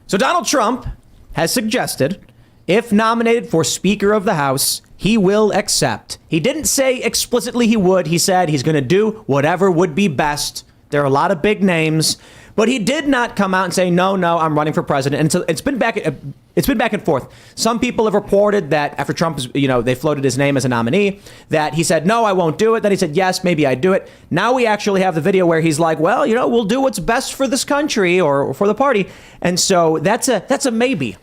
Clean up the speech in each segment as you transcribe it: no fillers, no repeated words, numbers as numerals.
So Donald Trump has suggested, if nominated for Speaker of the House, he will accept. He didn't say explicitly he would. He said he's going to do whatever would be best. There are a lot of big names, but he did not come out and say, no, I'm running for president. And so it's been back and forth. Some people have reported that after Trump, they floated his name as a nominee, that he said, no, I won't do it. Then he said, yes, maybe I do it. Now we actually have the video where he's like, well, we'll do what's best for this country or for the party. And so that's a maybe.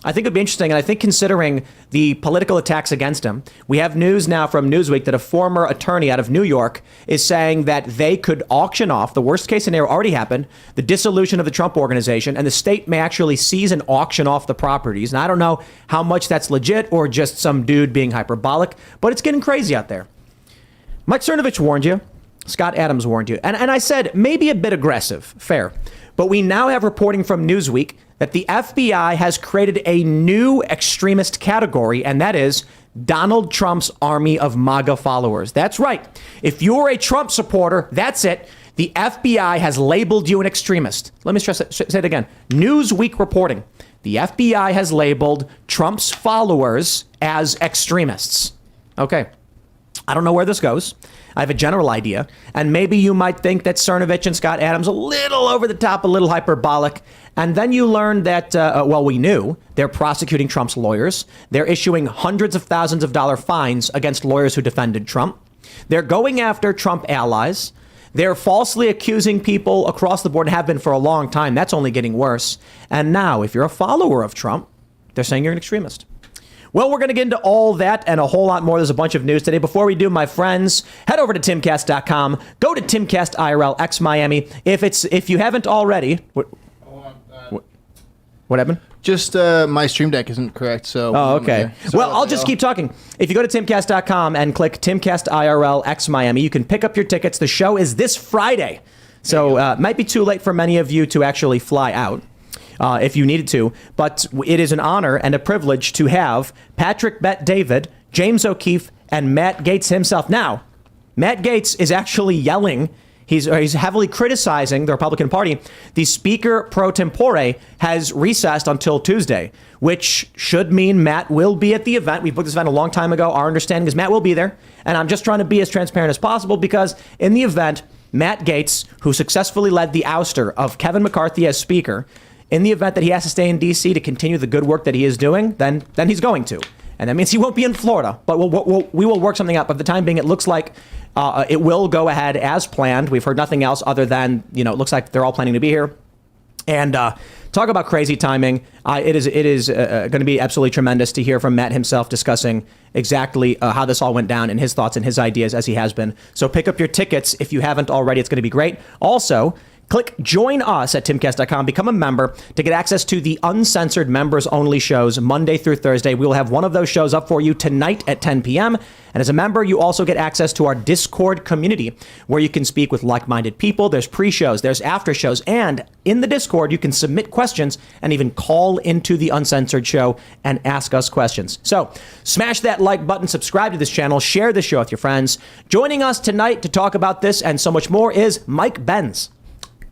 I think it'd be interesting, and I think considering the political attacks against him, we have news now from Newsweek that a former attorney out of New York is saying that they could auction off, the worst case scenario already happened, the dissolution of the Trump organization, and the state may actually seize and auction off the properties. And I don't know how much that's legit or just some dude being hyperbolic, but it's getting crazy out there. Mike Cernovich warned you. Scott Adams warned you. And I said maybe a bit aggressive, fair. But we now have reporting from Newsweek that the FBI has created a new extremist category, and that is Donald Trump's army of MAGA followers. That's right. If you're a Trump supporter, that's it. The FBI has labeled you an extremist. Let me say it again. Newsweek reporting. The FBI has labeled Trump's followers as extremists. Okay. I don't know where this goes. I have a general idea. And maybe you might think that Cernovich and Scott Adams a little over the top, a little hyperbolic. And then you learn that, we knew they're prosecuting Trump's lawyers. They're issuing hundreds of thousands of dollar fines against lawyers who defended Trump. They're going after Trump allies. They're falsely accusing people across the board and have been for a long time. That's only getting worse. And now, if you're a follower of Trump, they're saying you're an extremist. Well, we're going to get into all that and a whole lot more. There's a bunch of news today. Before we do, my friends, head over to Timcast.com. Go to Timcast IRL X Miami. If you haven't already, what happened? Just my stream deck isn't correct. So. Oh, okay. Well, I'll just keep talking. If you go to Timcast.com and click Timcast IRL X Miami, you can pick up your tickets. The show is this Friday, so it might be too late for many of you to actually fly out. If you needed to, but it is an honor and a privilege to have Patrick Bet-David, James O'Keefe, and Matt Gaetz himself. Now, Matt Gaetz is actually yelling. He's heavily criticizing the Republican Party. The Speaker pro tempore has recessed until Tuesday, which should mean Matt will be at the event. We booked this event a long time ago. Our understanding is Matt will be there. And I'm just trying to be as transparent as possible because in the event, Matt Gaetz, who successfully led the ouster of Kevin McCarthy as Speaker, in the event that he has to stay in D.C. to continue the good work that he is doing, then he's going to. And that means he won't be in Florida. But we will work something out. But for the time being, it looks like it will go ahead as planned. We've heard nothing else other than, it looks like they're all planning to be here. And talk about crazy timing. It is going to be absolutely tremendous to hear from Matt himself discussing exactly how this all went down and his thoughts and his ideas as he has been. So pick up your tickets if you haven't already. It's going to be great. Also, click Join Us at Timcast.com. Become a member to get access to the uncensored members-only shows Monday through Thursday. We will have one of those shows up for you tonight at 10 p.m. And as a member, you also get access to our Discord community where you can speak with like-minded people. There's pre-shows, there's after-shows, and in the Discord, you can submit questions and even call into the uncensored show and ask us questions. So smash that like button, subscribe to this channel, share this show with your friends. Joining us tonight to talk about this and so much more is Mike Benz.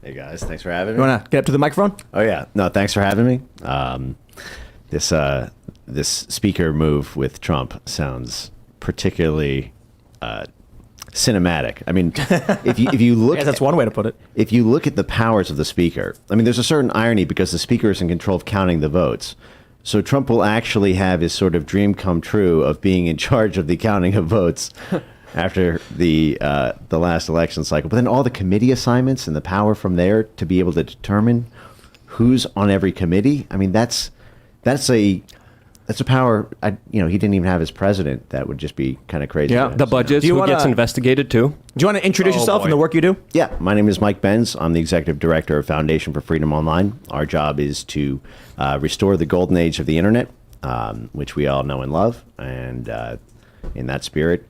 Hey guys, thanks for having me. You want to get up to the microphone? Oh yeah, no, thanks for having me. This speaker move with Trump sounds particularly cinematic. I mean, if you look, yeah, that's one way to put it. If you look at the powers of the speaker, I mean, there's a certain irony because the speaker is in control of counting the votes. So Trump will actually have his sort of dream come true of being in charge of the counting of votes. After the last election cycle, but then all the committee assignments and the power from there to be able to determine who's on every committee. I mean, that's a power. He didn't even have as president. That would just be kind of crazy. Yeah, the budgets. Who gets investigated too? Do you want to introduce yourself and the work you do? Yeah, my name is Mike Benz. I'm the executive director of Foundation for Freedom Online. Our job is to restore the golden age of the internet, which we all know and love, and in that spirit.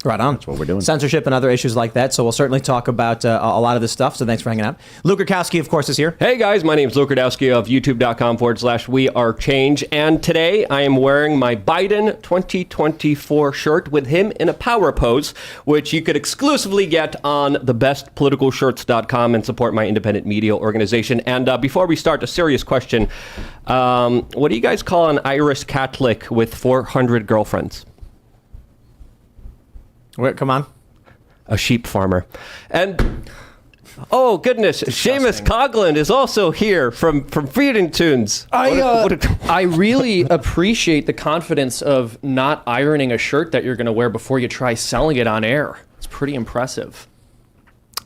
Right on. That's what we're doing. Censorship and other issues like that. So we'll certainly talk about a lot of this stuff. So thanks for hanging out. Luke Rudkowski, of course, is here. Hey guys, my name is Luke Rudkowski of youtube.com/WeAreChange. And today I am wearing my Biden 2024 shirt with him in a power pose, which you could exclusively get on thebestpoliticalshirts.com and support my independent media organization. And before we start, a serious question. What do you guys call an Irish Catholic with 400 girlfriends? Wait, come on. A sheep farmer. And oh goodness, Seamus Coughlin is also here from Feeding Tunes. I really appreciate the confidence of not ironing a shirt that you're going to wear before you try selling it on air. It's pretty impressive.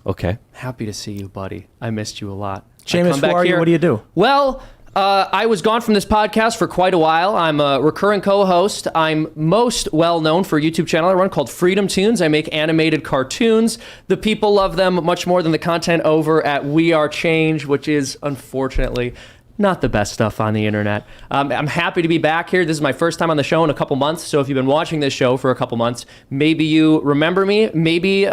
Okay. Happy to see you, buddy. I missed you a lot. Seamus, who are you? What do you do? Well, I was gone from this podcast for quite a while. I'm a recurring co-host. I'm most well known for a YouTube channel I run called Freedom Tunes. I make animated cartoons. The people love them much more than the content over at We Are Change, which is unfortunately not the best stuff on the internet. I'm happy to be back here. This is my first time on the show in a couple months. So if you've been watching this show for a couple months, maybe you remember me. Maybe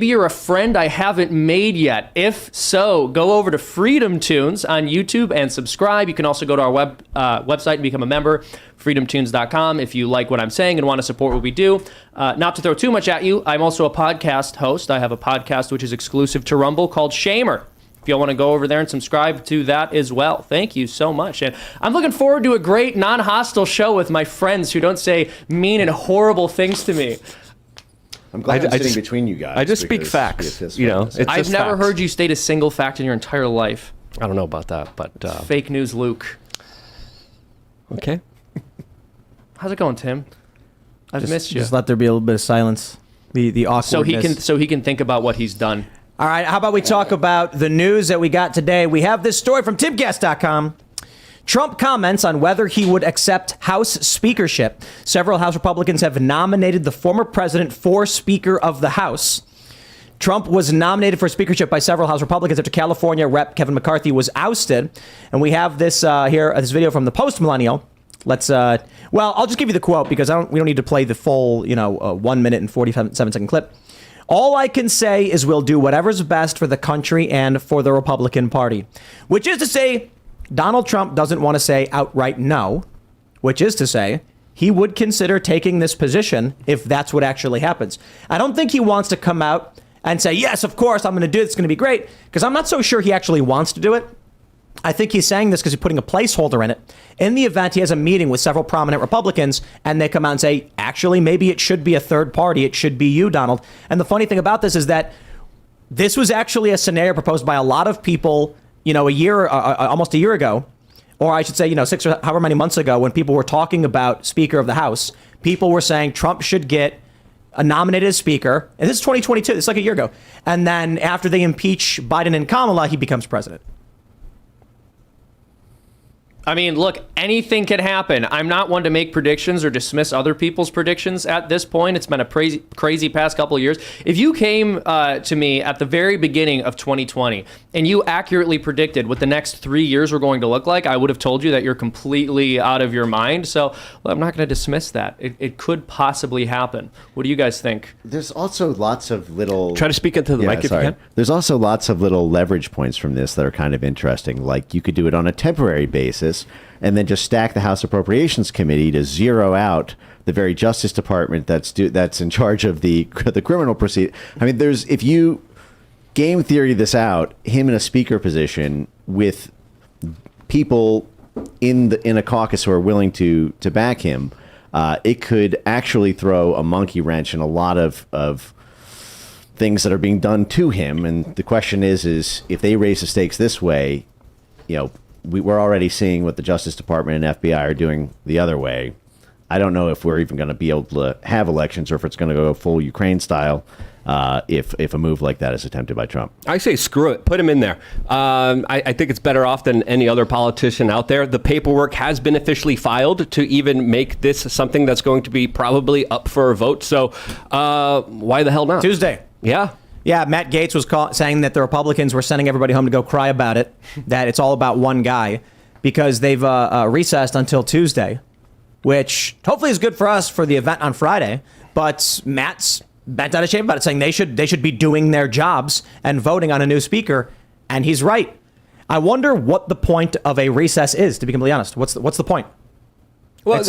you're a friend I haven't made yet. If so, go over to Freedom Tunes on YouTube and subscribe. You can also go to our website and become a member, freedomtunes.com, if you like what I'm saying and want to support what we do. Not to throw too much at you, I'm also a podcast host. I have a podcast which is exclusive to Rumble called Shamer. If you want to go over there and subscribe to that as well. Thank you so much. And I'm looking forward to a great non-hostile show with my friends who don't say mean and horrible things to me. I'm glad I'm sitting between you guys. I just speak facts. You know, I've never heard you state a single fact in your entire life. I don't know about that, but Fake news, Luke. Okay. How's it going, Tim? I've missed you. Just let there be a little bit of silence. The awkwardness. So he can think about what he's done. All right, how about we talk about the news that we got today? We have this story from Timcast.com. Trump comments on whether he would accept House speakership. Several House Republicans have nominated the former president for Speaker of the House. Trump was nominated for speakership by several House Republicans after California Rep. Kevin McCarthy was ousted. And we have this this video from the Post-Millennial. Let's, I'll just give you the quote because we don't need to play the full, 1 minute and 47-second clip. All I can say is we'll do whatever's best for the country and for the Republican Party, which is to say Donald Trump doesn't want to say outright no, which is to say he would consider taking this position if that's what actually happens. I don't think he wants to come out and say, yes, of course, I'm going to do it. It's going to be great, because I'm not so sure he actually wants to do it. I think he's saying this because he's putting a placeholder in it. In the event he has a meeting with several prominent Republicans and they come out and say, actually, maybe it should be a third party. It should be you, Donald. And the funny thing about this is that this was actually a scenario proposed by a lot of people, almost a year ago, or I should say, 6 or however many months ago, when people were talking about Speaker of the House. People were saying Trump should get nominated as Speaker. And this is 2022. This is like a year ago. And then after they impeach Biden and Kamala, he becomes president. I mean, look, anything can happen. I'm not one to make predictions or dismiss other people's predictions at this point. It's been a crazy past couple of years. If you came to me at the very beginning of 2020 and you accurately predicted what the next 3 years were going to look like, I would have told you that you're completely out of your mind. So I'm not going to dismiss that. It could possibly happen. What do you guys think? There's also lots of little... Try to speak into the mic if you can. There's also lots of little leverage points from this that are kind of interesting. Like you could do it on a temporary basis and then just stack the House Appropriations Committee to zero out the very Justice Department that's in charge of the criminal proceed. I mean, if you game theory this out, him in a speaker position with people in a caucus who are willing to back him, it could actually throw a monkey wrench in a lot of things that are being done to him. And the question is if they raise the stakes this way, we're already seeing what the Justice Department and FBI are doing the other way. I don't know if we're even going to be able to have elections or if it's going to go full Ukraine style if a move like that is attempted by Trump. I say screw it. Put him in there. I think it's better off than any other politician out there. The paperwork has been officially filed to even make this something that's going to be probably up for a vote. So why the hell not? Tuesday. Yeah. Yeah, Matt Gaetz was saying that the Republicans were sending everybody home to go cry about it, that it's all about one guy, because they've recessed until Tuesday, which hopefully is good for us for the event on Friday. but Matt's bent out of shape about it, saying they should be doing their jobs and voting on a new speaker, and he's right. I wonder what the point of a recess is, to be completely honest. What's the point? Well,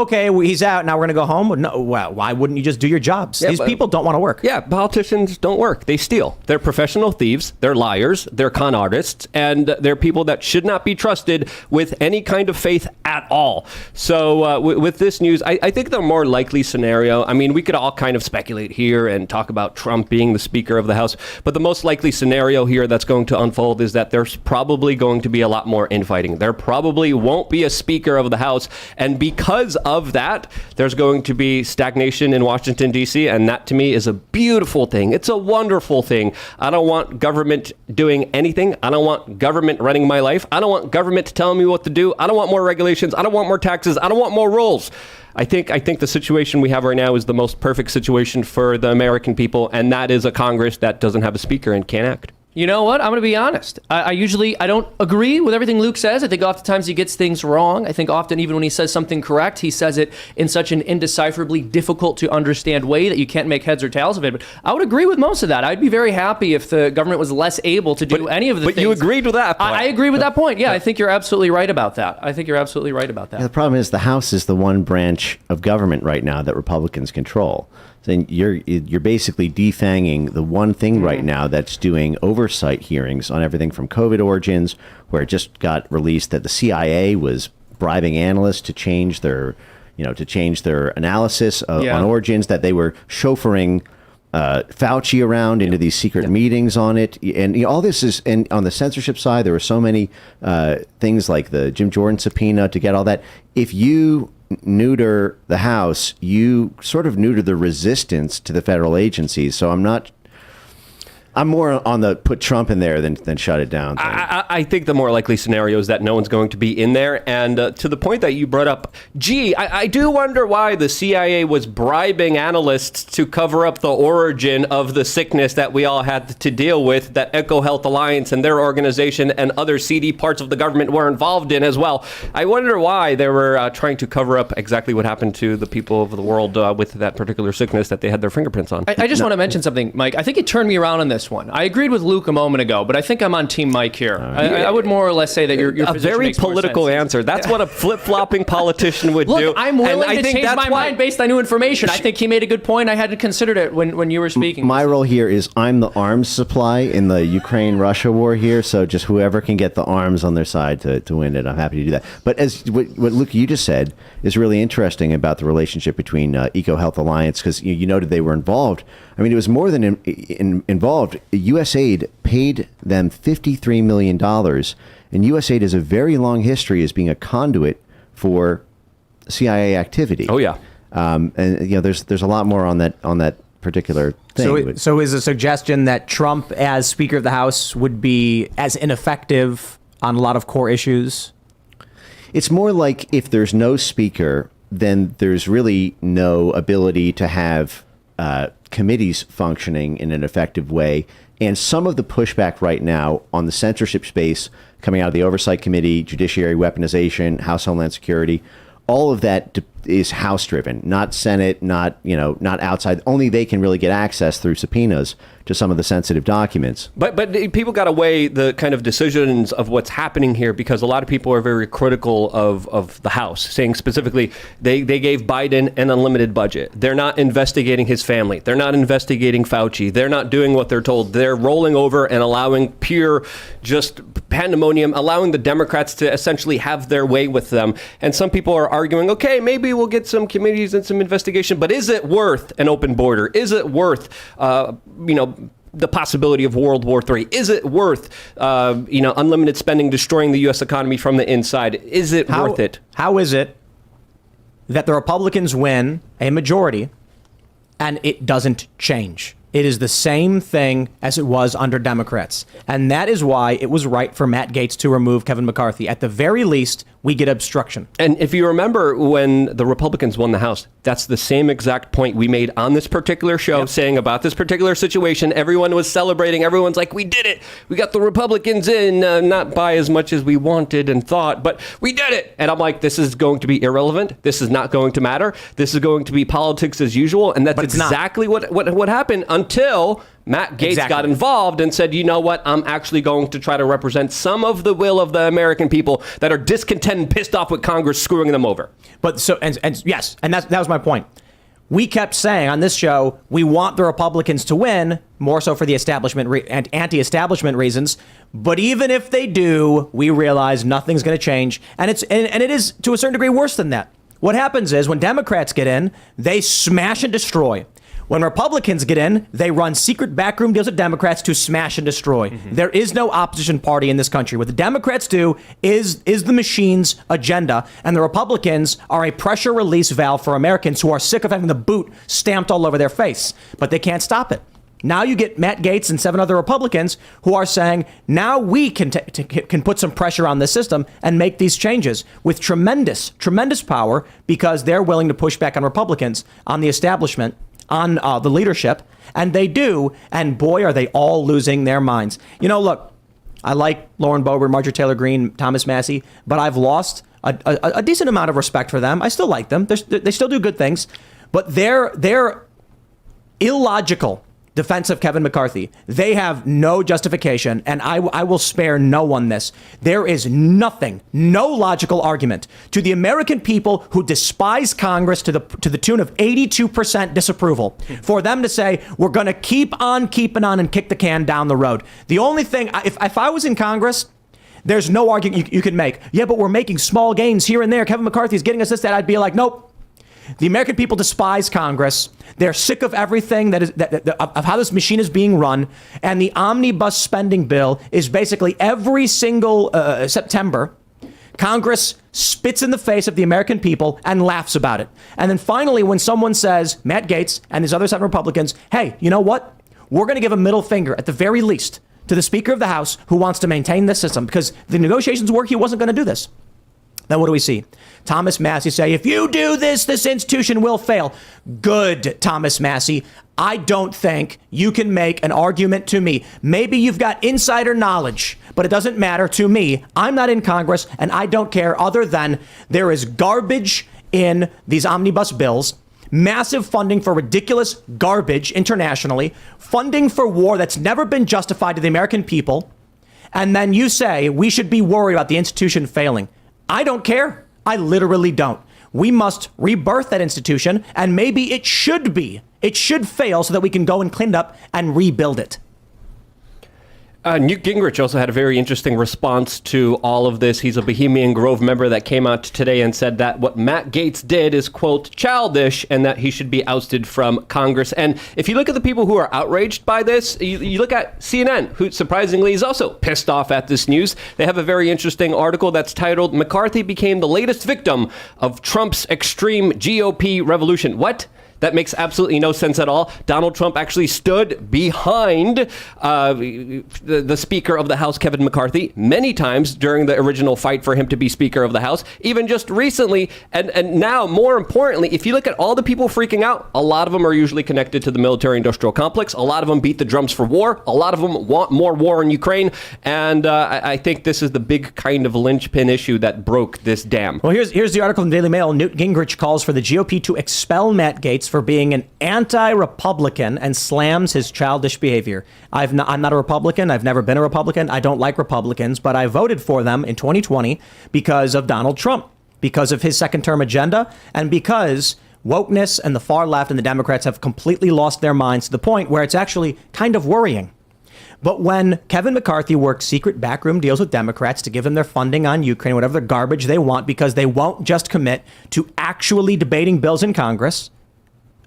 okay, he's out. Now we're going to go home. No, well, why wouldn't you just do your jobs? These people don't want to work. Yeah, politicians don't work. They steal. They're professional thieves. They're liars. They're con artists. And they're people that should not be trusted with any kind of faith at all. So with this news, I think the more likely scenario, I mean, we could all kind of speculate here and talk about Trump being the Speaker of the House. But the most likely scenario here that's going to unfold is that there's probably going to be a lot more infighting. There probably won't be a Speaker of the House. And because of that, there's going to be stagnation in Washington, D.C., and that to me is a beautiful thing. It's a wonderful thing. I don't want government doing anything. I don't want government running my life. I don't want government telling me what to do. I don't want more regulations. I don't want more taxes. I don't want more rules. I think the situation we have right now is the most perfect situation for the American people, and that is a Congress that doesn't have a speaker and can't act. You know what? I'm going to be honest. I don't agree with everything Luke says. I think oftentimes he gets things wrong. I think often even when he says something correct, he says it in such an indecipherably difficult to understand way that you can't make heads or tails of it. But I would agree with most of that. I'd be very happy if the government was less able to do any of the things. But you agreed with that point. I agree with that point. Yeah, I think you're absolutely right about that. Yeah, the problem is the House is the one branch of government right now that Republicans control. Then you're basically defanging the one thing right now that's doing oversight hearings on everything from COVID origins, where it just got released that the CIA was bribing analysts to change their analysis on origins, that they were chauffeuring Fauci around into these secret meetings on it. And all this is, and on the censorship side, there were so many things like the Jim Jordan subpoena to get all that. If you neuter the House, you sort of neuter the resistance to the federal agencies. So I'm more on the put Trump in there than shut it down thing. I think the more likely scenario is that no one's going to be in there. And to the point that you brought up, I do wonder why the CIA was bribing analysts to cover up the origin of the sickness that we all had to deal with, that EcoHealth Alliance and their organization and other seedy parts of the government were involved in as well. I wonder why they were trying to cover up exactly what happened to the people of the world with that particular sickness that they had their fingerprints on. I just want to mention something, Mike. I think it turned me around on this one. I agreed with Luke a moment ago, but I think I'm on Team Mike here. I would more or less say that your a position very makes more political sense. answer. That's what a flip-flopping politician would do. Look, I'm willing to change my why- mind based on new information. I think he made a good point. I hadn't considered it when you were speaking. My role here is I'm the arms supply in the Ukraine-Russia war here, so just whoever can get the arms on their side to win it, I'm happy to do that. But as what Luke, you just said is really interesting about the relationship between EcoHealth Alliance, because you noted they were involved. I mean, it was more than involved. USAID paid them $53 million, and USAID has a very long history as being a conduit for CIA activity. Oh yeah, and there's a lot more on that particular thing. So is a suggestion that Trump as Speaker of the House would be as ineffective on a lot of core issues? It's more like if there's no speaker, then there's really no ability to have committees functioning in an effective way. And some of the pushback right now on the censorship space coming out of the Oversight Committee, Judiciary Weaponization, House Homeland Security, all of that is House driven, not Senate, not outside. Only they can really get access through subpoenas to some of the sensitive documents. But people got to weigh the kind of decisions of what's happening here, because a lot of people are very critical of the House, saying specifically they gave Biden an unlimited budget. They're not investigating his family. They're not investigating Fauci. They're not doing what they're told. They're rolling over and allowing pure just pandemonium, allowing the Democrats to essentially have their way with them. And some people are arguing, okay, maybe we'll get some committees and some investigation, but is it worth an open border? Is it worth, the possibility of World War III? Is it worth, unlimited spending, destroying the U.S. economy from the inside? Is it worth it? How is it that the Republicans win a majority and it doesn't change? It is the same thing as it was under Democrats. And that is why it was right for Matt Gaetz to remove Kevin McCarthy. At the very least, we get obstruction. And if you remember when the Republicans won the House, that's the same exact point we made on this particular show, saying about this particular situation. Everyone was celebrating. Everyone's like, we did it. We got the Republicans in, not by as much as we wanted and thought, but we did it. And I'm like, this is going to be irrelevant. This is not going to matter. This is going to be politics as usual. And that's exactly what happened until Matt Gaetz got involved and said, you know what, I'm actually going to try to represent some of the will of the American people that are discontent and pissed off with Congress screwing them over. But so, and yes, and that was my point. We kept saying on this show, we want the Republicans to win, more so for the establishment and anti-establishment reasons. But even if they do, we realize nothing's going to change. And it is to a certain degree worse than that. What happens is when Democrats get in, they smash and destroy. When Republicans get in, they run secret backroom deals with Democrats to smash and destroy. Mm-hmm. There is no opposition party in this country. What the Democrats do is the machine's agenda, and the Republicans are a pressure release valve for Americans who are sick of having the boot stamped all over their face. But they can't stop it. Now you get Matt Gaetz and 7 other Republicans who are saying, now we can put some pressure on the system and make these changes with tremendous power, because they're willing to push back on Republicans, on the establishment, on the leadership, and they do, and boy, are they all losing their minds. You know, look, I like Lauren Boebert, Marjorie Taylor Greene, Thomas Massie, but I've lost a decent amount of respect for them. I still like them. They still do good things, but they're illogical defense of Kevin McCarthy. They have no justification, and I will spare no one this. There is no logical argument to the American people who despise Congress to the tune of 82% disapproval for them to say, we're going to keep on keeping on and kick the can down the road. The only thing, if I was in Congress, there's no argument you can make. Yeah, but we're making small gains here and there. Kevin McCarthy's getting us this, that. I'd be like, nope. The American people despise Congress. They're sick of everything of how this machine is being run. And the omnibus spending bill is basically every single September, Congress spits in the face of the American people and laughs about it. And then finally, when someone says, Matt Gaetz and his other 7 Republicans, hey, you know what? We're going to give a middle finger at the very least to the Speaker of the House who wants to maintain this system, because the negotiations work. He wasn't going to do this. Then what do we see? Thomas Massie say, if you do this, this institution will fail. Good, Thomas Massie. I don't think you can make an argument to me. Maybe you've got insider knowledge, but it doesn't matter to me. I'm not in Congress, and I don't care, other than there is garbage in these omnibus bills, massive funding for ridiculous garbage internationally, funding for war that's never been justified to the American people, and then you say we should be worried about the institution failing. I don't care. I literally don't. We must rebirth that institution, and maybe it should fail so that we can go and clean it up and rebuild it. Newt Gingrich also had a very interesting response to all of this. He's a Bohemian Grove member that came out today and said that what Matt Gaetz did is, quote, childish, and that he should be ousted from Congress. And if you look at the people who are outraged by this, you look at CNN, who surprisingly is also pissed off at this news. They have a very interesting article that's titled, McCarthy became the latest victim of Trump's extreme GOP revolution. What? That makes absolutely no sense at all. Donald Trump actually stood behind the Speaker of the House, Kevin McCarthy, many times during the original fight for him to be Speaker of the House, even just recently. And now, more importantly, if you look at all the people freaking out, a lot of them are usually connected to the military-industrial complex. A lot of them beat the drums for war. A lot of them want more war in Ukraine. And I think this is the big kind of linchpin issue that broke this dam. Well, here's the article in the Daily Mail. Newt Gingrich calls for the GOP to expel Matt Gaetz for being an anti-Republican and slams his childish behavior. I'm not a Republican. I've never been a Republican. I don't like Republicans, but I voted for them in 2020 because of Donald Trump, because of his second-term agenda, and because wokeness and the far left and the Democrats have completely lost their minds to the point where it's actually kind of worrying. But when Kevin McCarthy works secret backroom deals with Democrats to give them their funding on Ukraine, whatever the garbage they want, because they won't just commit to actually debating bills in Congress,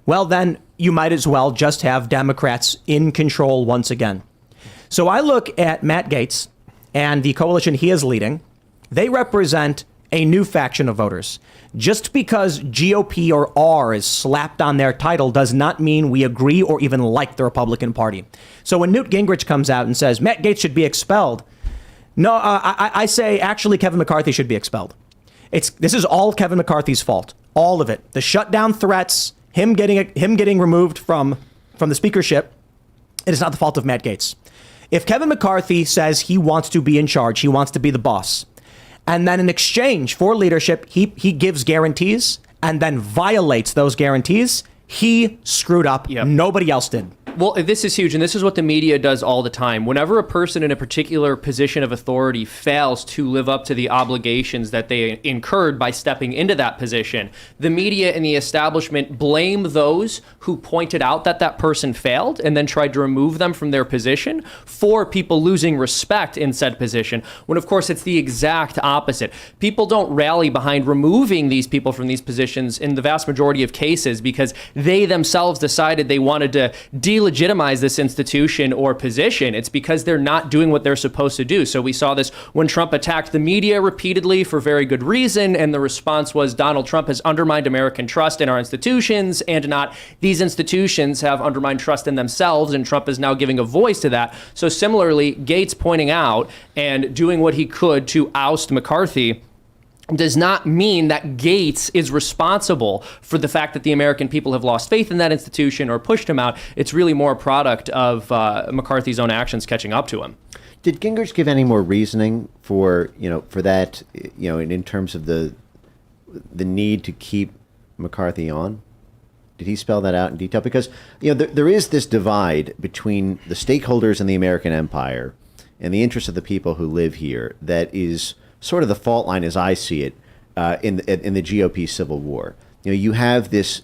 well, then you might as well just have Democrats in control once again. So I look at Matt Gaetz and the coalition he is leading. They represent a new faction of voters. Just because GOP or R is slapped on their title does not mean we agree or even like the Republican Party. So when Newt Gingrich comes out and says Matt Gaetz should be expelled, no, I say actually Kevin McCarthy should be expelled. This is all Kevin McCarthy's fault. All of it. The shutdown threats, him getting removed from the speakership. It is not the fault of Matt Gaetz. If Kevin McCarthy says he wants to be in charge, he wants to be the boss, and then in exchange for leadership, he gives guarantees and then violates those guarantees, he screwed up. Yep. Nobody else did. Well, this is huge, and this is what the media does all the time. Whenever a person in a particular position of authority fails to live up to the obligations that they incurred by stepping into that position, the media and the establishment blame those who pointed out that that person failed and then tried to remove them from their position for people losing respect in said position, when of course it's the exact opposite. People don't rally behind removing these people from these positions in the vast majority of cases because they themselves decided they wanted to delegitimize this institution or position. It's because they're not doing what they're supposed to do. So we saw this when Trump attacked the media repeatedly for very good reason, and the response was Donald Trump has undermined American trust in our institutions, and not these institutions have undermined trust in themselves, and Trump is now giving a voice to that. So similarly, Gaetz pointing out and doing what he could to oust McCarthy does not mean that Gaetz is responsible for the fact that the American people have lost faith in that institution or pushed him out. It's really more a product of McCarthy's own actions catching up to him. Did Gingrich give any more reasoning for that, in terms of the need to keep McCarthy on? Did he spell that out in detail? Because, there is this divide between the stakeholders in the American empire and the interests of the people who live here that is sort of the fault line, as I see it, in the GOP civil war. You have this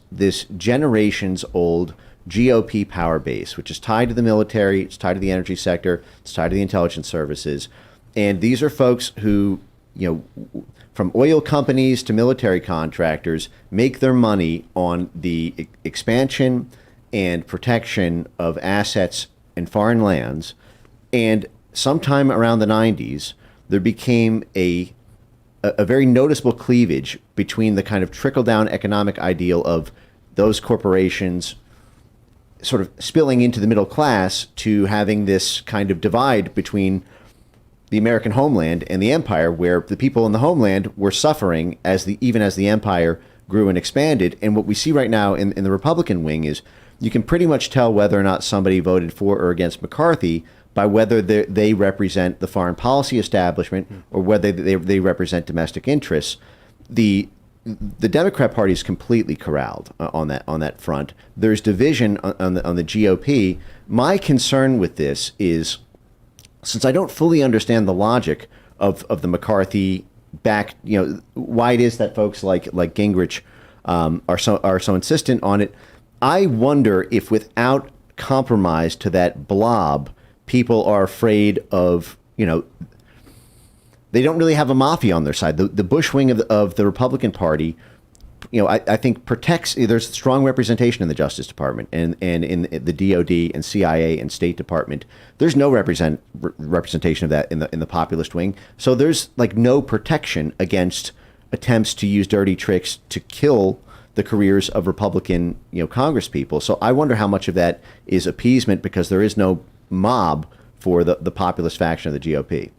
generations-old GOP power base, which is tied to the military, it's tied to the energy sector, it's tied to the intelligence services, and these are folks who, from oil companies to military contractors, make their money on the expansion and protection of assets in foreign lands. And sometime around the 90s, there became a very noticeable cleavage between the kind of trickle-down economic ideal of those corporations sort of spilling into the middle class to having this kind of divide between the American homeland and the empire, where the people in the homeland were suffering even as the empire grew and expanded. And what we see right now in the Republican wing is you can pretty much tell whether or not somebody voted for or against McCarthy by whether they represent the foreign policy establishment or whether they represent domestic interests. The Democrat Party is completely corralled on that front. There's division on the GOP. My concern with this is, since I don't fully understand the logic of the McCarthy back, why it is that folks like Gingrich are so insistent on it. I wonder if without compromise to that blob, people are afraid of, they don't really have a mafia on their side. The Bush wing of the Republican Party, I think protects, there's strong representation in the Justice Department and in the DOD and CIA and State Department. There's no representation of that in the populist wing. So there's no protection against attempts to use dirty tricks to kill the careers of Republican, Congress people. So I wonder how much of that is appeasement because there is no mob for the populist faction of the GOP.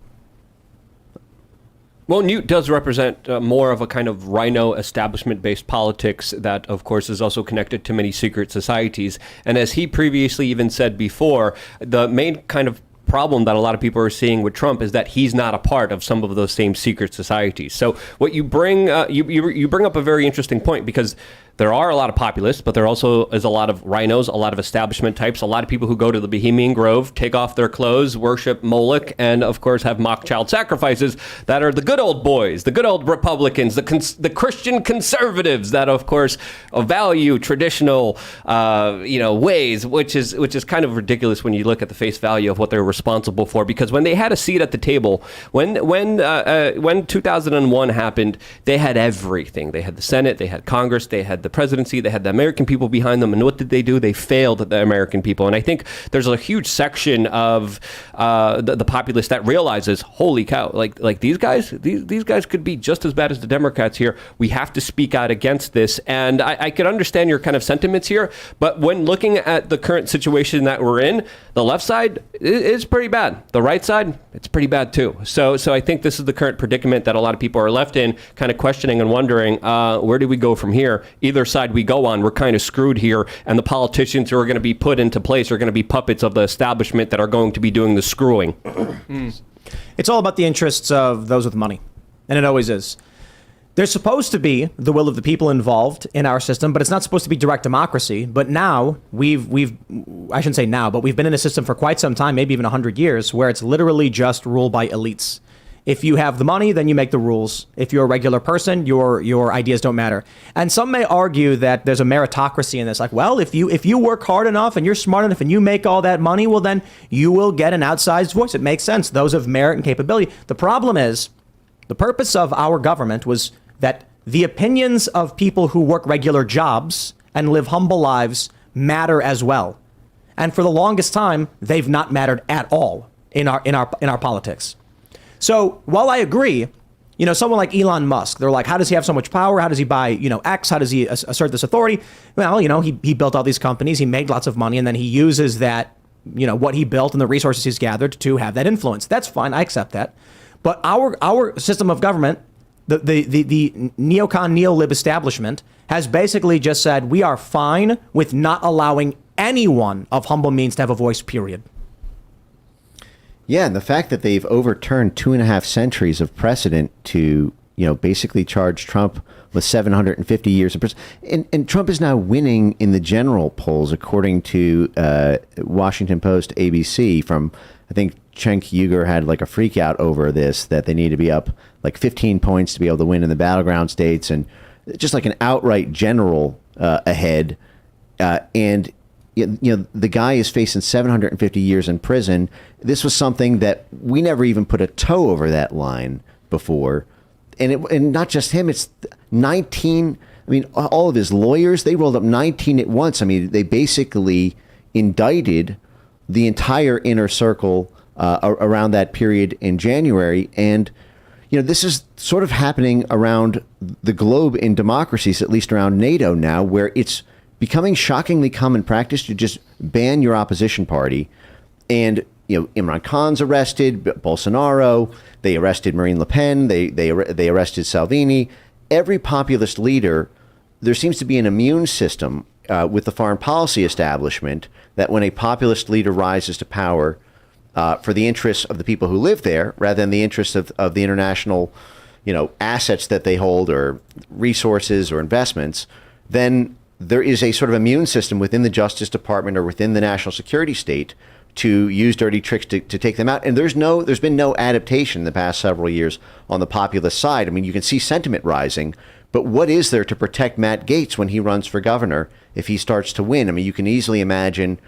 Well, Newt does represent more of a kind of rhino establishment-based politics that, of course, is also connected to many secret societies. And as he previously even said before, the main kind of problem that a lot of people are seeing with Trump is that he's not a part of some of those same secret societies. So what you bring, you bring up a very interesting point, because there are a lot of populists, but there also is a lot of rhinos, a lot of establishment types, a lot of people who go to the Bohemian Grove, take off their clothes, worship Moloch, and of course have mock child sacrifices that are the good old boys, the good old Republicans, the Christian conservatives that of course value traditional ways, which is kind of ridiculous when you look at the face value of what they're responsible for. Because when they had a seat at the table, when 2001 happened, they had everything. They had the Senate, they had Congress, they had the presidency, they had the American people behind them, and what did they do? They failed the American people. And I think there's a huge section of the populace that realizes, holy cow, like these guys could be just as bad as the Democrats here. We have to speak out against this. And I could understand your kind of sentiments here, but when looking at the current situation that we're in, the left side is pretty bad. The right side, it's pretty bad too. So I think this is the current predicament that a lot of people are left in, kind of questioning and wondering, where do we go from here? Either side we go on, we're kind of screwed here, and the politicians who are going to be put into place are going to be puppets of the establishment that are going to be doing the screwing. It's all about the interests of those with money, and it always is. There's supposed to be the will of the people involved in our system, but it's not supposed to be direct democracy. But now I shouldn't say now, but we've been in a system for quite some time, maybe even 100 years, where it's literally just ruled by elites. If you have the money, then you make the rules. If you're a regular person, your ideas don't matter. And some may argue that there's a meritocracy in this. Like, well, if you work hard enough and you're smart enough and you make all that money, well, then you will get an outsized voice. It makes sense. Those of merit and capability. The problem is, the purpose of our government was that the opinions of people who work regular jobs and live humble lives matter as well. And for the longest time, they've not mattered at all in our politics. So while I agree, someone like Elon Musk, they're like, how does he have so much power? How does he buy, X? How does he assert this authority? Well, he built all these companies, he made lots of money, and then he uses that, what he built and the resources he's gathered to have that influence. That's fine. I accept that. But our system of government, the neocon neolib establishment, has basically just said we are fine with not allowing anyone of humble means to have a voice, period. Yeah, and the fact that they've overturned 2.5 centuries of precedent to, basically charge Trump with 750 years of prison. And Trump is now winning in the general polls, according to Washington Post, ABC, from, I think, Cenk Uygur had like a freak out over this, that they need to be up like 15 points to be able to win in the battleground states, and just like an outright general ahead. And the guy is facing 750 years in prison. This was something that we never even put a toe over that line before. And not just him, it's 19. I mean, all of his lawyers, they rolled up 19 at once. I mean, they basically indicted the entire inner circle around that period in January. And, this is sort of happening around the globe in democracies, at least around NATO now, where it's becoming shockingly common practice to just ban your opposition party. And, Imran Khan's arrested, Bolsonaro, they arrested Marine Le Pen, they arrested Salvini. Every populist leader, there seems to be an immune system with the foreign policy establishment that when a populist leader rises to power for the interests of the people who live there, rather than the interests of the international, assets that they hold or resources or investments, then there is a sort of immune system within the Justice Department or within the national security state to use dirty tricks to take them out. And there's been no adaptation in the past several years on the populist side. I mean, you can see sentiment rising, but what is there to protect Matt Gaetz when he runs for governor if he starts to win? I mean, you can easily imagine,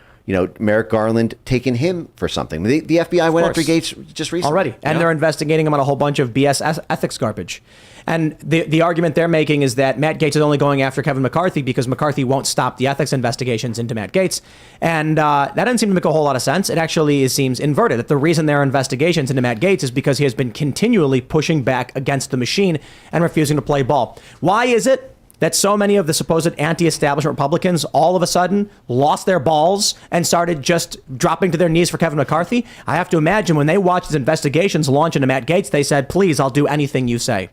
Merrick Garland taking him for something. The FBI went after Gaetz just recently. Already. And they're investigating him on a whole bunch of BS ethics garbage. And the argument they're making is that Matt Gaetz is only going after Kevin McCarthy because McCarthy won't stop the ethics investigations into Matt Gaetz. And that doesn't seem to make a whole lot of sense. It actually seems inverted. That the reason there are investigations into Matt Gaetz is because he has been continually pushing back against the machine and refusing to play ball. Why is it that so many of the supposed anti-establishment Republicans all of a sudden lost their balls and started just dropping to their knees for Kevin McCarthy? I have to imagine when they watched his investigations launch into Matt Gaetz, they said, please, I'll do anything you say.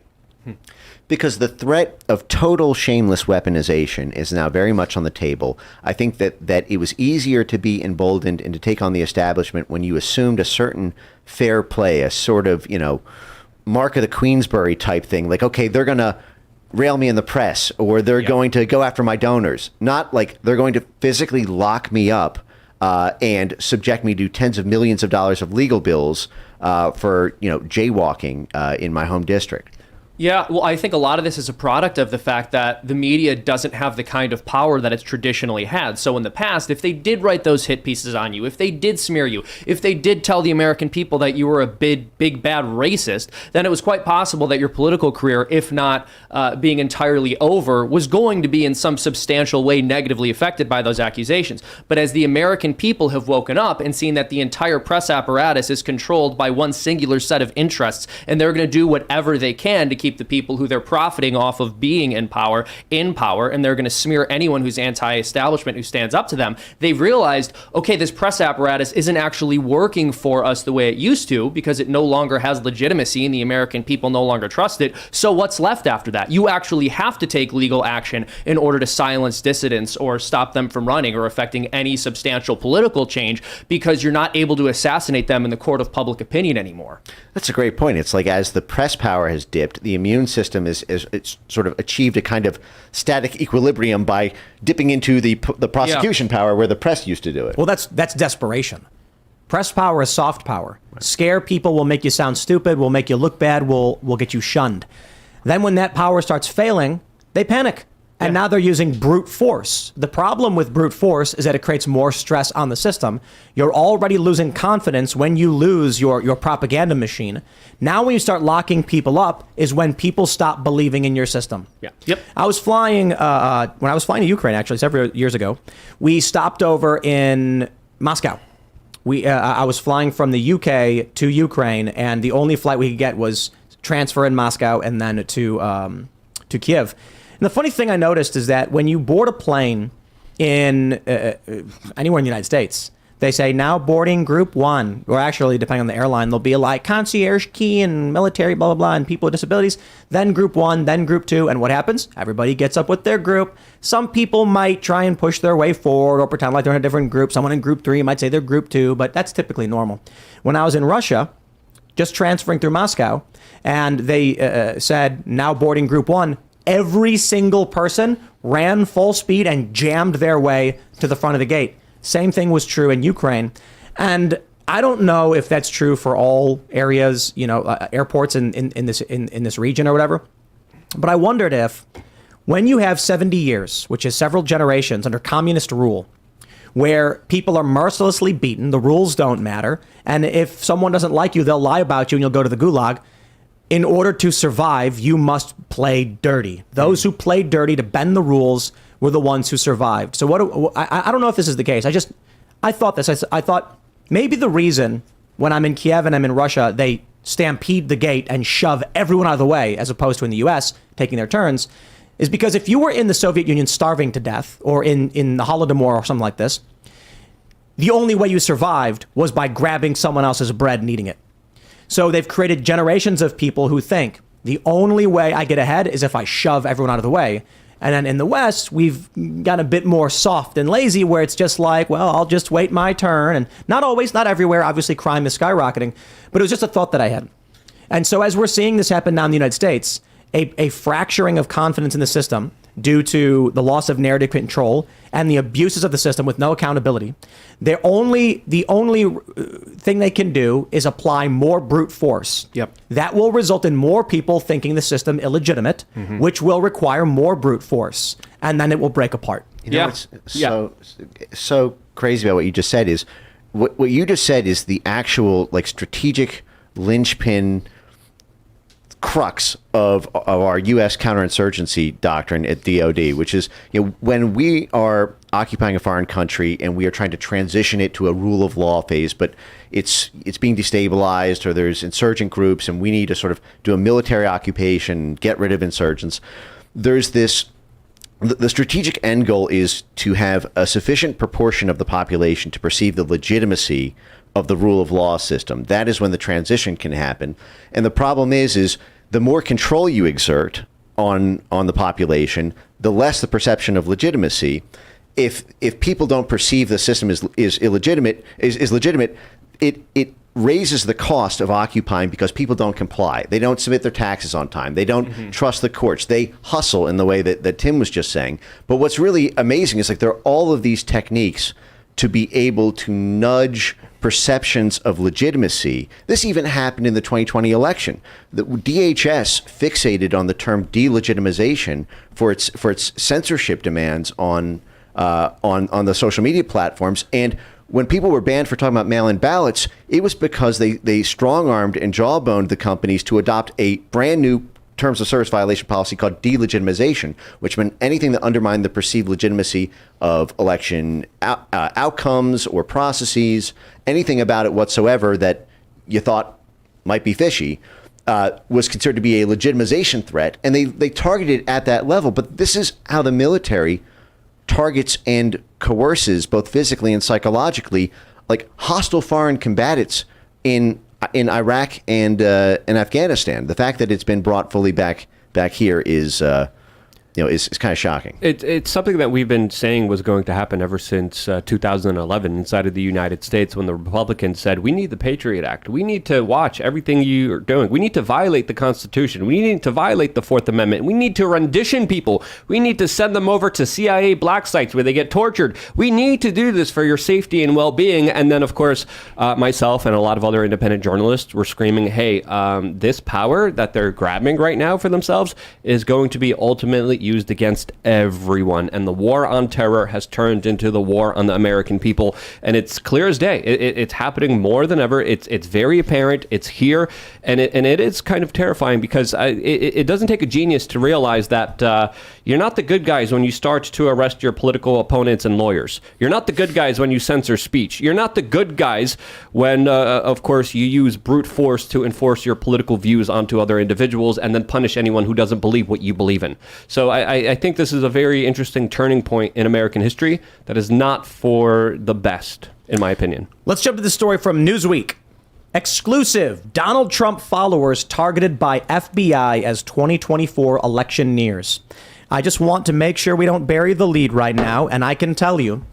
Because the threat of total shameless weaponization is now very much on the table. I think that it was easier to be emboldened and to take on the establishment when you assumed a certain fair play, a sort of, Mark of the Queensberry type thing. Like, okay, they're going to rail me in the press, or they're going to go after my donors. Not like they're going to physically lock me up and subject me to tens of millions of dollars of legal bills for, jaywalking in my home district. Yeah, well, I think a lot of this is a product of the fact that the media doesn't have the kind of power that it's traditionally had. So in the past, if they did write those hit pieces on you, if they did smear you, if they did tell the American people that you were a big bad racist, then it was quite possible that your political career, if not being entirely over, was going to be in some substantial way negatively affected by those accusations. But as the American people have woken up and seen that the entire press apparatus is controlled by one singular set of interests, and they're going to do whatever they can to keep the people who they're profiting off of being in power, and they're going to smear anyone who's anti-establishment who stands up to them. They've realized, okay, this press apparatus isn't actually working for us the way it used to because it no longer has legitimacy and the American people no longer trust it. So what's left after that? You actually have to take legal action in order to silence dissidents or stop them from running or affecting any substantial political change because you're not able to assassinate them in the court of public opinion anymore. That's a great point. It's like as the press power has dipped, the immune system is it's sort of achieved a kind of static equilibrium by dipping into the prosecution power where the press used to do it. Well, that's desperation. Press power is soft power. Right. Scare people will make you sound stupid, will make you look bad, will get you shunned. Then when that power starts failing, they panic. And now they're using brute force. The problem with brute force is that it creates more stress on the system. You're already losing confidence when you lose your propaganda machine. Now when you start locking people up is when people stop believing in your system. Yeah. Yep. I was flying, when I was flying to Ukraine, actually, several years ago, we stopped over in Moscow. I was flying from the UK to Ukraine, and the only flight we could get was transfer in Moscow and then to Kiev. And the funny thing I noticed is that when you board a plane in anywhere in the United States, they say now boarding group 1, or actually depending on the airline, there'll be a like concierge key and military, blah, blah, blah, and people with disabilities, then group 1, then group 2. And what happens? Everybody gets up with their group. Some people might try and push their way forward or pretend like they're in a different group. Someone in group 3 might say they're group 2, but that's typically normal. When I was in Russia, just transferring through Moscow, and they said now boarding group 1, every single person ran full speed and jammed their way to the front of the gate. Same thing was true in Ukraine. And I don't know if that's true for all areas, airports in this region or whatever. But I wondered if when you have 70 years, which is several generations under communist rule, where people are mercilessly beaten, the rules don't matter, and if someone doesn't like you, they'll lie about you and you'll go to the gulag. In order to survive, you must play dirty. Those who played dirty to bend the rules were the ones who survived. So I don't know if this is the case. I thought this. I thought maybe the reason when I'm in Kiev and I'm in Russia, they stampede the gate and shove everyone out of the way, as opposed to in the US taking their turns, is because if you were in the Soviet Union starving to death or in the Holodomor or something like this, the only way you survived was by grabbing someone else's bread and eating it. So they've created generations of people who think the only way I get ahead is if I shove everyone out of the way. And then in the West, we've got a bit more soft and lazy where it's just like, well, I'll just wait my turn. And not always, not everywhere. Obviously, crime is skyrocketing. But it was just a thought that I had. And so as we're seeing this happen now in the United States, a fracturing of confidence in the system due to the loss of narrative control and the abuses of the system with no accountability, the only thing they can do is apply more brute force. Yep. That will result in more people thinking the system illegitimate, which will require more brute force, and then it will break apart. What's so crazy about what you just said is what you just said is the actual strategic linchpin crux of our U.S. counterinsurgency doctrine at DOD, which is when we are occupying a foreign country and we are trying to transition it to a rule of law phase, but it's being destabilized or there's insurgent groups and we need to sort of do a military occupation, get rid of insurgents. There's this. The strategic end goal is to have a sufficient proportion of the population to perceive the legitimacy of the rule of law system. That is when the transition can happen. And the problem is the more control you exert on the population, the less the perception of legitimacy. If people don't perceive the system is legitimate, it raises the cost of occupying because people don't comply. They don't submit their taxes on time. They don't trust the courts. They hustle in the way that Tim was just saying. But what's really amazing is there are all of these techniques to be able to nudge perceptions of legitimacy. This even happened in the 2020 election. The DHS fixated on the term delegitimization for its censorship demands on the social media platforms. And when people were banned for talking about mail-in ballots, it was because they strong-armed and jawboned the companies to adopt a brand new terms of service violation policy called delegitimization, which meant anything that undermined the perceived legitimacy of election outcomes or processes, anything about it whatsoever that you thought might be fishy, was considered to be a legitimization threat. And they targeted it at that level. But this is how the military targets and coerces, both physically and psychologically, like hostile foreign combatants in Iraq and in Afghanistan. The fact that it's been brought fully back here is kind of shocking. It's something that we've been saying was going to happen ever since 2011 inside of the United States, when the Republicans said, we need the Patriot Act. We need to watch everything you're doing. We need to violate the Constitution. We need to violate the Fourth Amendment. We need to rendition people. We need to send them over to CIA black sites where they get tortured. We need to do this for your safety and well-being. And then, of course, myself and a lot of other independent journalists were screaming, hey, this power that they're grabbing right now for themselves is going to be ultimately used against everyone, and the war on terror has turned into the war on the American people, and it's clear as day. It's happening more than ever. It's very apparent. It's here, and it is kind of terrifying, because it doesn't take a genius to realize that you're not the good guys when you start to arrest your political opponents and lawyers. You're not the good guys when you censor speech. You're not the good guys when, of course, you use brute force to enforce your political views onto other individuals and then punish anyone who doesn't believe what you believe in. So I think this is a very interesting turning point in American history that is not for the best, in my opinion. Let's jump to the story from Newsweek. Exclusive: Donald Trump followers targeted by FBI as 2024 election nears. I just want to make sure we don't bury the lead right now, and I can tell you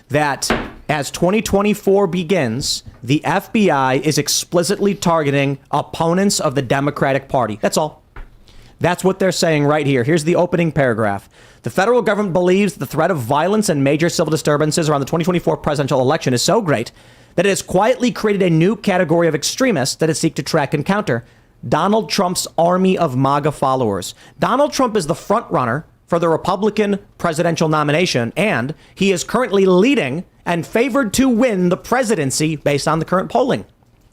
that as 2024 begins, the FBI is explicitly targeting opponents of the Democratic Party. That's all. That's what they're saying right here. Here's the opening paragraph. The federal government believes the threat of violence and major civil disturbances around the 2024 presidential election is so great that it has quietly created a new category of extremists that it seeks to track and counter: Donald Trump's army of MAGA followers. Donald Trump is the front runner for the Republican presidential nomination, and he is currently leading and favored to win the presidency based on the current polling.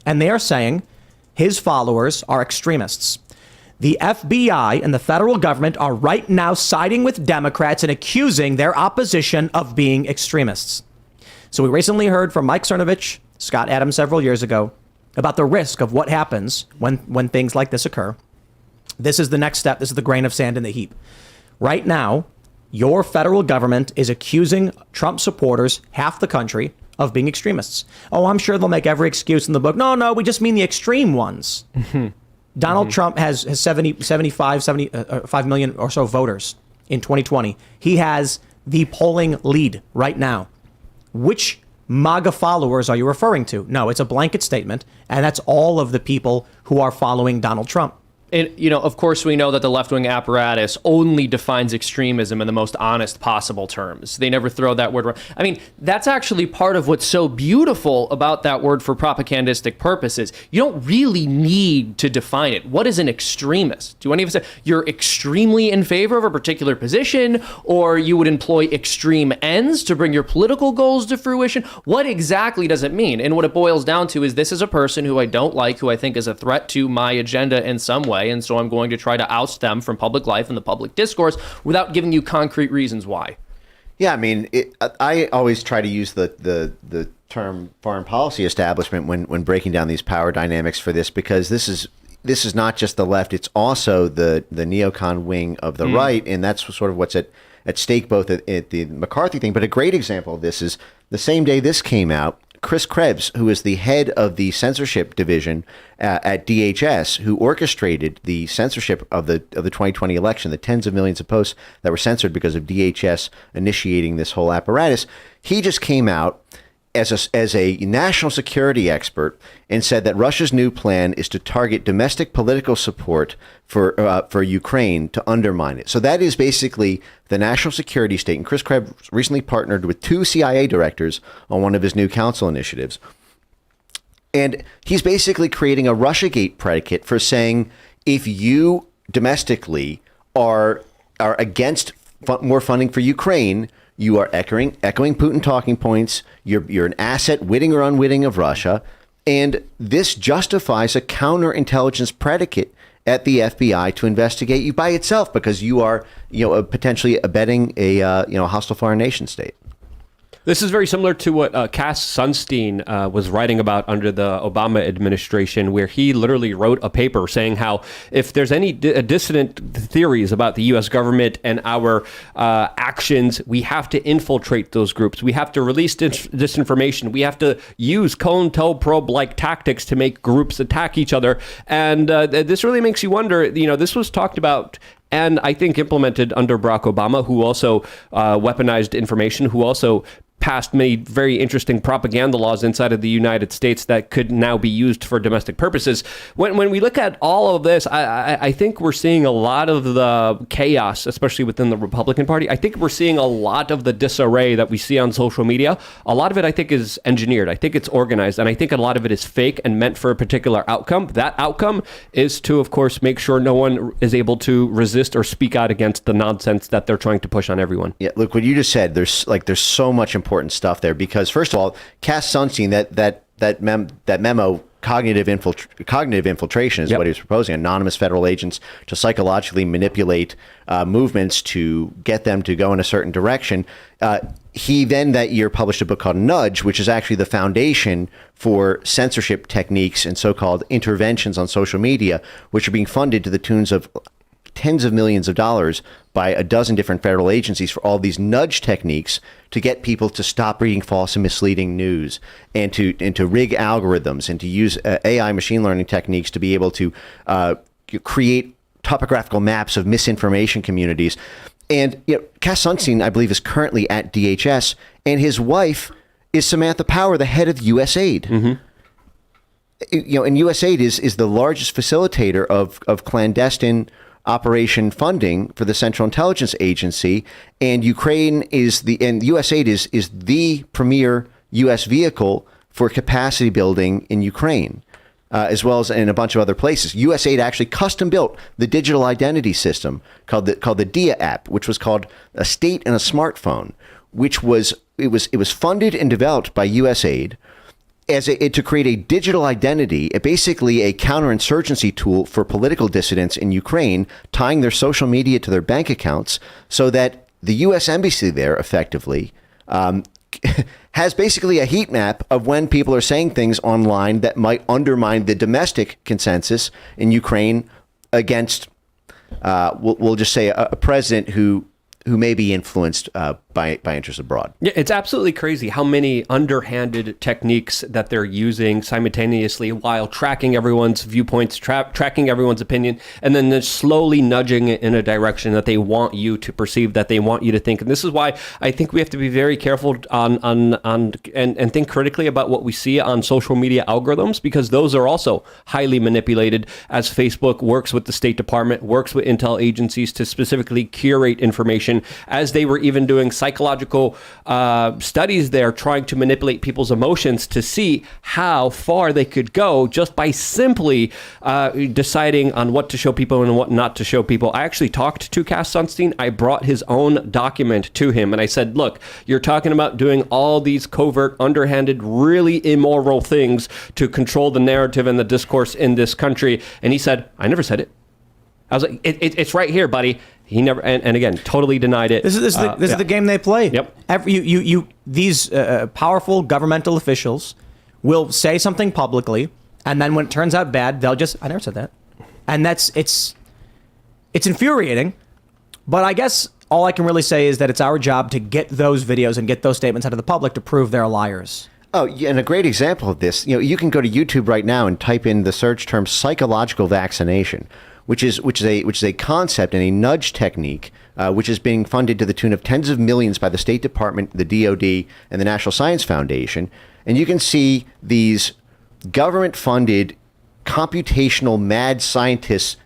And they are saying his followers are extremists. The FBI and the federal government are right now siding with Democrats and accusing their opposition of being extremists. So we recently heard from Mike Cernovich, Scott Adams several years ago, about the risk of what happens when things like this occur. This is the next step. This is the grain of sand in the heap. Right now, your federal government is accusing Trump supporters, half the country, of being extremists. Oh, I'm sure they'll make every excuse in the book. No, we just mean the extreme ones. Donald Trump has 75 million or so voters in 2020. He has the polling lead right now. Which MAGA followers are you referring to? No, it's a blanket statement, and that's all of the people who are following Donald Trump. And, of course, we know that the left-wing apparatus only defines extremism in the most honest possible terms. They never throw that word around. I mean, that's actually part of what's so beautiful about that word for propagandistic purposes. You don't really need to define it. What is an extremist? Do any of us say you're extremely in favor of a particular position, or you would employ extreme ends to bring your political goals to fruition? What exactly does it mean? And what it boils down to is, this is a person who I don't like, who I think is a threat to my agenda in some way. And so I'm going to try to oust them from public life and the public discourse without giving you concrete reasons why. Yeah, I mean, I always try to use the term foreign policy establishment when breaking down these power dynamics for this, because this is not just the left; it's also the neocon wing of the right, and that's sort of what's at stake both at the McCarthy thing. But a great example of this is the same day this came out, Chris Krebs, who is the head of the censorship division at DHS, who orchestrated the censorship of the 2020 election, the tens of millions of posts that were censored because of DHS initiating this whole apparatus. He just came out as a national security expert and said that Russia's new plan is to target domestic political support for Ukraine to undermine it. So that is basically the national security state. And Chris Krebs recently partnered with 2 CIA directors on one of his new council initiatives. And he's basically creating a Russiagate predicate for saying if you domestically are against more funding for Ukraine, you are echoing Putin talking points. You're an asset, witting or unwitting, of Russia. And this justifies a counterintelligence predicate at the FBI to investigate you by itself because you are, potentially abetting a hostile foreign nation state. This is very similar to what Cass Sunstein was writing about under the Obama administration, where he literally wrote a paper saying how if there's any dissident theories about the U.S. government and our actions, we have to infiltrate those groups. We have to release disinformation. We have to use COINTELPRO-like tactics to make groups attack each other. And this really makes you wonder, this was talked about and I think implemented under Barack Obama, who also weaponized information, who also passed many very interesting propaganda laws inside of the United States that could now be used for domestic purposes. When we look at all of this, I think we're seeing a lot of the chaos, especially within the Republican Party. I think we're seeing a lot of the disarray that we see on social media. A lot of it, I think, is engineered. I think it's organized, and I think a lot of it is fake and meant for a particular outcome. That outcome is to, of course, make sure no one is able to resist or speak out against the nonsense that they're trying to push on everyone. Yeah, look, what you just said, there's so much important stuff there because, first of all, Cass Sunstein, that memo, cognitive infiltration is what he was proposing, anonymous federal agents to psychologically manipulate movements to get them to go in a certain direction. He then that year published a book called Nudge, which is actually the foundation for censorship techniques and so-called interventions on social media, which are being funded to the tunes of tens of millions of dollars by a dozen different federal agencies for all these nudge techniques to get people to stop reading false and misleading news and to rig algorithms and to use AI machine learning techniques to be able to create topographical maps of misinformation communities. And Cass Sunstein, I believe, is currently at DHS, and his wife is Samantha Power, the head of USAID. Mm-hmm. And USAID is the largest facilitator of clandestine operation funding for the Central Intelligence Agency, and USAID is the premier U.S. vehicle for capacity building in Ukraine, as well as in a bunch of other places. USAID actually custom built the digital identity system called the DIA app, which was called A State and a Smartphone, which was funded and developed by USAID to create a digital identity, basically a counterinsurgency tool for political dissidents in Ukraine, tying their social media to their bank accounts so that the U.S. embassy there effectively has basically a heat map of when people are saying things online that might undermine the domestic consensus in Ukraine against, we'll just say, a president who may be influenced by interests abroad. Yeah, it's absolutely crazy how many underhanded techniques that they're using simultaneously while tracking everyone's viewpoints, tracking everyone's opinion, and then they're slowly nudging it in a direction that they want you to perceive, that they want you to think. And this is why I think we have to be very careful and think critically about what we see on social media algorithms, because those are also highly manipulated, as Facebook works with the State Department, works with intel agencies to specifically curate information, as they were even doing psychological studies there, trying to manipulate people's emotions to see how far they could go just by simply deciding on what to show people and what not to show people. I actually talked to Cass Sunstein. I brought his own document to him, and I said, look, you're talking about doing all these covert, underhanded, really immoral things to control the narrative and the discourse in this country. And he said, I never said it. I was like, it's right here, buddy. He never, and again, totally denied it. This is the game they play. Yep. These powerful governmental officials will say something publicly, and then when it turns out bad, they'll just, I never said that. And it's infuriating, but I guess all I can really say is that it's our job to get those videos and get those statements out of the public to prove they're liars. Oh, yeah, and a great example of this, you can go to YouTube right now and type in the search term psychological vaccination, which is a concept and a nudge technique which is being funded to the tune of tens of millions by the State Department, the DoD, and the National Science Foundation. And you can see these government-funded computational mad scientists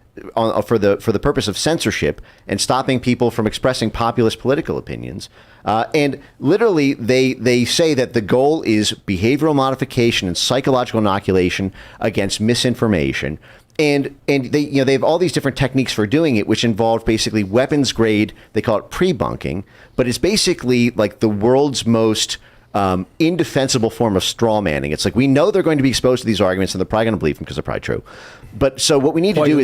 for the purpose of censorship and stopping people from expressing populist political opinions. And literally, they say that the goal is behavioral modification and psychological inoculation against misinformation. And they have all these different techniques for doing it, which involve basically weapons grade. They call it pre-bunking, but it's basically like the world's most indefensible form of straw manning. It's like, we know they're going to be exposed to these arguments and they're probably going to believe them because they're probably true. But so what we need to do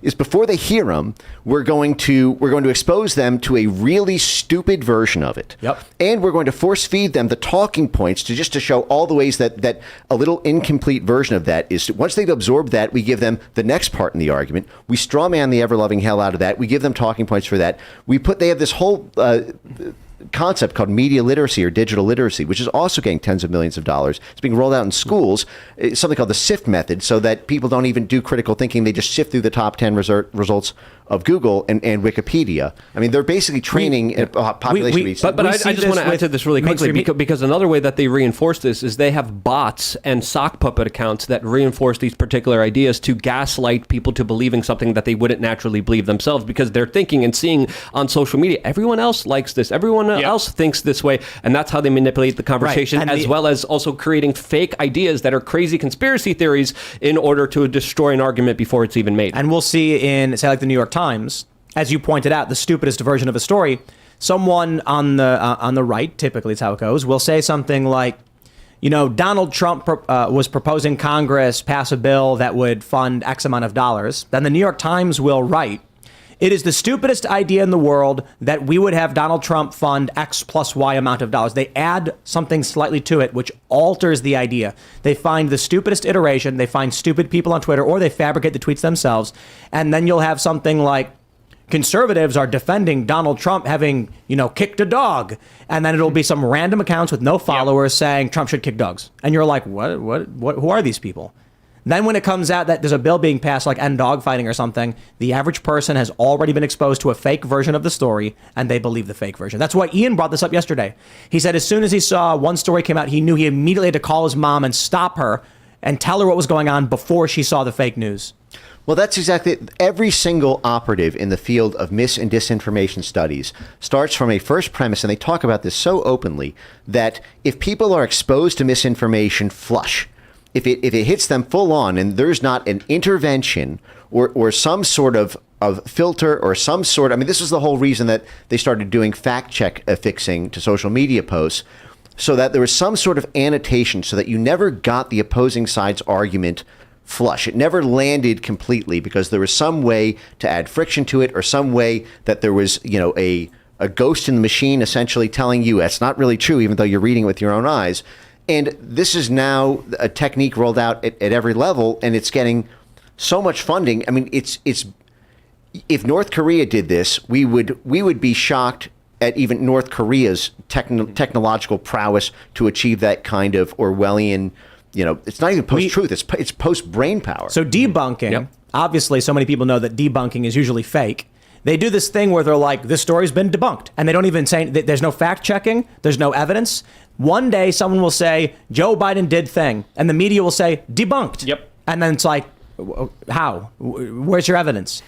is before they hear them, we're going to expose them to a really stupid version of it. Yep. And we're going to force feed them the talking points to show all the ways that a little incomplete version of that is. Once they've absorbed that, we give them the next part in the argument. We straw man the ever-loving hell out of that. We give them talking points for that. They have this whole concept called media literacy or digital literacy, which is also getting tens of millions of dollars. It's being rolled out in schools. It's something called the SIFT method, so that people don't even do critical thinking. They just sift through the top 10 results of Google and Wikipedia. I mean, they're basically training population research. But I just want to add to this really quickly, because another way that they reinforce this is they have bots and sock puppet accounts that reinforce these particular ideas to gaslight people to believing something that they wouldn't naturally believe themselves, because they're thinking and seeing on social media, everyone else likes this, everyone else thinks this way, and that's how they manipulate the conversation, right. As well as also creating fake ideas that are crazy conspiracy theories in order to destroy an argument before it's even made. And we'll see in, say, like the New York Times, as you pointed out, the stupidest version of a story. Someone on the right, typically it's how it goes, will say something like, Donald Trump was proposing Congress pass a bill that would fund X amount of dollars. Then the New York Times will write, it is the stupidest idea in the world that we would have Donald Trump fund X plus Y amount of dollars. They add something slightly to it, which alters the idea. They find the stupidest iteration. They find stupid people on Twitter, or they fabricate the tweets themselves. And then you'll have something like, conservatives are defending Donald Trump having, kicked a dog. And then it'll be some random accounts with no followers saying Trump should kick dogs. And you're like, what, who are these people? Then when it comes out that there's a bill being passed like end dog fighting or something, the average person has already been exposed to a fake version of the story, and they believe the fake version. That's why Ian brought this up yesterday. He said as soon as he saw one story came out, he knew he immediately had to call his mom and stop her and tell her what was going on before she saw the fake news. Well, that's exactly it. Every single operative in the field of mis- and disinformation studies starts from a first premise, and they talk about this so openly, that if people are exposed to misinformation flush, if it hits them full on and there's not an intervention or some sort of filter or some sort, this is the whole reason that they started doing fact check affixing to social media posts, so that there was some sort of annotation so that you never got the opposing side's argument flush. It never landed completely because there was some way to add friction to it, or some way that there was, a ghost in the machine essentially telling you that's not really true, even though you're reading it with your own eyes. And this is now a technique rolled out at every level, and it's getting so much funding. It's if North Korea did this, we would be shocked at even North Korea's technological prowess to achieve that kind of Orwellian. It's not even post-truth; it's post-brain power. So debunking, obviously, so many people know that debunking is usually fake. They do this thing where they're like, this story's been debunked. And they don't even say, there's no fact checking. There's no evidence. One day someone will say, Joe Biden did thing. And the media will say, debunked. Yep. And then it's like, how? Where's your evidence?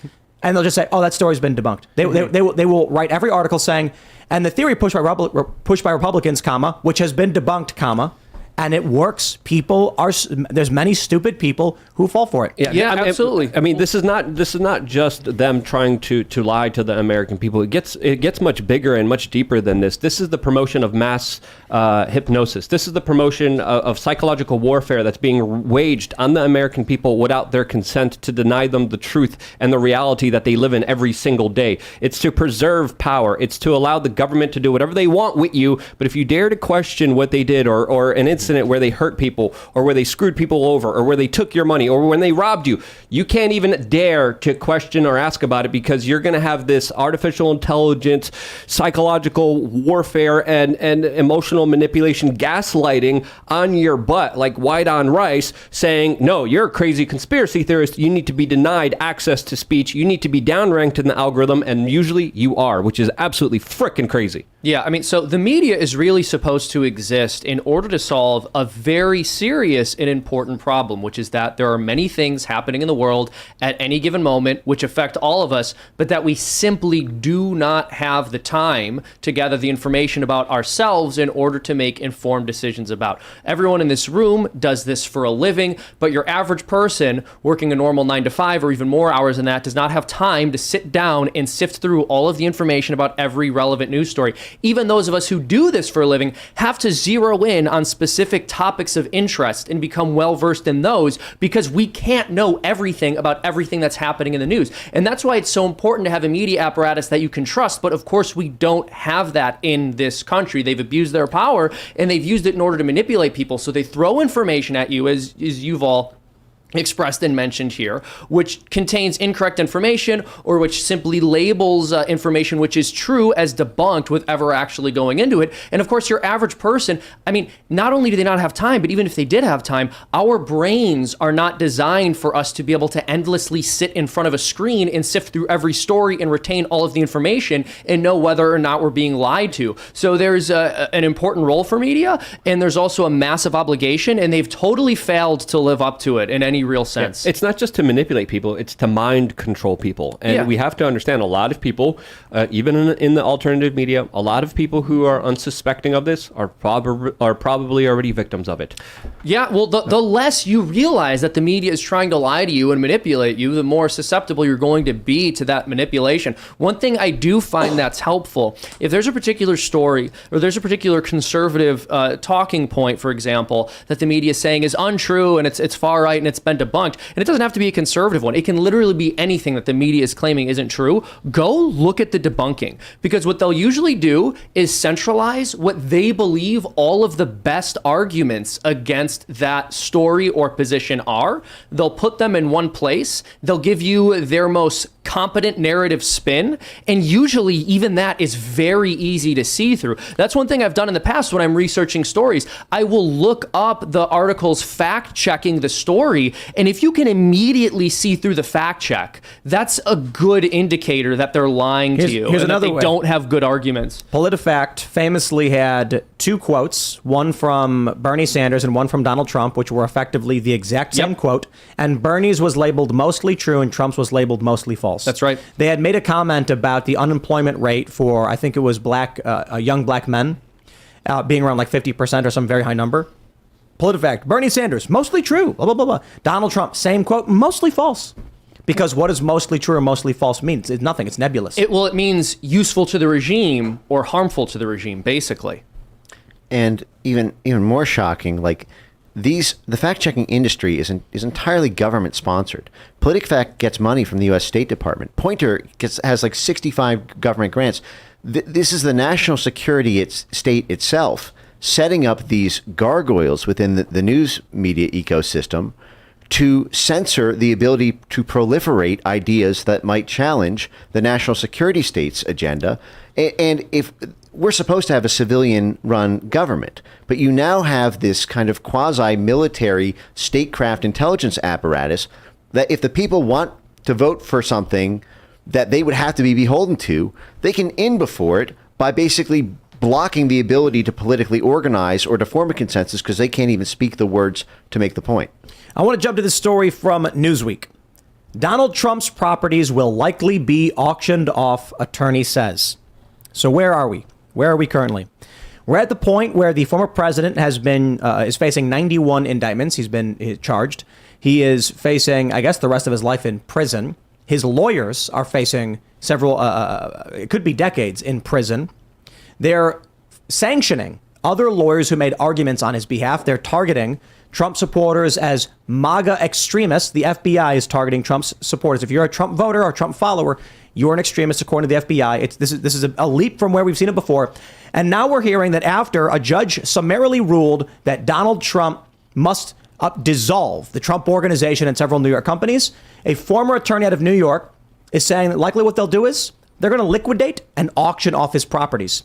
And they'll just say, oh, that story's been debunked. They will write every article saying, and the theory pushed by Republicans, comma, which has been debunked, comma, and it works. There's many stupid people who fall for it. Yeah, absolutely. This is not just them trying to lie to the American people. It gets much bigger and much deeper than this. This is the promotion of mass hypnosis. This is the promotion of psychological warfare that's being waged on the American people without their consent, to deny them the truth and the reality that they live in every single day. It's to preserve power. It's to allow the government to do whatever they want with you. But if you dare to question what they did, or an instance incident where they hurt people or where they screwed people over or where they took your money or when they robbed you, you can't even dare to question or ask about it because you're going to have this artificial intelligence, psychological warfare, and emotional manipulation, gaslighting on your butt like white on rice, saying, no, you're a crazy conspiracy theorist. You need to be denied access to speech. You need to be downranked in the algorithm, and usually you are, which is absolutely frickin' crazy. Yeah, I mean, so the media is really supposed to exist in order to solve a very serious and important problem, which is that there are many things happening in the world at any given moment which affect all of us, but that we simply do not have the time to gather the information about ourselves in order to make informed decisions about. Everyone in this room does this for a living, but your average person working a normal 9 to 5 or even more hours than that does not have time to sit down and sift through all of the information about every relevant news story. Even those of us who do this for a living have to zero in on specific topics of interest and become well-versed in those because we can't know everything about everything that's happening in the news. And that's why it's so important to have a media apparatus that you can trust. But of course, we don't have that in this country. They've abused their power and they've used it in order to manipulate people. So they throw information at you, as you've all expressed and mentioned here, which contains incorrect information or which simply labels information which is true as debunked with ever actually going into it. And of course, your average person, I mean, not only do they not have time, but even if they did have time, our brains are not designed for us to be able to endlessly sit in front of a screen and sift through every story and retain all of the information and know whether or not we're being lied to. So there's an important role for media, and there's also a massive obligation, and they've totally failed to live up to it in any real sense. It's not just to manipulate people, it's to mind control people. And we have to understand a lot of people, even in the alternative media, a lot of people who are unsuspecting of this are probably already victims of it. Yeah, well, the less you realize that the media is trying to lie to you and manipulate you, the more susceptible you're going to be to that manipulation. One thing I do find that's helpful, if there's a particular story or there's a particular conservative talking point, for example, that the media is saying is untrue and it's far right and it's been debunked, and it doesn't have to be a conservative one. It can literally be anything that the media is claiming isn't true. Go look at the debunking, because what they'll usually do is centralize what they believe all of the best arguments against that story or position are. They'll put them in one place. They'll give you their most competent narrative spin, and usually even that is very easy to see through. That's one thing I've done in the past when I'm researching stories. I will look up the articles fact-checking the story, and if you can immediately see through the fact check, that's a good indicator that they're lying to you. Here's and another that they way. don't have good arguments. PolitiFact famously had two quotes, one from Bernie Sanders and one from Donald Trump, which were effectively the exact same quote. And Bernie's was labeled mostly true and Trump's was labeled mostly false. That's right. They had made a comment about the unemployment rate for, I think it was young black men, being around like 50% or some very high number. PolitiFact, Bernie Sanders, mostly true, blah, blah, blah, blah. Donald Trump, same quote, mostly false. Because what does mostly true or mostly false mean? It's nothing. It's nebulous. It means useful to the regime or harmful to the regime, basically. And even more shocking, like the fact-checking industry is entirely government-sponsored. PolitiFact gets money from the U.S. State Department. Poynter has like 65 government grants. This is the national security state itself setting up these gargoyles within the news media ecosystem to censor the ability to proliferate ideas that might challenge the national security state's agenda. And if we're supposed to have a civilian-run government, but you now have this kind of quasi-military statecraft intelligence apparatus that if the people want to vote for something that they would have to be beholden to, they can in before it by basically blocking the ability to politically organize or to form a consensus because they can't even speak the words to make the point. I want to jump to this story from Newsweek. Donald Trump's properties will likely be auctioned off, attorney says. So where are we? Where are we currently? We're at the point where the former president is facing 91 indictments. He's been charged. He is facing, I guess, the rest of his life in prison. His lawyers are facing several, it could be decades in prison. They're sanctioning other lawyers who made arguments on his behalf. They're targeting Trump supporters as MAGA extremists. The FBI is targeting Trump's supporters. If you're a Trump voter or Trump follower, you're an extremist according to the FBI. This is a leap from where we've seen it before. And now we're hearing that after a judge summarily ruled that Donald Trump must dissolve the Trump Organization and several New York companies, a former attorney out of New York is saying that likely what they'll do is they're going to liquidate and auction off his properties.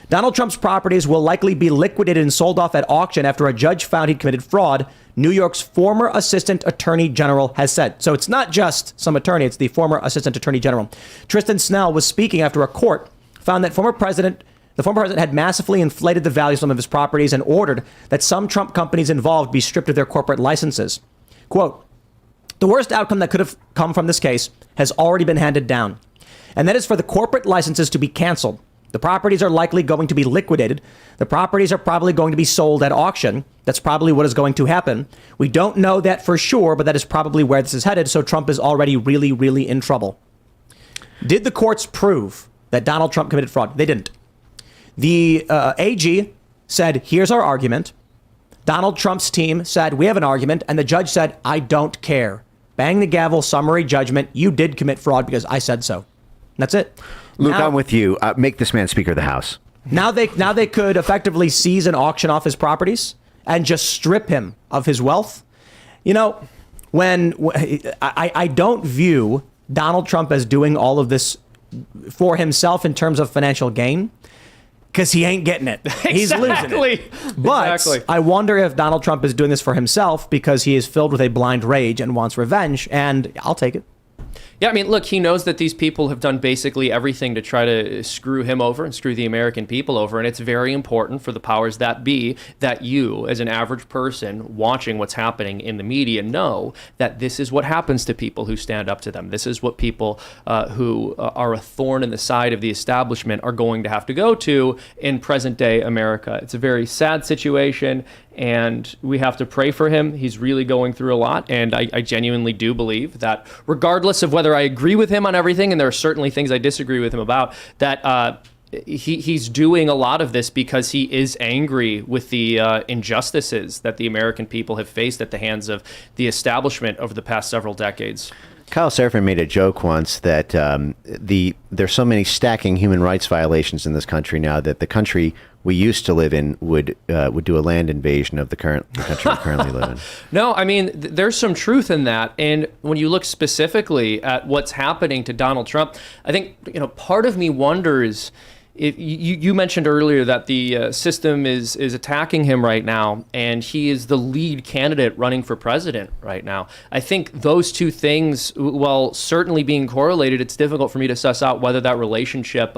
Donald Trump's properties will likely be liquidated and sold off at auction after a judge found he'd committed fraud, New York's former assistant attorney general has said. So it's not just some attorney, it's the former assistant attorney general. Tristan Snell was speaking after a court found that the former president had massively inflated the value of some of his properties and ordered that some Trump companies involved be stripped of their corporate licenses. Quote, "The worst outcome that could have come from this case has already been handed down, and that is for the corporate licenses to be canceled. The properties are likely going to be liquidated. The properties are probably going to be sold at auction. That's probably what is going to happen. We don't know that for sure, but that is probably where this is headed. So Trump is already really, really in trouble." Did the courts prove that Donald Trump committed fraud? They didn't. The AG said, here's our argument. Donald Trump's team said, we have an argument. And the judge said, I don't care. Bang the gavel, summary judgment. You did commit fraud because I said so. That's it. Luke, now, I'm with you. Make this man Speaker of the House. Now they could effectively seize and auction off his properties and just strip him of his wealth. You know, I don't view Donald Trump as doing all of this for himself in terms of financial gain, because he ain't getting it. He's losing it. But I wonder if Donald Trump is doing this for himself because he is filled with a blind rage and wants revenge, and I'll take it. Yeah, I mean, look, he knows that these people have done basically everything to try to screw him over and screw the American people over. And it's very important for the powers that be that you, as an average person watching what's happening in the media, know that this is what happens to people who stand up to them. This is what people who are a thorn in the side of the establishment are going to have to go to in present day America. It's a very sad situation, and we have to pray for him. He's really going through a lot. And I genuinely do believe that regardless of whether I agree with him on everything, and there are certainly things I disagree with him about, that he's doing a lot of this because he is angry with the injustices that the American people have faced at the hands of the establishment over the past several decades. Kyle Seraphin made a joke once that there's so many stacking human rights violations in this country now that the country we used to live in would do a land invasion of the country we currently live in. No, I mean, there's some truth in that. And when you look specifically at what's happening to Donald Trump, I think, part of me wonders if you mentioned earlier that the system is attacking him right now, and he is the lead candidate running for president right now. I think those two things, while certainly being correlated, it's difficult for me to suss out whether that relationship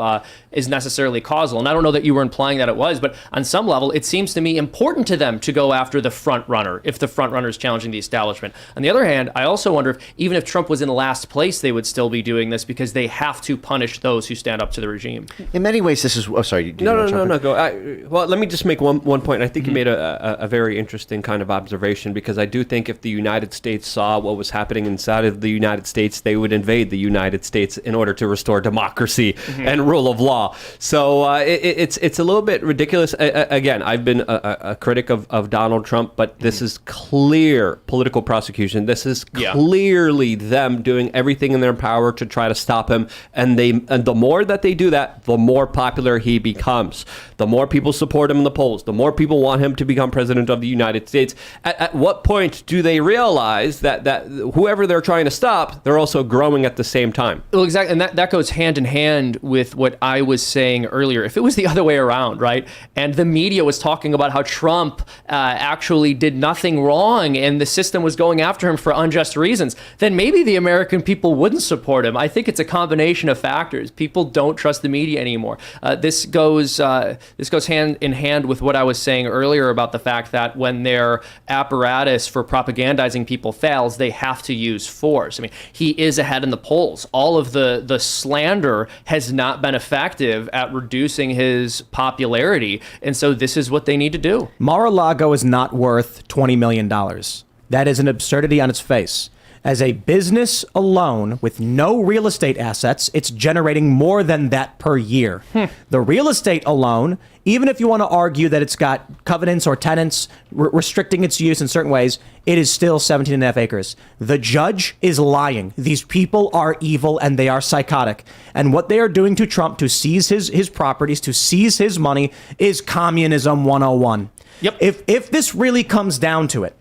is necessarily causal. And I don't know that you were implying that it was, but on some level, it seems to me important to them to go after the front runner if the front runner is challenging the establishment. On the other hand, I also wonder if even if Trump was in last place, they would still be doing this because they have to punish those who stand up to the regime. In many ways, this is... Oh, sorry. No, go. Well, let me just make one point. I think you made a very interesting kind of observation, because I do think if the United States saw what was happening inside of the United States, they would invade the United States in order to restore democracy and rule of law. So it's a little bit ridiculous. Again, I've been a critic of Donald Trump, but this is clear political prosecution. This is clearly them doing everything in their power to try to stop him. And the more that they do that, the more popular he becomes. The more people support him in the polls, the more people want him to become president of the United States. At what point do they realize that whoever they're trying to stop, they're also growing at the same time? Well, exactly. And that goes hand in hand with what I was saying earlier. If it was the other way around, right, and the media was talking about how Trump actually did nothing wrong and the system was going after him for unjust reasons, then maybe the American people wouldn't support him. I think it's a combination of factors. People don't trust the media anymore. This goes hand in hand with what I was saying earlier about the fact that when their apparatus for propagandizing people fails, they have to use force. I mean, he is ahead in the polls. All of the slander has not been effective at reducing his popularity, and so this is what they need to do. Mar-a-Lago is not worth $20 million. That is an absurdity on its face. As a business alone with no real estate assets, it's generating more than that per year. The real estate alone, even if you want to argue that it's got covenants or tenants restricting its use in certain ways, it is still 17 and a half acres. The judge is lying. These people are evil and they are psychotic. And what they are doing to Trump to seize his properties, to seize his money, is communism 101. Yep. If this really comes down to it,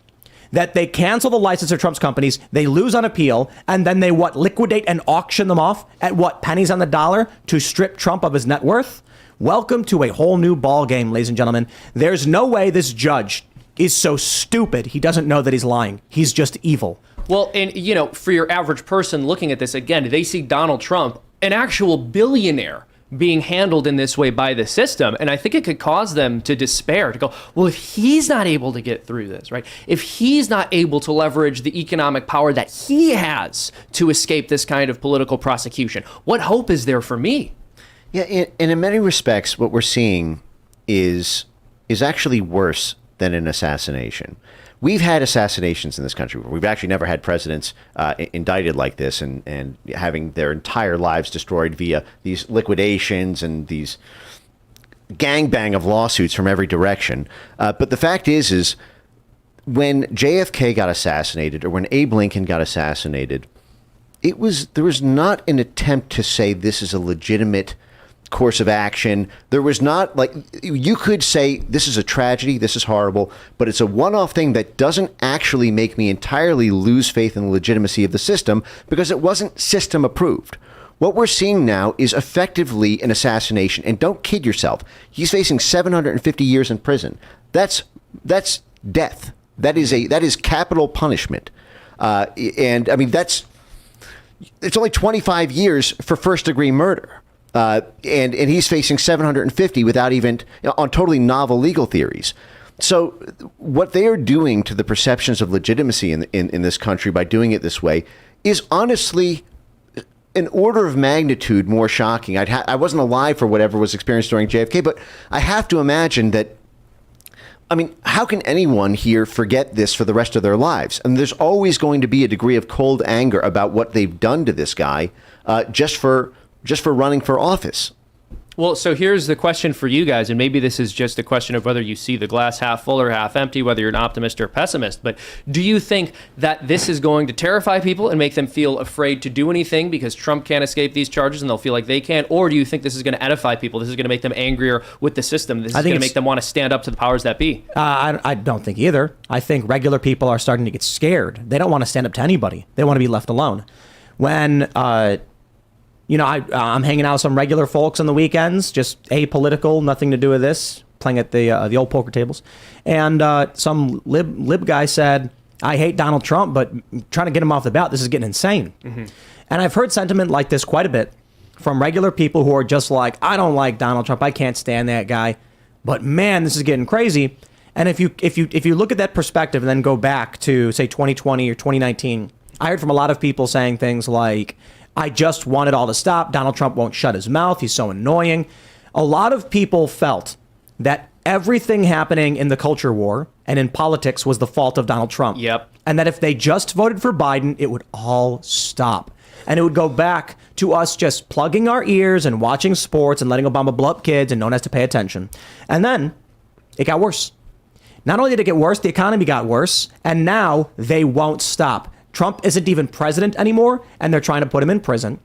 that they cancel the license of Trump's companies, they lose on appeal, and then they liquidate and auction them off at pennies on the dollar to strip Trump of his net worth? Welcome to a whole new ball game, ladies and gentlemen. There's no way this judge is so stupid he doesn't know that he's lying. He's just evil. Well, and for your average person looking at this, again, they see Donald Trump, an actual billionaire, being handled in this way by the system. And I think it could cause them to despair, to go, well, if he's not able to get through this, right? If he's not able to leverage the economic power that he has to escape this kind of political prosecution, what hope is there for me? Yeah, and in many respects, what we're seeing is actually worse than an assassination. We've had assassinations in this country. We've actually never had presidents indicted like this and having their entire lives destroyed via these liquidations and these gangbang of lawsuits from every direction. But the fact is when JFK got assassinated or when Abe Lincoln got assassinated, there was not an attempt to say this is a legitimate course of action. There was not, like, you could say this is a tragedy, this is horrible, but it's a one-off thing that doesn't actually make me entirely lose faith in the legitimacy of the system because it wasn't system approved. What we're seeing now is effectively an assassination, and don't kid yourself. He's facing 750 years in prison. That's death. That is capital punishment. And I mean, it's only 25 years for first-degree murder. And he's facing 750 without even on totally novel legal theories. So what they are doing to the perceptions of legitimacy in this country by doing it this way is honestly an order of magnitude more shocking. I wasn't alive for whatever was experienced during JFK, but I have to imagine that. I mean, how can anyone here forget this for the rest of their lives? And there's always going to be a degree of cold anger about what they've done to this guy just for running for office. Well, so here's the question for you guys, and maybe this is just a question of whether you see the glass half full or half empty, whether you're an optimist or pessimist, but do you think that this is going to terrify people and make them feel afraid to do anything because Trump can't escape these charges and they'll feel like they can't? Or do you think this is going to edify people? This is going to make them angrier with the system? This is going to make them want to stand up to the powers that be? I don't think either. I think regular people are starting to get scared. They don't want to stand up to anybody. They want to be left alone. When I'm hanging out with some regular folks on the weekends, just apolitical, nothing to do with this, playing at the old poker tables. And some lib guy said, I hate Donald Trump, but trying to get him off the ballot, this is getting insane. Mm-hmm. And I've heard sentiment like this quite a bit from regular people who are just like, I don't like Donald Trump. I can't stand that guy. But man, this is getting crazy. And if you look at that perspective and then go back to, say, 2020 or 2019, I heard from a lot of people saying things like, I just want it all to stop. Donald Trump won't shut his mouth. He's so annoying. A lot of people felt that everything happening in the culture war and in politics was the fault of Donald Trump. Yep. And that if they just voted for Biden, it would all stop. And it would go back to us just plugging our ears and watching sports and letting Obama blow up kids and no one has to pay attention. And then it got worse. Not only did it get worse, the economy got worse. And now they won't stop. Trump isn't even president anymore, and they're trying to put him in prison.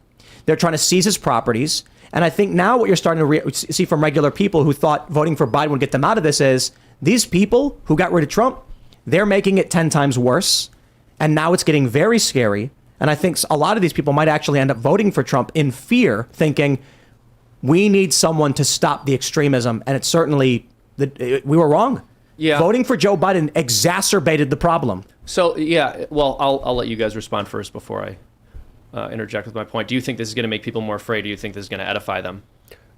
They're trying to seize his properties. And I think now what you're starting to see from regular people who thought voting for Biden would get them out of this is these people who got rid of Trump, they're making it 10 times worse. And now it's getting very scary. And I think a lot of these people might actually end up voting for Trump in fear, thinking we need someone to stop the extremism. And it's certainly, we were wrong. Yeah. Voting for Joe Biden exacerbated the problem. So, yeah, well, I'll let you guys respond first before I interject with my point. Do you think this is going to make people more afraid? Do you think this is going to edify them?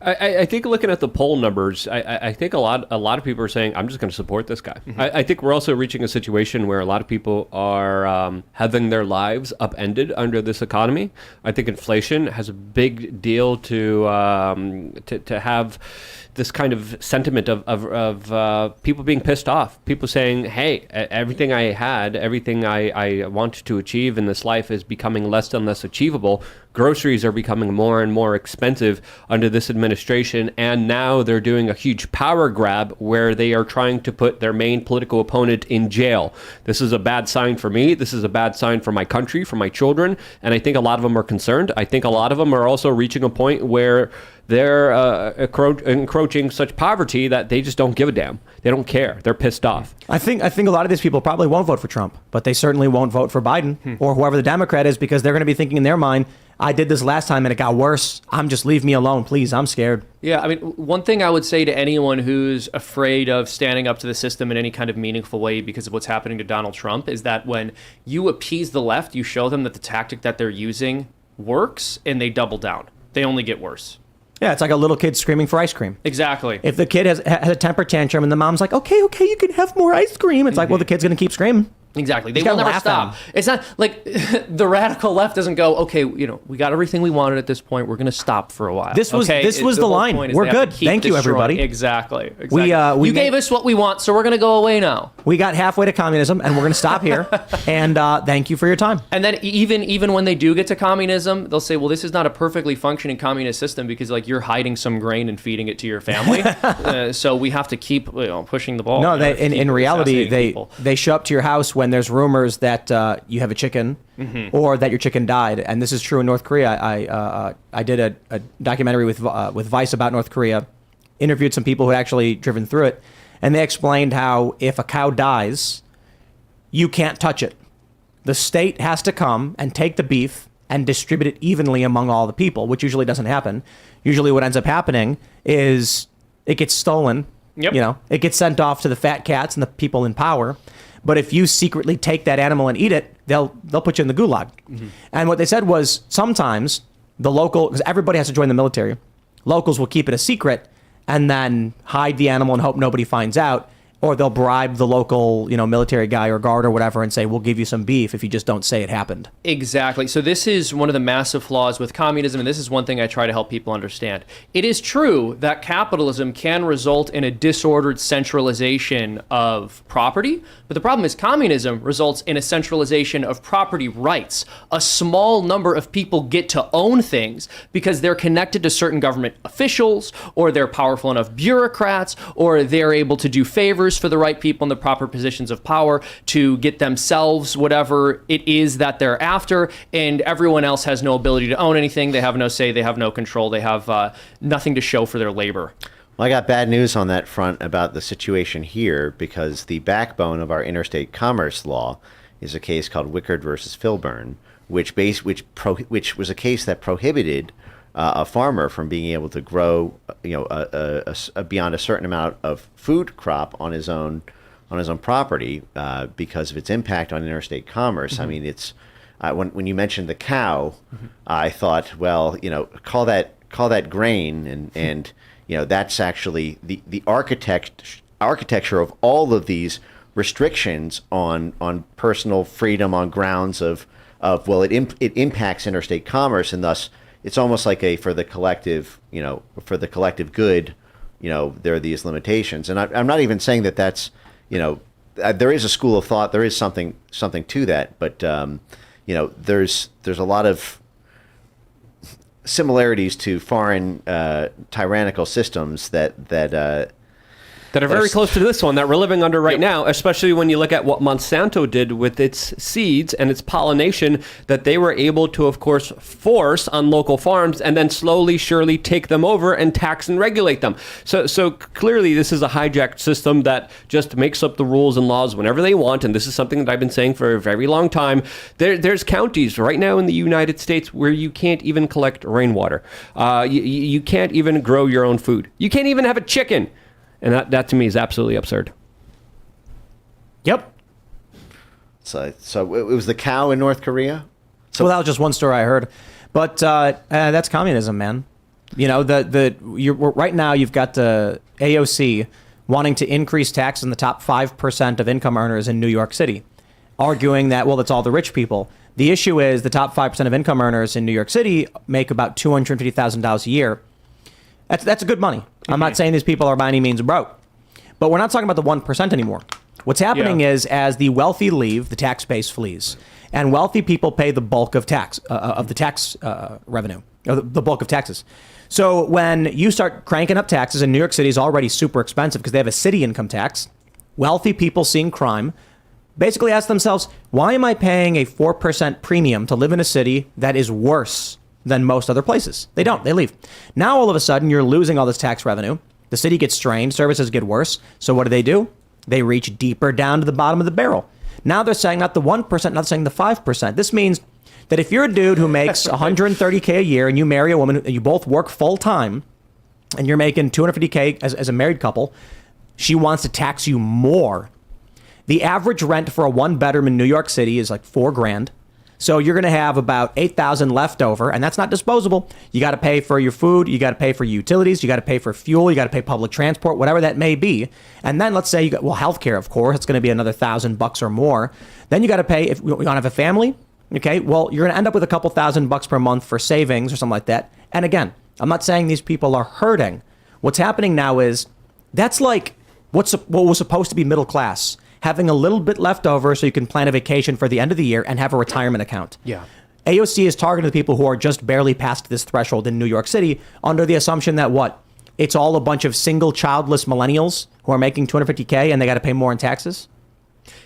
I think looking at the poll numbers, I think a lot of people are saying, I'm just going to support this guy. I think we're also reaching a situation where a lot of people are having their lives upended under this economy. I think inflation has a big deal to have this kind of sentiment of people being pissed off, people saying, hey, everything I had, everything I wanted to achieve in this life is becoming less and less achievable. Groceries are becoming more and more expensive under this administration, and now they're doing a huge power grab where they are trying to put their main political opponent in jail. This is a bad sign for me. This is a bad sign for my country, for my children, and I think a lot of them are concerned. I think a lot of them are also reaching a point where they're encroaching such poverty that they just don't give a damn. They don't care. They're pissed off. I think a lot of these people probably won't vote for Trump, but they certainly won't vote for Biden or whoever the Democrat is, because they're going to be thinking in their mind, I did this last time and it got worse. Just leave me alone, please. I'm scared. Yeah, I mean, one thing I would say to anyone who's afraid of standing up to the system in any kind of meaningful way because of what's happening to Donald Trump is that when you appease the left, you show them that the tactic that they're using works and they double down. They only get worse. Yeah, it's like a little kid screaming for ice cream. Exactly. If the kid has a temper tantrum and the mom's like, okay, you can have more ice cream. It's like, well, the kid's going to keep screaming. Exactly. They You will gotta never laugh at stop. them. It's not like the radical left doesn't go, okay, we got everything we wanted at this point. We're going to stop for a while. This was the whole line. point is We're they have good. to keep Thank you, destroying. everybody. Exactly. We you gave us what we want, so we're going to go away now. We got halfway to communism, and we're going to stop here. And thank you for your time. And then even when they do get to communism, they'll say, well, this is not a perfectly functioning communist system because like you're hiding some grain and feeding it to your family. So we have to keep pushing the ball. No, to keep in reality, assassinating people. they show up to your house when there's rumors that you have a chicken or that your chicken died. And this is true in North Korea. I did a documentary with Vice about North Korea, interviewed some people who had actually driven through it, and they explained how if a cow dies, you can't touch it. The state has to come and take the beef and distribute it evenly among all the people, which usually doesn't happen. Usually what ends up happening is it gets stolen. Yep. It gets sent off to the fat cats and the people in power. But if you secretly take that animal and eat it, they'll put you in the gulag. And what they said was sometimes the local, because everybody has to join the military, locals will keep it a secret and then hide the animal and hope nobody finds out. Or they'll bribe the local, military guy or guard or whatever and say, we'll give you some beef if you just don't say it happened. Exactly. So this is one of the massive flaws with communism, and this is one thing I try to help people understand. It is true that capitalism can result in a disordered centralization of property, but the problem is communism results in a centralization of property rights. A small number of people get to own things because they're connected to certain government officials, or they're powerful enough bureaucrats, or they're able to do favors for the right people in the proper positions of power to get themselves whatever it is that they're after, and everyone else has no ability to own anything. They have no say, they have no control, they have nothing to show for their labor. Well, I got bad news on that front about the situation here, because the backbone of our interstate commerce law is a case called Wickard versus Filburn, which was a case that prohibited a farmer from being able to grow, beyond a certain amount of food crop on his own property because of its impact on interstate commerce. I mean, it's when you mentioned the cow, I thought, well, call that grain, and that's actually the architecture of all of these restrictions on personal freedom on grounds of it impacts interstate commerce, and thus it's almost like for the collective good, there are these limitations. And I'm not even saying that that's, there is a school of thought, there is something to that, but there's a lot of similarities to foreign tyrannical systems that are very close to this one that we're living under right now, especially when you look at what Monsanto did with its seeds and its pollination, that they were able to, of course, force on local farms and then slowly, surely take them over and tax and regulate them. So clearly this is a hijacked system that just makes up the rules and laws whenever they want, and this is something that I've been saying for a very long time. There's counties right now in the United States where you can't even collect rainwater. You can't even grow your own food. You can't even have a chicken. And that to me is absolutely absurd. Yep. So it was the cow in North Korea? Well, that was just one story I heard. But that's communism, man. You know, right now you've got the AOC wanting to increase tax in the top 5% of income earners in New York City, arguing that, well, that's all the rich people. The issue is the top 5% of income earners in New York City make about $250,000 a year. That's good money. I'm not saying these people are by any means broke, but we're not talking about the 1% anymore. What's happening is, as the wealthy leave, the tax base flees, and wealthy people pay the bulk of the tax revenue, or the bulk of taxes. So when you start cranking up taxes, and New York City is already super expensive because they have a city income tax, wealthy people seeing crime basically ask themselves, why am I paying a 4% premium to live in a city that is worse than most other places? They don't. They leave. Now, all of a sudden, you're losing all this tax revenue. The city gets strained. Services get worse. So what do? They reach deeper down to the bottom of the barrel. Now they're saying not the 1%, not saying the 5%. This means that if you're a dude who makes $130K a year and you marry a woman and you both work full time and you're making $250K as a married couple, she wants to tax you more. The average rent for a one bedroom in New York City is like $4,000. So you're going to have about $8,000 left over, and that's not disposable. You got to pay for your food, you got to pay for utilities, you got to pay for fuel, you got to pay public transport, whatever that may be. And then let's say you got, healthcare, of course, it's going to be another $1,000 or more. Then you got to pay if you don't have a family. Okay, well, you're going to end up with a couple $1,000 per month for savings or something like that. And again, I'm not saying these people are hurting. What's happening now is that's like what was supposed to be middle class, having a little bit left over so you can plan a vacation for the end of the year and have a retirement account. Yeah. AOC is targeting the people who are just barely past this threshold in New York City under the assumption that it's all a bunch of single childless millennials who are making $250K and they got to pay more in taxes?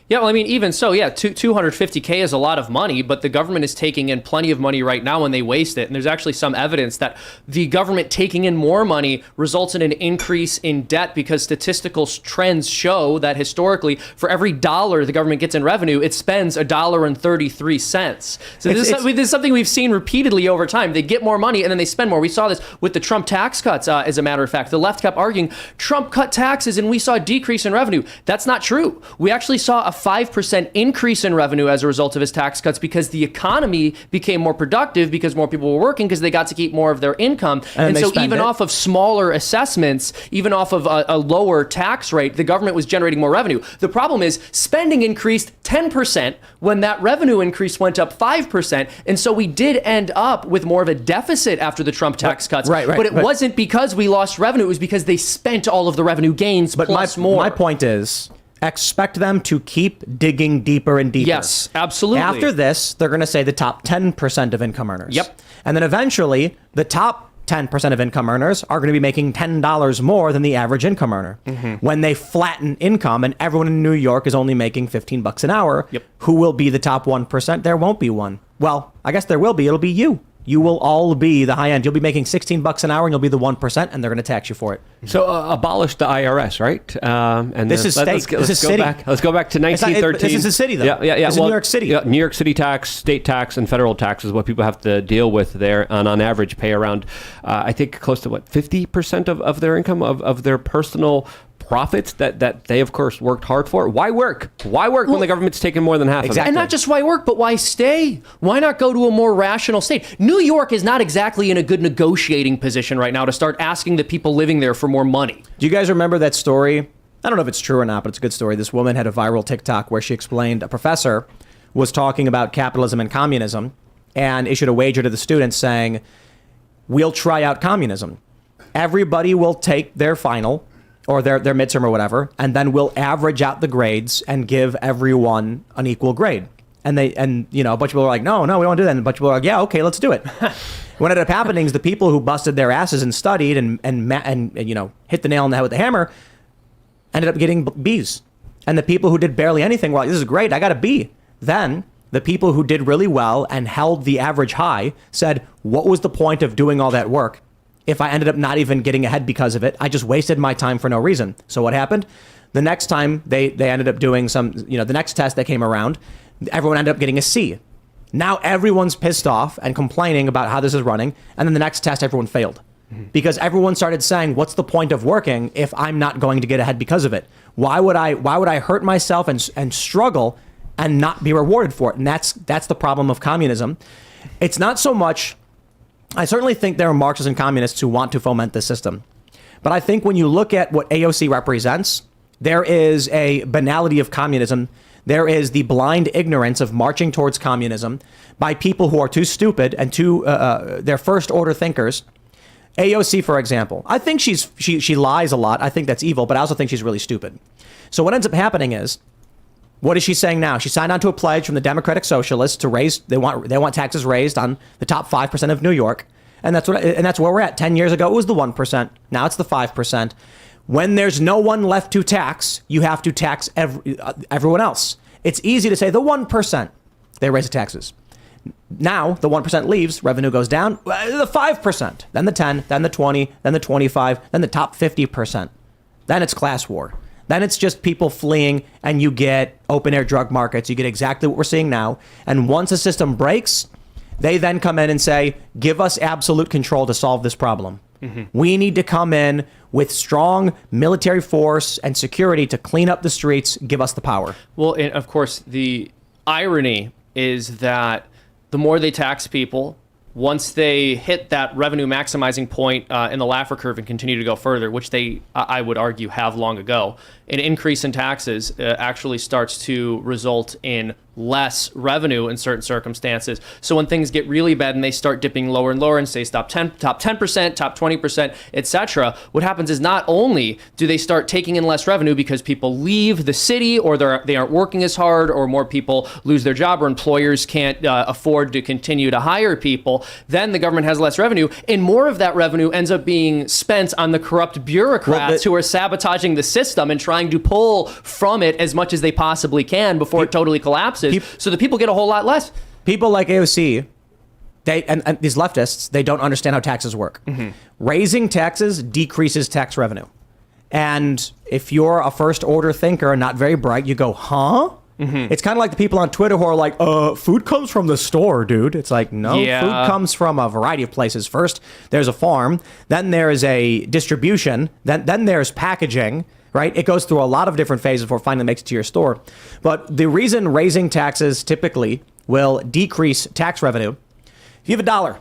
Yeah, well, I mean, even so, yeah, $250K is a lot of money, but the government is taking in plenty of money right now and they waste it. And there's actually some evidence that the government taking in more money results in an increase in debt because statistical trends show that historically, for every dollar the government gets in revenue, it spends $1.33. So this is something we've seen repeatedly over time. They get more money and then they spend more. We saw this with the Trump tax cuts, as a matter of fact. The left kept arguing, Trump cut taxes and we saw a decrease in revenue. That's not true. We actually saw a 5% increase in revenue as a result of his tax cuts because the economy became more productive because more people were working because they got to keep more of their income. And so even off of smaller assessments, even off of a lower tax rate, the government was generating more revenue. The problem is spending increased 10% when that revenue increase went up 5%. And so we did end up with more of a deficit after the Trump tax cuts. Right. But it wasn't because we lost revenue. It was because they spent all of the revenue gains plus more. My point is, expect them to keep digging deeper and deeper. Yes, absolutely. After this, they're going to say the top 10% of income earners. Yep. And then eventually, the top 10% of income earners are going to be making $10 more than the average income earner. Mm-hmm. When they flatten income and everyone in New York is only making $15 an hour, who will be the top 1%? There won't be one. Well, I guess there will be. It'll be you. You will all be the high end. You'll be making $16 an hour and you'll be the 1% and they're going to tax you for it. So abolish the IRS, right? And this is state. This is city. Let's go back to 1913. This is a city, though. Yeah. This is New York City. Yeah, New York City tax, state tax, and federal tax is what people have to deal with there. And on average, pay around, I think, close to 50% of their income, of their personal profits that they, of course, worked hard for. Why work? Why work when the government's taking more than half of it? And not just why work, but why stay? Why not go to a more rational state? New York is not exactly in a good negotiating position right now to start asking the people living there for more money. Do you guys remember that story? I don't know if it's true or not, but it's a good story. This woman had a viral TikTok where she explained a professor was talking about capitalism and communism and issued a wager to the students saying, we'll try out communism. Everybody will take their final or their midterm or whatever, and then we'll average out the grades and give everyone an equal grade. And a bunch of people are like, no, we don't want to do that. And a bunch of people are like, yeah, okay, let's do it. What ended up happening is the people who busted their asses and studied and hit the nail on the head with the hammer ended up getting B's. And the people who did barely anything were like, this is great, I got a B. Then the people who did really well and held the average high said, what was the point of doing all that work if I ended up not even getting ahead because of it? I just wasted my time for no reason. So what happened? The next time they ended up doing the next test that came around, everyone ended up getting a C. Now everyone's pissed off and complaining about how this is running. And then the next test, everyone failed. Because everyone started saying, what's the point of working if I'm not going to get ahead because of it? Why would I hurt myself and struggle and not be rewarded for it? And that's the problem of communism. It's not so much I certainly think there are Marxists and communists who want to foment this system. But I think when you look at what AOC represents, there is a banality of communism. There is the blind ignorance of marching towards communism by people who are too stupid and they're first order thinkers. AOC, for example, I think she lies a lot. I think that's evil, but I also think she's really stupid. So what ends up happening is, what is she saying now? She signed on to a pledge from the Democratic Socialists to raise. They want taxes raised on the top 5% of New York, and that's where we're at. 10 years ago, it was the 1%. Now it's the 5%. When there's no one left to tax, you have to tax everyone else. It's easy to say the 1%. They raise the taxes. Now the 1% leaves, revenue goes down. The 5%, then the 10, then the 20, then the 25, then the top 50%. Then it's class war. Then it's just people fleeing, and you get open air drug markets. You get exactly what we're seeing now. And once a system breaks, they then come in and say, give us absolute control to solve this problem. Mm-hmm. We need to come in with strong military force and security to clean up the streets, give us the power. Well, and of course, the irony is that the more they tax people, once they hit that revenue maximizing point in the Laffer curve and continue to go further, which they, I would argue, have long ago, an increase in taxes actually starts to result in less revenue in certain circumstances. So when things get really bad and they start dipping lower and lower and say top 10%, top 20%, etc., what happens is not only do they start taking in less revenue because people leave the city or they aren't working as hard or more people lose their job or employers can't afford to continue to hire people, then the government has less revenue, and more of that revenue ends up being spent on the corrupt bureaucrats who are sabotaging the system and trying to pull from it as much as they possibly can before it totally collapses. So the people get a whole lot less. People like AOC, and these leftists, they don't understand how taxes work. Mm-hmm. Raising taxes decreases tax revenue. And if you're a first order thinker and not very bright, you go, huh? Mm-hmm. It's kind of like the people on Twitter who are like, food comes from the store, dude. It's like, no, food comes from a variety of places. First, there's a farm. Then there's a distribution. Then there's packaging. Right? It goes through a lot of different phases before it finally makes it to your store. But the reason raising taxes typically will decrease tax revenue, if you have $1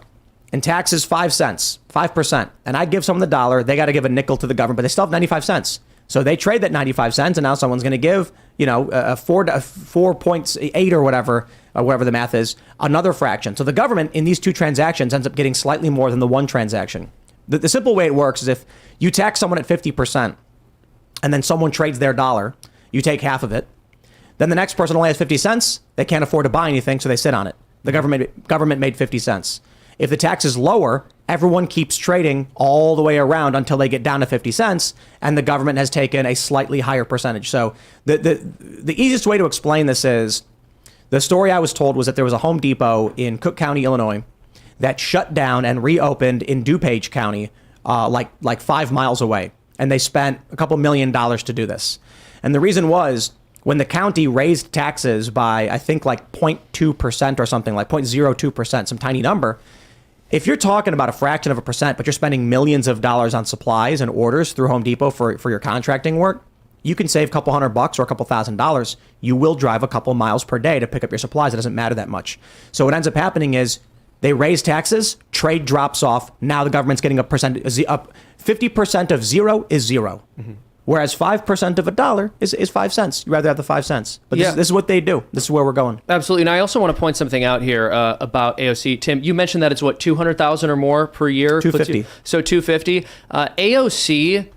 and tax is 5 cents, 5%, and I give someone the $1, they got to give a nickel to the government, but they still have 95 cents. So they trade that 95 cents, and now someone's going to give, a 4.8 or whatever the math is, another fraction. So the government in these two transactions ends up getting slightly more than the one transaction. The simple way it works is if you tax someone at 50%, and then someone trades their $1, you take half of it. Then the next person only has 50 cents. They can't afford to buy anything, so they sit on it. The government made 50 cents. If the tax is lower, everyone keeps trading all the way around until they get down to 50 cents, and the government has taken a slightly higher percentage. So the easiest way to explain this is, the story I was told was that there was a Home Depot in Cook County, Illinois, that shut down and reopened in DuPage County, like 5 miles away. And they spent a couple $1 million to do this. And the reason was, when the county raised taxes by, I think, like 0.2% or something, like 0.02%, some tiny number, if you're talking about a fraction of a percent, but you're spending millions of dollars on supplies and orders through Home Depot for your contracting work, you can save a couple $100 or a couple $1,000. You will drive a couple miles per day to pick up your supplies. It doesn't matter that much. So what ends up happening is, they raise taxes, trade drops off. Now the government's getting a percent up. 50% of zero is zero. Mm-hmm. Whereas 5% of $1 is 5 cents. You'd rather have the 5 cents. But this is what they do. This is where we're going. Absolutely. And I also want to point something out here about AOC. Tim, you mentioned that it's what, 200,000 or more per year? 250. So 250. AOC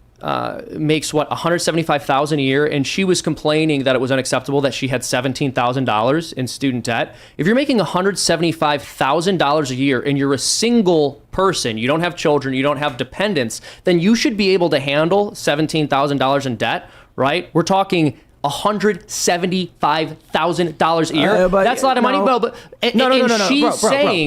makes what, $175,000 a year, and she was complaining that it was unacceptable that she had $17,000 in student debt. If you're making $175,000 a year and you're a single person, you don't have children, you don't have dependents, then you should be able to handle $17,000 in debt, right? We're talking $175,000 a year. That's a lot of money, bro.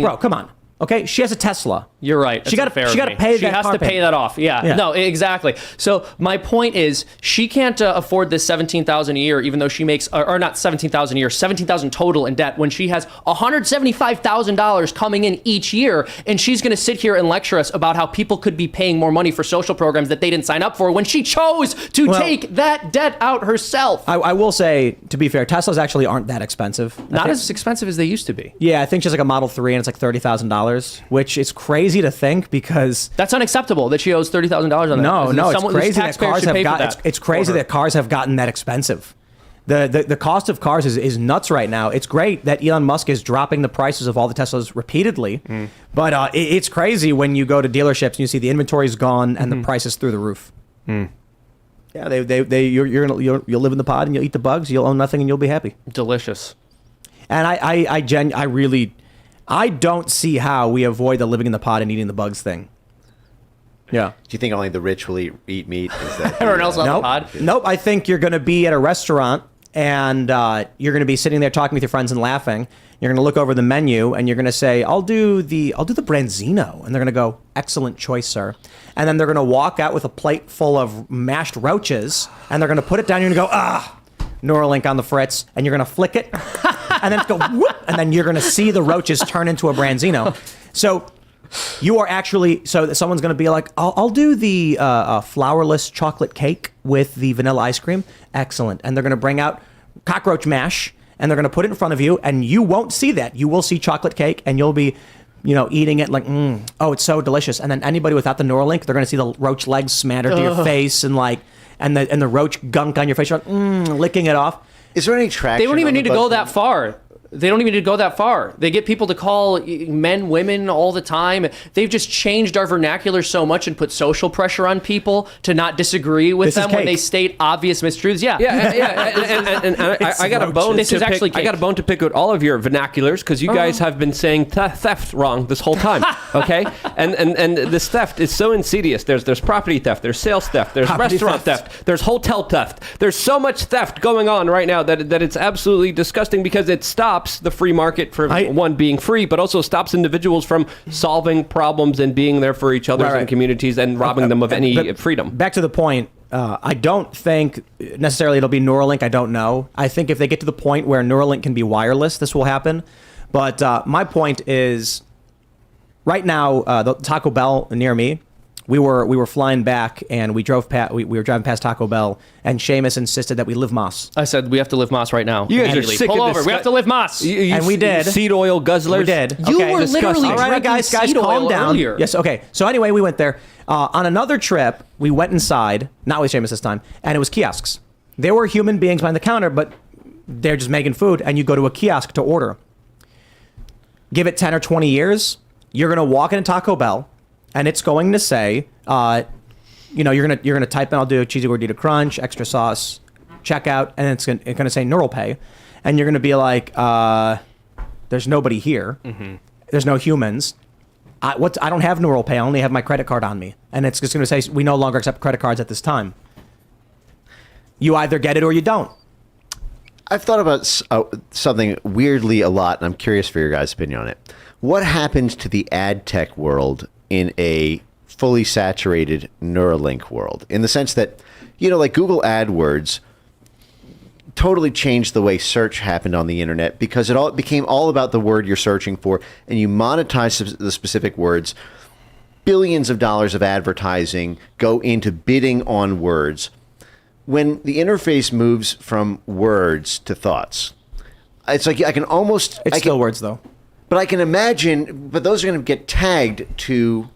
Bro, come on. Okay, she has a Tesla. You're right. She got to pay that. She has to pay that off. Yeah. No, exactly. So my point is, she can't afford this $17,000 a year, even though she makes, or not $17,000 a year, $17,000 total in debt, when she has $175,000 coming in each year, and she's going to sit here and lecture us about how people could be paying more money for social programs that they didn't sign up for when she chose to take that debt out herself. I will say, to be fair, Teslas actually aren't that expensive. Not as expensive as they used to be. Yeah, I think she's like a Model 3, and it's like $30,000, which is crazy crazy to think because That's unacceptable that she owes $30,000 on that. no, it's crazy that taxpayer cars should have pay for got. that It's crazy for her. that cars have gotten that expensive. The cost of cars is nuts right now. It's great that Elon Musk is dropping the prices of all the Teslas repeatedly, but it's crazy when you go to dealerships and you see the inventory's gone and the price is through the roof. Yeah, you'll live in the pod and you'll eat the bugs. You'll own nothing and you'll be happy. Delicious. And I don't see how we avoid the living in the pod and eating the bugs thing. Yeah. Do you think only the rich will eat meat? Is that Everyone else on the Nope. pod. Nope. I think you're going to be at a restaurant and you're going to be sitting there talking with your friends and laughing. You're going to look over the menu and you're going to say, "I'll do the branzino," and they're going to go, "Excellent choice, sir." And then they're going to walk out with a plate full of mashed roaches, and they're going to put it down. You're going to go, Neuralink on the fritz, and you're going to flick it, and then go whoop, and then you're going to see the roaches turn into a branzino. So you are actually, so someone's going to be like, I'll do the flourless chocolate cake with the vanilla ice cream. Excellent. And they're going to bring out cockroach mash, and they're going to put it in front of you, and you won't see that. You will see chocolate cake, and you'll be, eating it like, oh, it's so delicious. And then anybody without the Neuralink, they're going to see the roach legs smattered to your face, and the roach gunk on your face. You're like, licking it off. Is there any traction? They don't even on need the to go bug that thing? far. They don't even need to go that far. They get people to call men women all the time. They've just changed our vernacular so much and put social pressure on people to not disagree with This is them when cake. they state obvious mistruths. Yeah. And I got a bone. This is to actually pick, I got a cake. bone to pick with all of your vernaculars because you guys have been saying theft wrong this whole time. Okay, and this theft is so insidious. There's property theft. There's sales theft. There's Property restaurant theft. There's hotel theft. There's so much theft going on right now that it's absolutely disgusting because it stops the free market for one being free, but also stops individuals from solving problems and being there for each other Right. and communities and robbing them of any But freedom. Back to the point, I don't think necessarily it'll be Neuralink. I don't know. I think if they get to the point where Neuralink can be wireless, this will happen. But my point is, right now, the Taco Bell near me, we were flying back and we drove past. We were driving past Taco Bell, and Seamus insisted that we live Moss. I said we have to live Moss right now. You guys are Immediately. sick Pull of over. this We have guy- to live Moss. And we did. Seed oil guzzlers. We did. You Okay. were literally All right, drinking guys, seed calm oil down. earlier. Yes, okay. So anyway, we went there. On another trip, we went inside, not with Seamus this time, and it was kiosks. There were human beings behind the counter, but they're just making food, and you go to a kiosk to order. Give it 10 or 20 years, you're going to walk into Taco Bell, and it's going to say, you're gonna type in, "I'll do a cheesy gordita crunch, extra sauce, checkout," and it's gonna say Neural Pay, and you're gonna be like, "There's nobody here. There's no humans. I don't have Neural Pay. I only have my credit card on me," and it's just gonna say, "We no longer accept credit cards at this time." You either get it or you don't. I've thought about something weirdly a lot, and I'm curious for your guys' opinion on it. What happens to the ad tech world in a fully saturated Neuralink world? In the sense that, like Google AdWords totally changed the way search happened on the internet because it became all about the word you're searching for, and you monetize the specific words. Billions of dollars of advertising go into bidding on words. When the interface moves from words to thoughts, it's like I can almost... It's still words though. But I can imagine, but those are going to get tagged to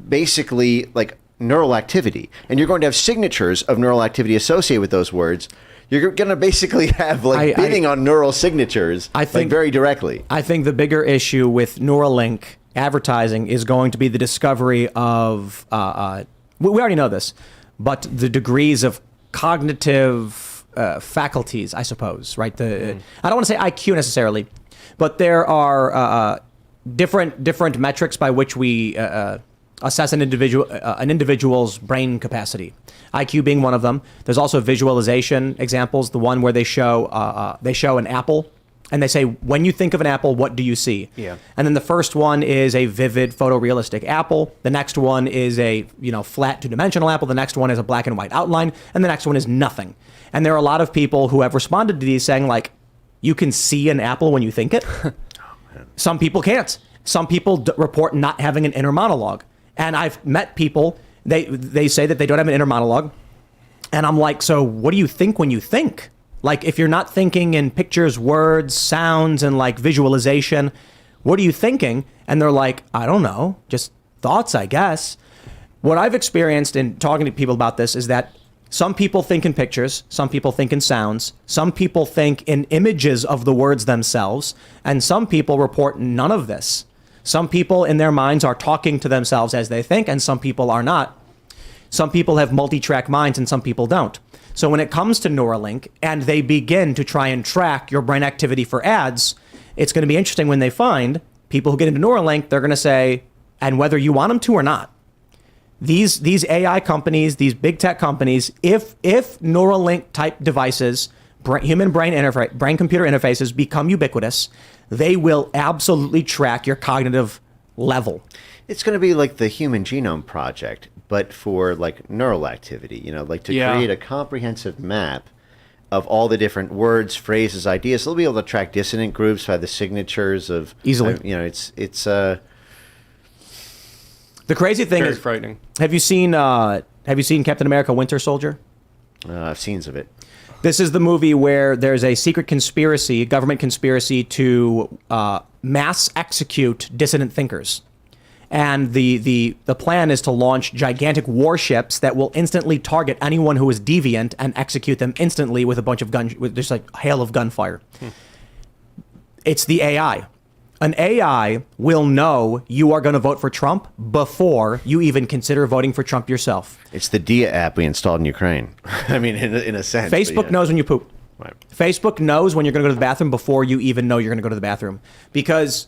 basically like neural activity. And you're going to have signatures of neural activity associated with those words. You're going to basically have bidding on neural signatures very directly. I think the bigger issue with Neuralink advertising is going to be the discovery of, we already know this, but the degrees of cognitive faculties, I suppose, right? I don't want to say IQ necessarily, but there are different metrics by which we assess an individual's brain capacity. IQ being one of them. There's also visualization examples. The one where they show an apple, and they say, when you think of an apple, what do you see? Yeah. And then the first one is a vivid photorealistic apple. The next one is a flat two-dimensional apple. The next one is a black and white outline, and the next one is nothing. And there are a lot of people who have responded to these saying, like, you can see an apple when you think it. Some people can't. Some people report not having an inner monologue. And I've met people, they say that they don't have an inner monologue. And I'm like, so what do you think when you think? Like, if you're not thinking in pictures, words, sounds, and like visualization, what are you thinking? And they're like, I don't know, just thoughts, I guess. What I've experienced in talking to people about this is that some people think in pictures, some people think in sounds, some people think in images of the words themselves, and some people report none of this. Some people in their minds are talking to themselves as they think, and some people are not. Some people have multi-track minds and some people don't. So when it comes to Neuralink and they begin to try and track your brain activity for ads, it's going to be interesting when they find people who get into Neuralink, they're going to say, and whether you want them to or not, these AI companies, these big tech companies, if Neuralink type devices, human brain computer interfaces become ubiquitous, they will absolutely track your cognitive level. It's going to be like the Human Genome Project, but for like neural activity, like to create a comprehensive map of all the different words, phrases, ideas. They'll be able to track dissonant groups by the signatures of easily. It's the crazy thing Very is frightening. Have you seen Captain America: Winter Soldier? scenes of it. This is the movie where there's a secret conspiracy, government conspiracy to mass execute dissident thinkers. And the plan is to launch gigantic warships that will instantly target anyone who is deviant and execute them instantly with a bunch of with just like hail of gunfire. It's the AI. An AI will know you are going to vote for Trump before you even consider voting for Trump yourself. It's the Dia app we installed in Ukraine. I mean, in a sense. Facebook knows when you poop. Right. Facebook knows when you're going to go to the bathroom before you even know you're going to go to the bathroom. Because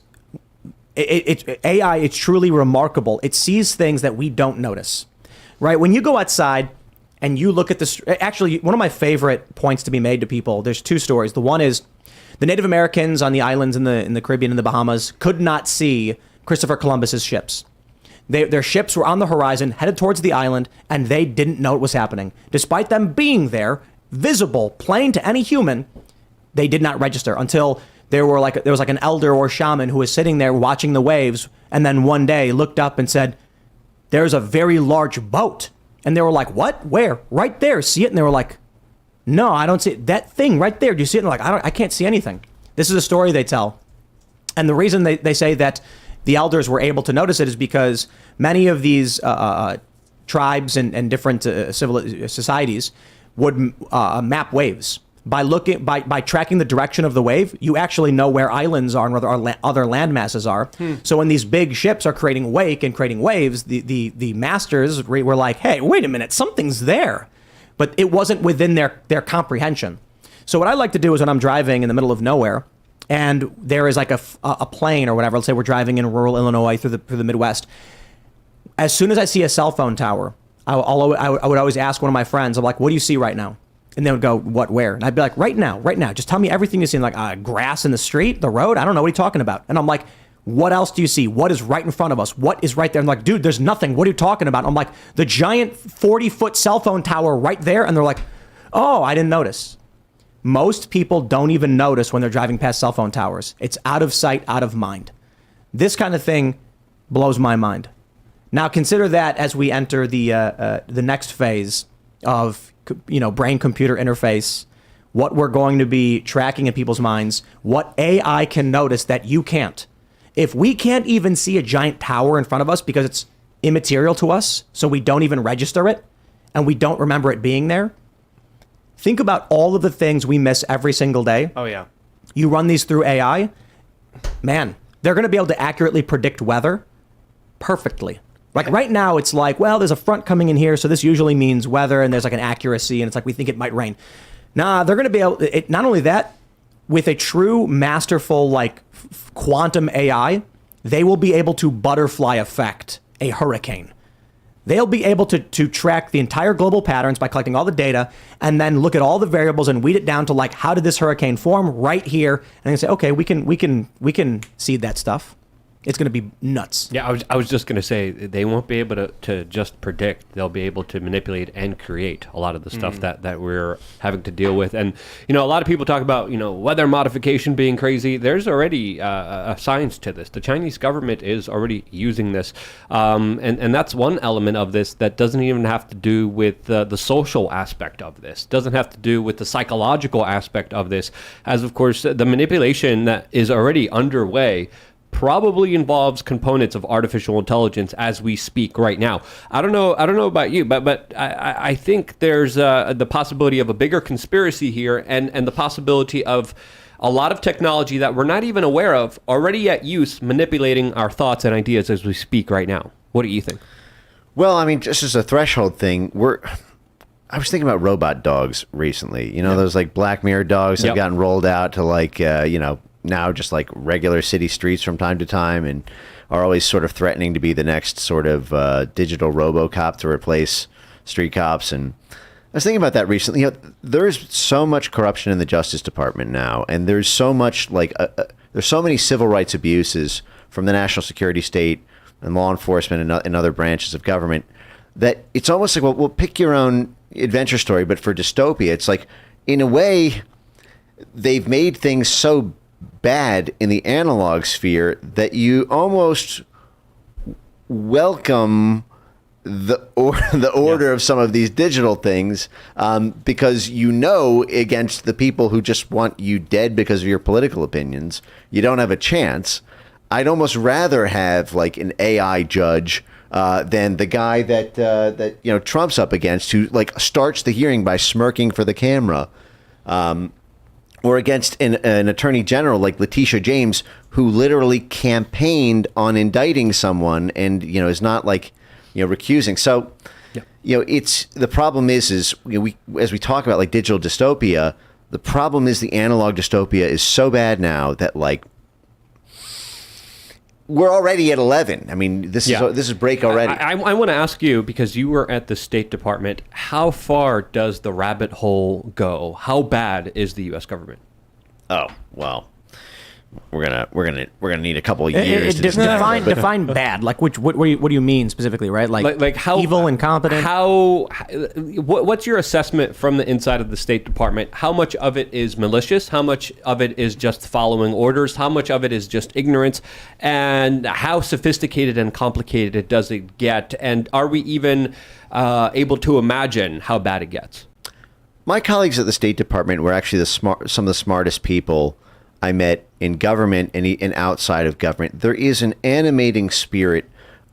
AI, it's truly remarkable. It sees things that we don't notice. Right? When you go outside and you look at this, actually, one of my favorite points to be made to people, there's two stories. The one is the Native Americans on the islands in the Caribbean and the Bahamas could not see Christopher Columbus's ships. Their ships were on the horizon, headed towards the island, and they didn't know what was happening. Despite them being there, visible, plain to any human, they did not register until there was like an elder or shaman who was sitting there watching the waves, and then one day looked up and said, "There's a very large boat." And they were like, "What? Where?" "Right there. See it?" And they were like, "No, I don't see it. That thing right there. Do you see it?" And they're like, I can't see anything. This is a story they tell. And the reason they say that the elders were able to notice it is because many of these tribes and different civil societies would map waves. By tracking the direction of the wave, you actually know where islands are and where other land masses are. So when these big ships are creating wake and creating waves, the masters were like, "Hey, wait a minute, something's there." But it wasn't within their comprehension. So what I like to do is when I'm driving in the middle of nowhere, and there is like a plane or whatever, let's say we're driving in rural Illinois through the Midwest, as soon as I see a cell phone tower, I would always ask one of my friends, I'm like, "What do you see right now?" And they would go, "What, where?" And I'd be like, right now. Just tell me everything you see." Like grass in the street, the road, I don't know, what are you talking about? And I'm like, "What else do you see? What is right in front of us? What is right there?" I'm like, "Dude, there's nothing. What are you talking about?" I'm like, "The giant 40-foot cell phone tower right there." And they're like, "Oh, I didn't notice." Most people don't even notice when they're driving past cell phone towers. It's out of sight, out of mind. This kind of thing blows my mind. Now consider that as we enter the next phase of brain-computer interface, what we're going to be tracking in people's minds, what AI can notice that you can't. If we can't even see a giant tower in front of us because it's immaterial to us, so we don't even register it, and we don't remember it being there, think about all of the things we miss every single day. Oh, yeah. You run these through AI, man, they're going to be able to accurately predict weather perfectly. Like right now, it's like, well, there's a front coming in here, so this usually means weather, and there's like an accuracy, and it's like we think it might rain. Nah, they're going to be able, not only that, with a true masterful like quantum AI, they will be able to butterfly effect a hurricane. They'll be able to track the entire global patterns by collecting all the data and then look at all the variables and weed it down to like, how did this hurricane form right here? And they say, okay, we can seed that stuff. It's going to be nuts. Yeah, I was just going to say, they won't be able to just predict. They'll be able to manipulate and create a lot of the stuff that we're having to deal with. And, a lot of people talk about, weather modification being crazy. There's already a science to this. The Chinese government is already using this. And that's one element of this that doesn't even have to do with the social aspect of this. Doesn't have to do with the psychological aspect of this. As, of course, the manipulation that is already underway probably involves components of artificial intelligence as we speak right now. I don't know about you, but I think there's the possibility of a bigger conspiracy here, and the possibility of a lot of technology that we're not even aware of already at use, manipulating our thoughts and ideas as we speak right now. What do you think? Well, I mean, just as a threshold thing, I was thinking about robot dogs recently. You know, those like Black Mirror dogs that have gotten rolled out to like, now just like regular city streets from time to time, and are always sort of threatening to be the next sort of digital RoboCop to replace street cops. And I was thinking about that recently. You know, there's so much corruption in the Justice Department now, and there's so much like there's so many civil rights abuses from the national security state and law enforcement and other branches of government that it's almost like, well, pick your own adventure story. But for dystopia, it's like, in a way, they've made things so bad in the analog sphere that you almost welcome the order of some of these digital things, because against the people who just want you dead because of your political opinions, you don't have a chance. I'd almost rather have like an AI judge than the guy that Trump's up against, who like starts the hearing by smirking for the camera, or against an attorney general like Letitia James, who literally campaigned on indicting someone and is not like recusing. So it's the problem is we, as we talk about like digital dystopia, the problem is the analog dystopia is so bad now that like we're already at 11. I mean, this is break already. I want to ask you, because you were at the State Department, how far does the rabbit hole go? How bad is the U.S. government? Oh, well, we're gonna need a couple of years to define bad. Like what do you mean specifically, right? Like how evil, incompetent. What's your assessment from the inside of the State Department? How much of it is malicious? How much of it is just following orders? How much of it is just ignorance? And how sophisticated and complicated does it get? And are we even able to imagine how bad it gets? My colleagues at the State Department were actually some of the smartest people I met in government and outside of government. There is an animating spirit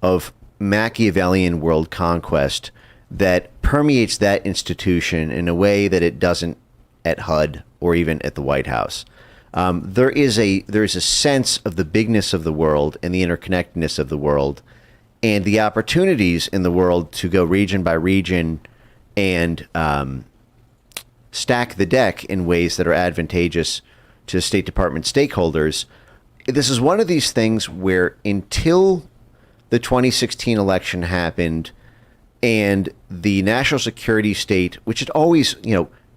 of Machiavellian world conquest that permeates that institution in a way that it doesn't at HUD or even at the White House. There is a sense of the bigness of the world and the interconnectedness of the world, and the opportunities in the world to go region by region and stack the deck in ways that are advantageous to State Department stakeholders. This is one of these things where until the 2016 election happened and the national security state, which had always,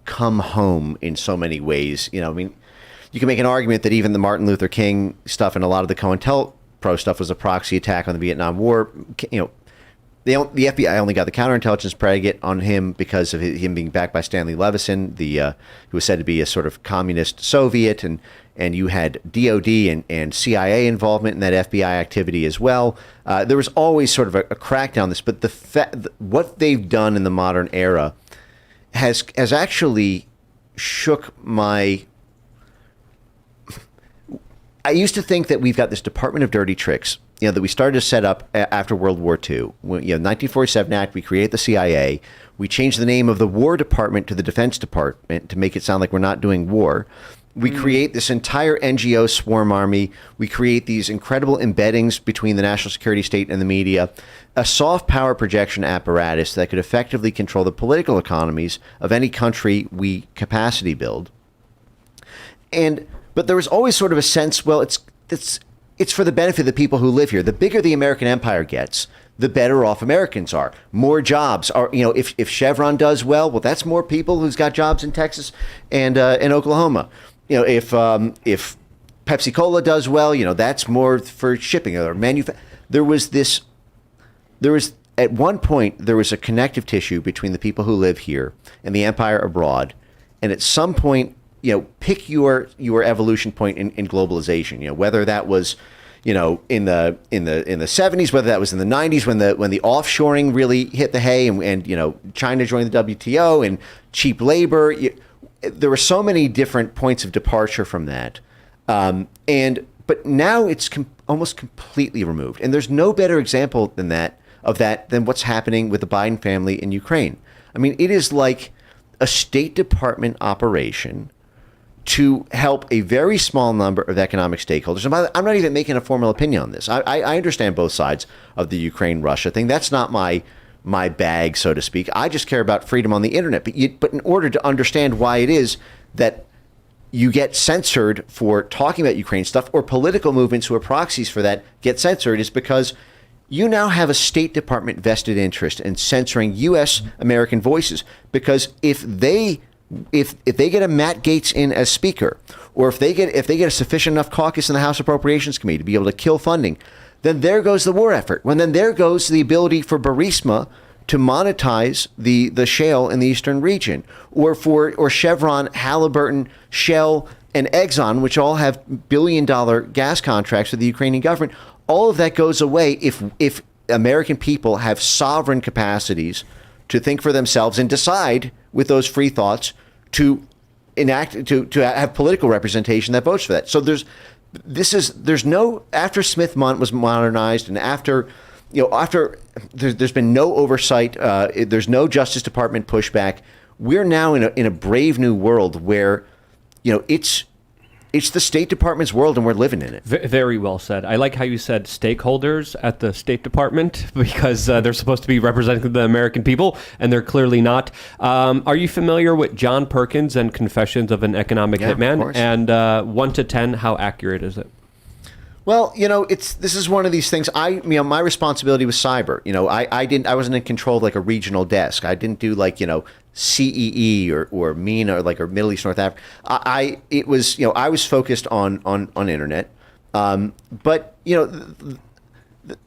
come home in so many ways, I mean, you can make an argument that even the Martin Luther King stuff and a lot of the COINTELPRO stuff was a proxy attack on the Vietnam War. The FBI only got the counterintelligence predicate on him because of him being backed by Stanley Levison, who was said to be a sort of communist Soviet, and you had DOD and CIA involvement in that FBI activity as well. There was always sort of a crackdown on this, but what they've done in the modern era has actually shook my. I used to think that we've got this Department of Dirty Tricks, that we started to set up after World War II. 1947 Act, we create the CIA. We change the name of the War Department to the Defense Department to make it sound like we're not doing war. We create this entire NGO swarm army. We create these incredible embeddings between the national security state and the media, a soft power projection apparatus that could effectively control the political economies of any country we capacity build. But there was always sort of a sense, well, it's for the benefit of the people who live here. The bigger the American empire gets, the better off Americans are. More jobs are, if Chevron does well, that's more people who's got jobs in Texas and in Oklahoma. If Pepsi Cola does well, that's more for shipping or There was at one point there was a connective tissue between the people who live here and the empire abroad, and at some point, pick your evolution point in globalization. Whether that was, in the 70s, whether that was in the 90s when the offshoring really hit the hay, and China joined the WTO and cheap labor. There were so many different points of departure from that, but now it's almost completely removed. And there's no better example than than what's happening with the Biden family in Ukraine. I mean, it is like a State Department operation to help a very small number of economic stakeholders. And I'm not even making a formal opinion on this. I understand both sides of the Ukraine-Russia thing. That's not my bag, so to speak. I just care about freedom on the internet. But in order to understand why it is that you get censored for talking about Ukraine stuff, or political movements who are proxies for that get censored, is because you now have a State Department vested interest in censoring U.S. American voices. Because if they get a Matt Gaetz in as Speaker, or if they get a sufficient enough caucus in the House Appropriations Committee to be able to kill funding, then there goes the war effort. Then there goes the ability for Burisma to monetize the shale in the eastern region, or Chevron, Halliburton, Shell, and Exxon, which all have billion-dollar gas contracts with the Ukrainian government. All of that goes away if American people have sovereign capacities to think for themselves and decide with those free thoughts to enact to have political representation that votes for that. So there's no, after Smith-Mundt was modernized, and after there's been no oversight, there's no Justice Department pushback. We're now in a brave new world where it's the State Department's world, and we're living in it. Very well said. I like how you said stakeholders at the State Department, because they're supposed to be representing the American people, and they're clearly not. Are you familiar with John Perkins and Confessions of an Economic Hitman? Of course. And 1 to 10, how accurate is it? Well, this is one of these things. My responsibility was cyber. I wasn't in control of like a regional desk. I didn't do like CEE or MENA or Middle East, North Africa. I was focused on internet. But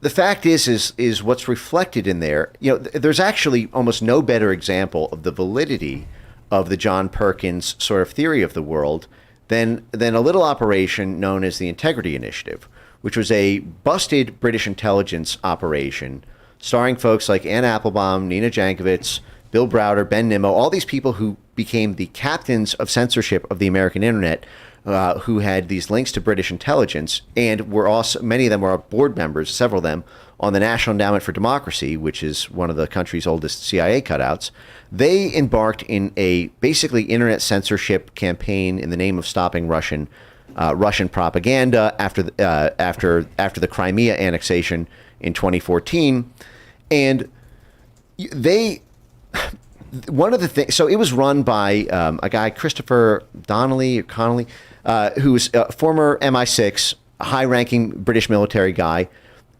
the fact is what's reflected in there. There's actually almost no better example of the validity of the John Perkins sort of theory of the world than a little operation known as the Integrity Initiative, which was a busted British intelligence operation starring folks like Ann Applebaum, Nina Jankovic, Bill Browder, Ben Nimmo, all these people who became the captains of censorship of the American internet, who had these links to British intelligence, and were also, many of them were board members, several of them, on the National Endowment for Democracy, which is one of the country's oldest CIA cutouts. They embarked in a basically internet censorship campaign in the name of stopping Russian propaganda after the Crimea annexation in 2014, and one of the things. So it was run by a guy, Christopher Connolly, who's a former MI6, high-ranking British military guy.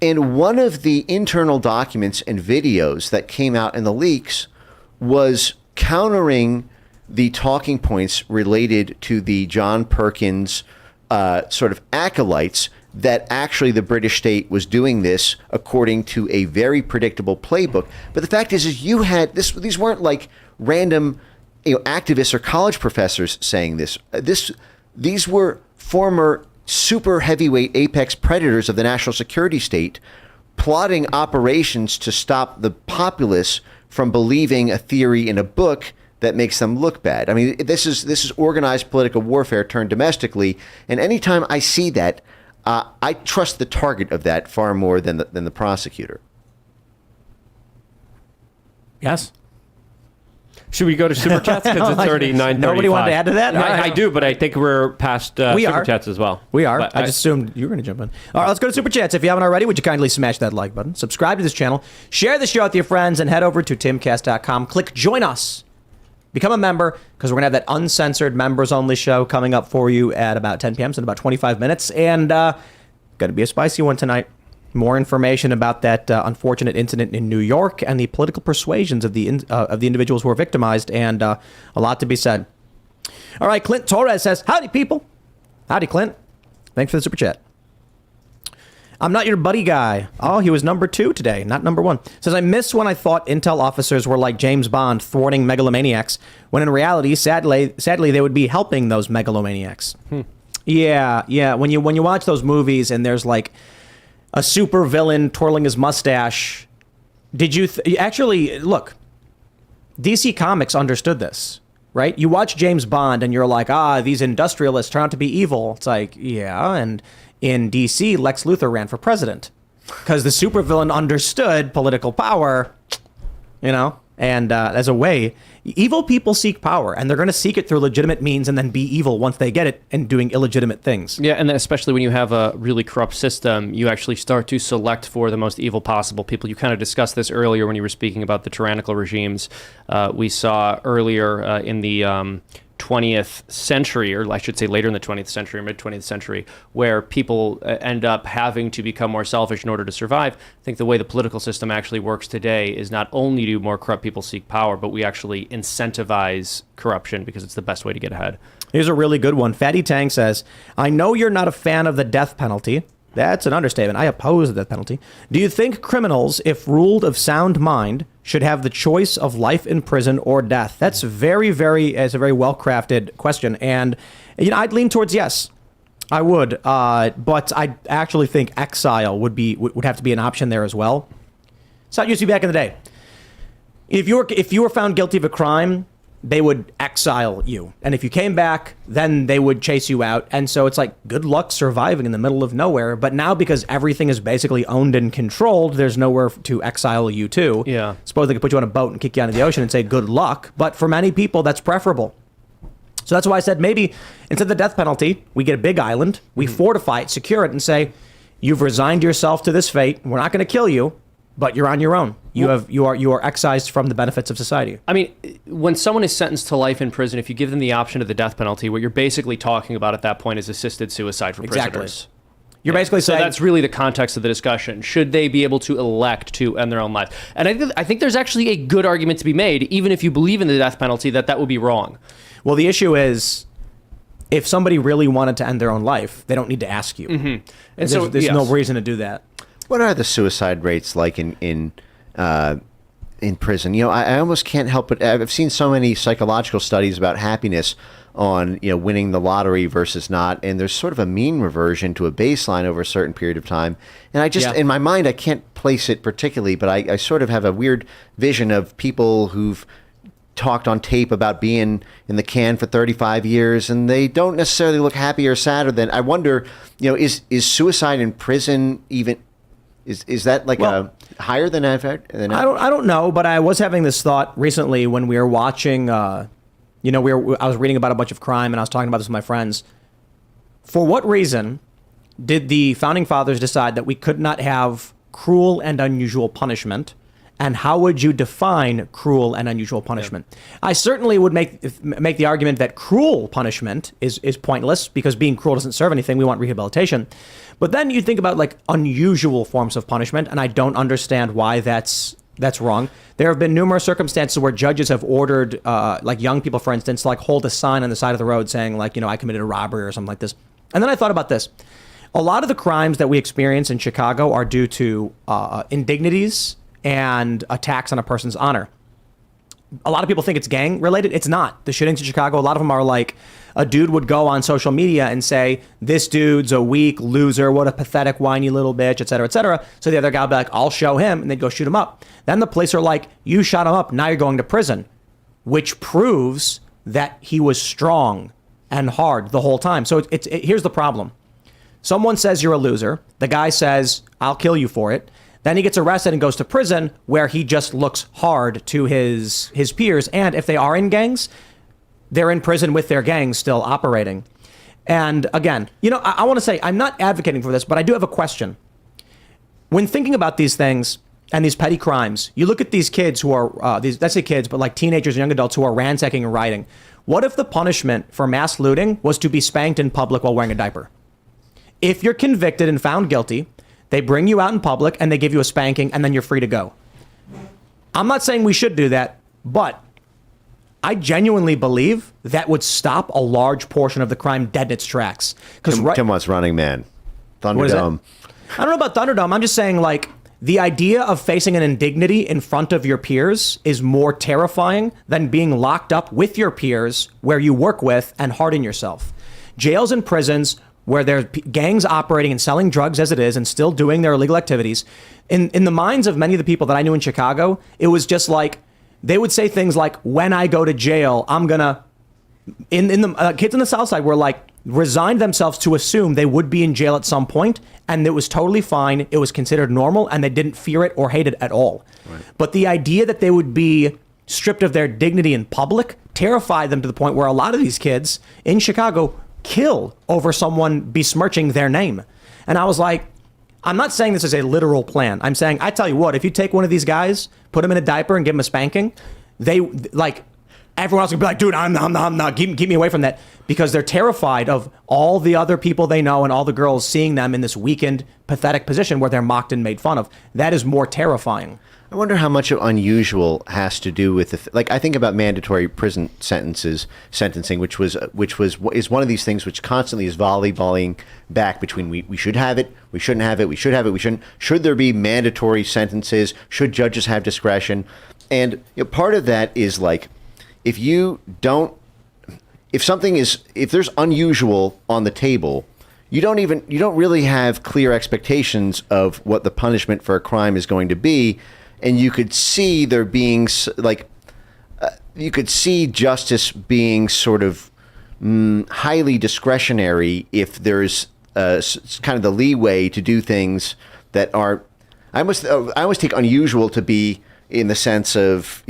And one of the internal documents and videos that came out in the leaks was countering the talking points related to the John Perkins sort of acolytes, that actually the British state was doing this according to a very predictable playbook. But the fact is you had this; these weren't like random, activists or college professors saying this. These were former super heavyweight apex predators of the national security state, plotting operations to stop the populace from believing a theory in a book that makes them look bad. I mean, this is organized political warfare turned domestically. And anytime I see that, I trust the target of that far more than the prosecutor. Yes. Should we go to Super Chats? Because it's already 9:35. Nobody wanted to add to that? I do, but I think we're past Super Chats as well. We are. But I just assumed you were going to jump in. All right, let's go to Super Chats. If you haven't already, would you kindly smash that like button, subscribe to this channel, share the show with your friends, and head over to timcast.com. Click Join Us. Become a member, because we're going to have that uncensored members-only show coming up for you at about 10 p.m., so in about 25 minutes. And going to be a spicy one tonight. More information about that unfortunate incident in New York and the political persuasions of the individuals who were victimized, and a lot to be said. All right, Clint Torres says, howdy, people. Howdy, Clint. Thanks for the super chat. I'm not your buddy guy. Oh, he was number 2 today, not number 1. Says, I miss when I thought intel officers were like James Bond thwarting megalomaniacs, when in reality, sadly, they would be helping those megalomaniacs. Yeah. When you watch those movies and there's like a super villain twirling his mustache, did you actually look? DC Comics understood this. right? You watch James Bond and you're like, these industrialists turn out to be evil. It's like, yeah. And in DC, Lex Luthor ran for president because the supervillain understood political power, and as a way, evil people seek power, and they're going to seek it through legitimate means and then be evil once they get it and doing illegitimate things. Yeah, and then especially when you have a really corrupt system, you actually start to select for the most evil possible people. You kind of discussed this earlier when you were speaking about the tyrannical regimes. We saw earlier in the 20th century, or I should say later in the 20th century or mid-20th century, where people end up having to become more selfish in order to survive. I think the way the political system actually works today is not only do more corrupt people seek power, but we actually incentivize corruption because it's the best way to get ahead. Here's a really good one. Fatty Tang says, I know you're not a fan of the death penalty. That's an understatement. I oppose the death penalty. Do you think criminals, if ruled of sound mind, should have the choice of life in prison or death? That's it's a very well-crafted question. And, I'd lean towards yes. I would. But I actually think exile would have to be an option there as well. So it used to be back in the day. If you were found guilty of a crime, they would exile you. And if you came back, then they would chase you out. And so it's like, good luck surviving in the middle of nowhere. But now, because everything is basically owned and controlled, there's nowhere to exile you to. Yeah. Suppose they could put you on a boat and kick you out of the ocean and say, good luck. But for many people, that's preferable. So that's why I said maybe instead of the death penalty, we get a big island, we fortify it, secure it, and say, you've resigned yourself to this fate. We're not going to kill you, but you're on your own. You are excised from the benefits of society. I mean, when someone is sentenced to life in prison, if you give them the option of the death penalty, what you're basically talking about at that point is assisted suicide for prisoners. You're basically saying... So that's really the context of the discussion. Should they be able to elect to end their own life? And I think there's actually a good argument to be made, even if you believe in the death penalty, that would be wrong. Well, the issue is, if somebody really wanted to end their own life, they don't need to ask you. Mm-hmm. And so there's no reason to do that. What are the suicide rates like in prison? I almost can't help but I've seen so many psychological studies about happiness on winning the lottery versus not, and there's sort of a mean reversion to a baseline over a certain period of time. And I just in my mind I can't place it particularly, but I sort of have a weird vision of people who've talked on tape about being in the can for 35 years and they don't necessarily look happy or sadder than. I wonder, is suicide in prison even? Is that like higher than I've heard? I don't know, but I was having this thought recently when we were watching. I was reading about a bunch of crime, and I was talking about this with my friends. For what reason did the founding fathers decide that we could not have cruel and unusual punishment? And how would you define cruel and unusual punishment? Yeah. I certainly would make the argument that cruel punishment is pointless because being cruel doesn't serve anything. We want rehabilitation. But then you think about like unusual forms of punishment, and I don't understand why that's wrong. There have been numerous circumstances where judges have ordered like young people, for instance, like hold a sign on the side of the road saying like, I committed a robbery or something like this. And then I thought about this. A lot of the crimes that we experience in Chicago are due to indignities and attacks on a person's honor. A lot of people think it's gang related. It's not. The shootings in Chicago, a lot of them are like a dude would go on social media and say, this dude's a weak loser, what a pathetic, whiny little bitch, et cetera, et cetera. So the other guy would be like, I'll show him, and they'd go shoot him up. Then the police are like, you shot him up, now you're going to prison, which proves that he was strong and hard the whole time. So here's the problem. Someone says you're a loser. The guy says, I'll kill you for it. Then he gets arrested and goes to prison where he just looks hard to his peers. And if they are in gangs, they're in prison with their gangs still operating. And again, I want to say I'm not advocating for this, but I do have a question. When thinking about these things and these petty crimes, you look at these kids who are, let's say kids, but like teenagers and young adults who are ransacking and rioting. What if the punishment for mass looting was to be spanked in public while wearing a diaper? If you're convicted and found guilty, they bring you out in public and they give you a spanking and then you're free to go. I'm not saying we should do that, but I genuinely believe that would stop a large portion of the crime dead in its tracks. Tim wants Running Man. Thunderdome. I don't know about Thunderdome. I'm just saying like the idea of facing an indignity in front of your peers is more terrifying than being locked up with your peers where you work with and harden yourself. Jails and prisons where there's gangs operating and selling drugs as it is and still doing their illegal activities. In the minds of many of the people that I knew in Chicago, it was just like they would say things like, when I go to jail, I'm gonna, in the kids in the South Side were like, resigned themselves to assume they would be in jail at some point, and it was totally fine. It was considered normal, and they didn't fear it or hate it at all. Right. But the idea that they would be stripped of their dignity in public terrified them to the point where a lot of these kids in Chicago kill over someone besmirching their name. And I was like, I'm not saying this is a literal plan. I'm saying, I tell you what, if you take one of these guys, put him in a diaper and give him a spanking, they like, everyone else would be like, dude, I'm not, keep me away from that, because they're terrified of all the other people they know and all the girls seeing them in this weakened, pathetic position where they're mocked and made fun of. That is more terrifying. I wonder how much of unusual has to do with like I think about mandatory prison sentencing, which is one of these things which constantly is volleyballing back between we should have it, we shouldn't have it, we should have it, we shouldn't. Should there be mandatory sentences? Should judges have discretion? And part of that is like, if there's unusual on the table, you don't really have clear expectations of what the punishment for a crime is going to be. And you could see there being you could see justice being sort of highly discretionary if there's kind of the leeway to do things that are. I always take unusual to be in the sense of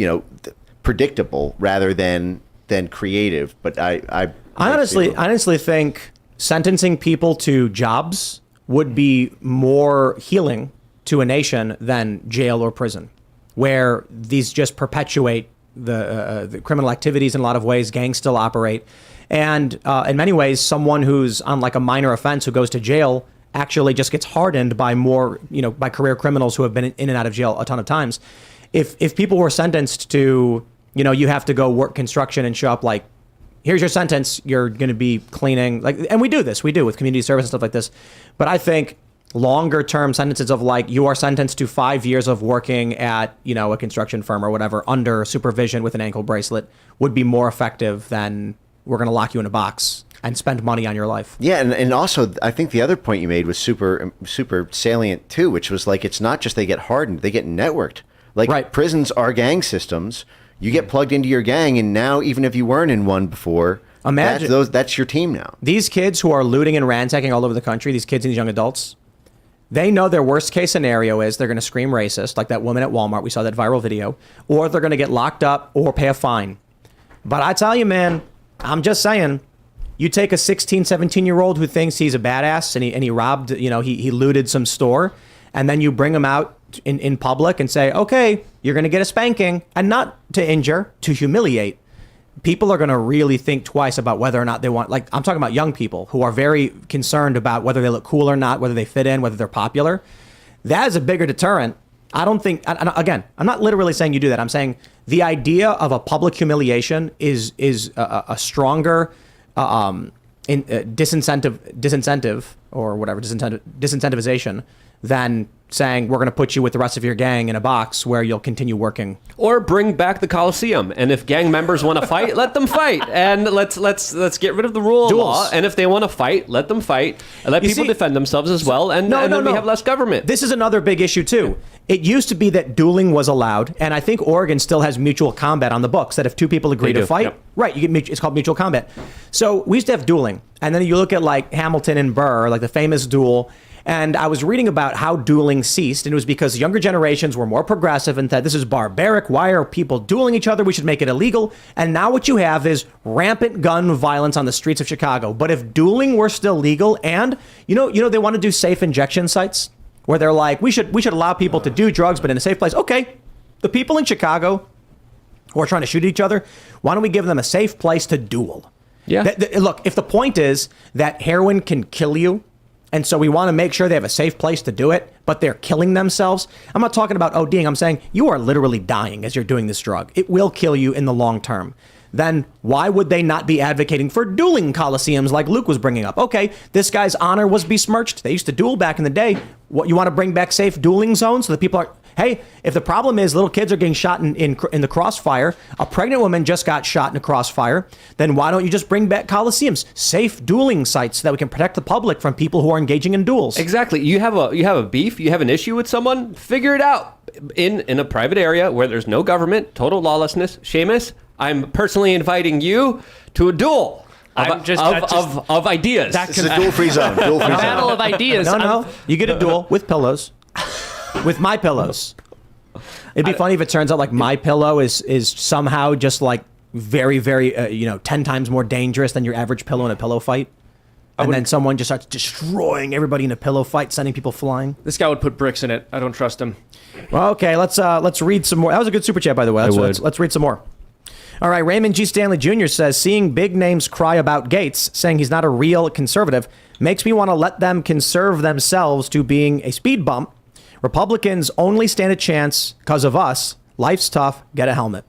predictable rather than creative. But I honestly think sentencing people to jobs would be more healing to a nation than jail or prison, where these just perpetuate the criminal activities in a lot of ways. Gangs still operate. And in many ways, someone who's on like a minor offense who goes to jail actually just gets hardened by by career criminals who have been in and out of jail a ton of times. If people were sentenced to, you have to go work construction and show up like, here's your sentence, you're going to be cleaning, and we do with community service and stuff like this. But I think longer term sentences of like, you are sentenced to 5 years of working at, a construction firm or whatever under supervision with an ankle bracelet would be more effective than we're going to lock you in a box and spend money on your life. Yeah, and also I think the other point you made was super salient too, which was like, it's not just they get hardened, they get networked. Like right. Prisons are gang systems. You get plugged into your gang, and now even if you weren't in one before, imagine that's your team now. These kids who are looting and ransacking all over the country, these kids and these young adults, they know their worst case scenario is they're going to scream racist, like that woman at Walmart. We saw that viral video. Or they're going to get locked up or pay a fine. But I tell you, man, I'm just saying, you take a 16, 17-year-old who thinks he's a badass and he robbed, he looted some store, and then you bring him out in public and say, okay, you're going to get a spanking, and not to injure, to humiliate. People are going to really think twice about whether or not they want, like I'm talking about young people who are very concerned about whether they look cool or not, whether they fit in, whether they're popular. That is a bigger deterrent. I don't think, again, I'm not literally saying you do that. I'm saying the idea of a public humiliation is a stronger disincentive or whatever, disincentivization than saying we're going to put you with the rest of your gang in a box where you'll continue working. Or bring back the Coliseum, and if gang members want to fight, let them fight, and let's get rid of the rule of law. And if they want to fight, let them fight, and let people defend themselves as well. And then we have less government. This is another big issue too. It used to be that dueling was allowed, and I think Oregon still has mutual combat on the books. That if two people agree to fight, right, you get it's called mutual combat. So we used to have dueling, and then you look at like Hamilton and Burr, like the famous duel. And I was reading about how dueling ceased, and it was because younger generations were more progressive and said, this is barbaric. Why are people dueling each other? We should make it illegal. And now what you have is rampant gun violence on the streets of Chicago. But if dueling were still legal, and they want to do safe injection sites where they're like, we should allow people to do drugs, but in a safe place. Okay, the people in Chicago who are trying to shoot each other, why don't we give them a safe place to duel? Yeah. Look, if the point is that heroin can kill you, and so we want to make sure they have a safe place to do it, but they're killing themselves. I'm not talking about ODing. I'm saying you are literally dying as you're doing this drug. It will kill you in the long term. Then why would they not be advocating for dueling coliseums like Luke was bringing up? Okay, this guy's honor was besmirched. They used to duel back in the day. What, you want to bring back safe dueling zones so that people are... Hey, if the problem is little kids are getting shot in the crossfire, a pregnant woman just got shot in a crossfire, then why don't you just bring back coliseums, safe dueling sites so that we can protect the public from people who are engaging in duels? Exactly. You have a beef, you have an issue with someone, figure it out. in a private area where there's no government, total lawlessness. Seamus, I'm personally inviting you to a duel of ideas. It's a duel-free zone. Duel-free zone. Battle of ideas. No. You get a duel with pillows. With my pillows. It'd be funny if it turns out like my pillow is somehow just like very, very, 10 times more dangerous than your average pillow in a pillow fight. And then someone just starts destroying everybody in a pillow fight, sending people flying. This guy would put bricks in it. I don't trust him. Well, okay, let's read some more. That was a good super chat, by the way. Let's read some more. All right, Raymond G. Stanley Jr. says, seeing big names cry about Gaetz, saying he's not a real conservative, makes me want to let them conserve themselves to being a speed bump. Republicans only stand a chance because of us. Life's tough. Get a helmet.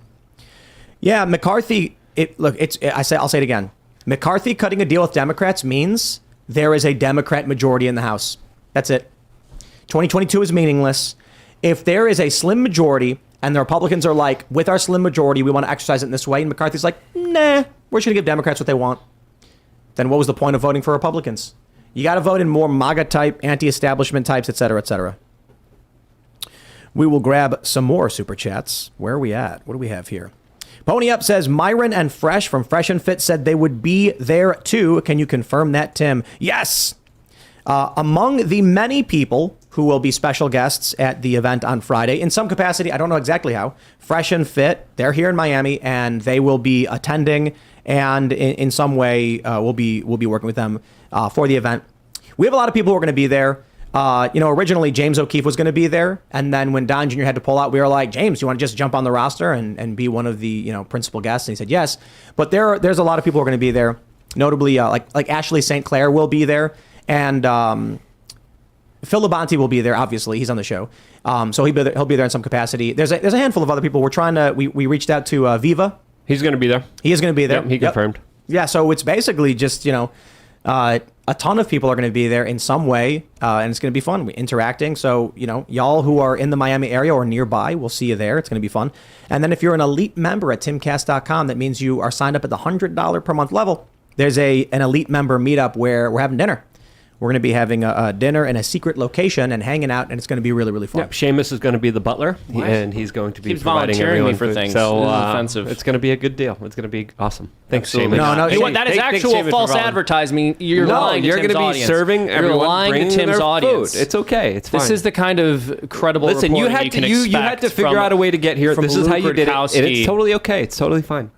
Yeah, McCarthy. I'll say it again. McCarthy cutting a deal with Democrats means there is a Democrat majority in the House. That's it. 2022 is meaningless. If there is a slim majority and the Republicans are like, with our slim majority, we want to exercise it in this way, and McCarthy's like, nah, we're just going to give Democrats what they want, then what was the point of voting for Republicans? You got to vote in more MAGA type, anti-establishment types, et cetera, et cetera. We will grab some more super chats. Where are we at? What do we have here? Pony Up says, Myron and Fresh from Fresh and Fit said they would be there too. Can you confirm that, Tim? Yes. Among the many people who will be special guests at the event on Friday, in some capacity, I don't know exactly how, Fresh and Fit, they're here in Miami, and they will be attending, and in some way, we'll be working with them for the event. We have a lot of people who are going to be there. Originally James O'Keefe was going to be there. And then when Don Jr. had to pull out, we were like, James, you want to just jump on the roster and be one of the, principal guests? And he said, yes. But there's a lot of people who are going to be there. Notably, like Ashley St. Clair will be there. And Phil Labonte will be there. Obviously, he's on the show. So he'll be there in some capacity. There's a handful of other people. We reached out to Viva. He's going to be there. He is going to be there. Yep, he confirmed. Yeah. So it's basically just, a ton of people are going to be there in some way, and it's going to be fun. We're interacting. So, y'all who are in the Miami area or nearby, we'll see you there. It's going to be fun. And then if you're an elite member at timcast.com, that means you are signed up at the $100 per month level. There's an elite member meetup where we're having dinner. We're going to be having a dinner in a secret location and hanging out, and it's going to be really, really fun. Yep, Seamus is going to be the butler, and he's going to be providing everyone for things. So this is offensive. It's going to be a good deal. It's going to be awesome. Thanks, Absolutely. Seamus. That is actual false advertising. You're lying to you're Tim's going to be audience. serving everyone, you're lying to Tim's audience. Food. It's okay. It's fine. This is the kind of credible Listen, you reporting had you you had to figure out a way to get here. This is how you did it. And it's totally okay. It's totally fine.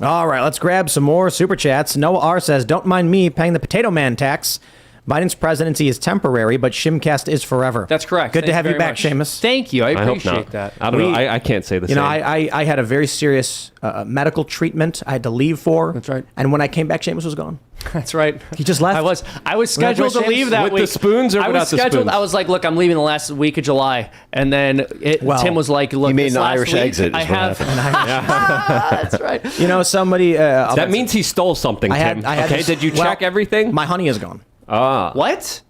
All right, let's grab some more super chats. Noah R says, don't mind me paying the Potato Man tax. Biden's presidency is temporary, but Shimcast is forever. That's correct. Good to have you back, Seamus. Thank you. I appreciate hope not. that. I don't know. I can't say the same. I had a very serious medical treatment I had to leave for. That's right. And when I came back, Seamus was gone. That's right. He just left. I was scheduled to leave that with week. the spoons or without the spoons? I was like, look, I'm leaving the last week of July, and then Tim was like, look, he made this an last Irish week, exit. I have. That's right. Somebody. That means he stole something, Tim. Did you check everything? My honey is gone. What?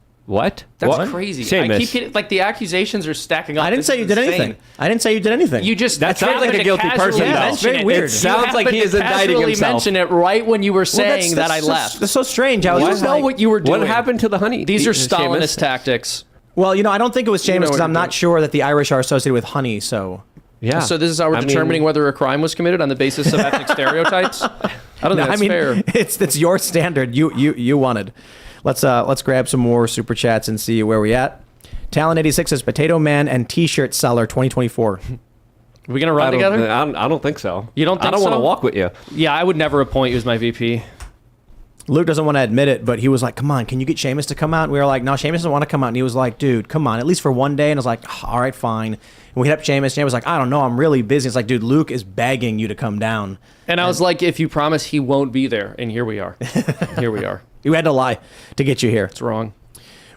That's crazy. Seamus. I keep getting, the accusations are stacking up. I didn't say you did anything. I didn't say you did anything. You just that sounds like a guilty person. Yeah, that's very weird. It sounds like he is indicting himself. Mention it right when you were saying that I left. That's so strange. I was know what you were doing. What happened to the honey? These are Stalinist tactics. Well, I don't think it was Seamus because I'm not sure that the Irish are associated with honey. So yeah. So this is how we're determining whether a crime was committed on the basis of ethnic stereotypes. I don't think that's fair. It's your standard. You wanted. Let's grab some more super chats and see where we at. Talon86 says Potato Man and T-shirt seller 2024. Are we gonna run together? I don't think so. You don't think so? I don't want to walk with you. Yeah, I would never appoint you as my VP. Luke doesn't want to admit it, but he was like, come on, can you get Seamus to come out? And we were like, no, Seamus doesn't want to come out. And he was like, dude, come on, at least for one day. And I was like, oh, all right, fine. And we hit up Seamus. Seamus was like, I don't know, I'm really busy. It's like, dude, Luke is begging you to come down. And I was like, if you promise he won't be there. And here we are. Here we are. You had to lie to get you here. It's wrong.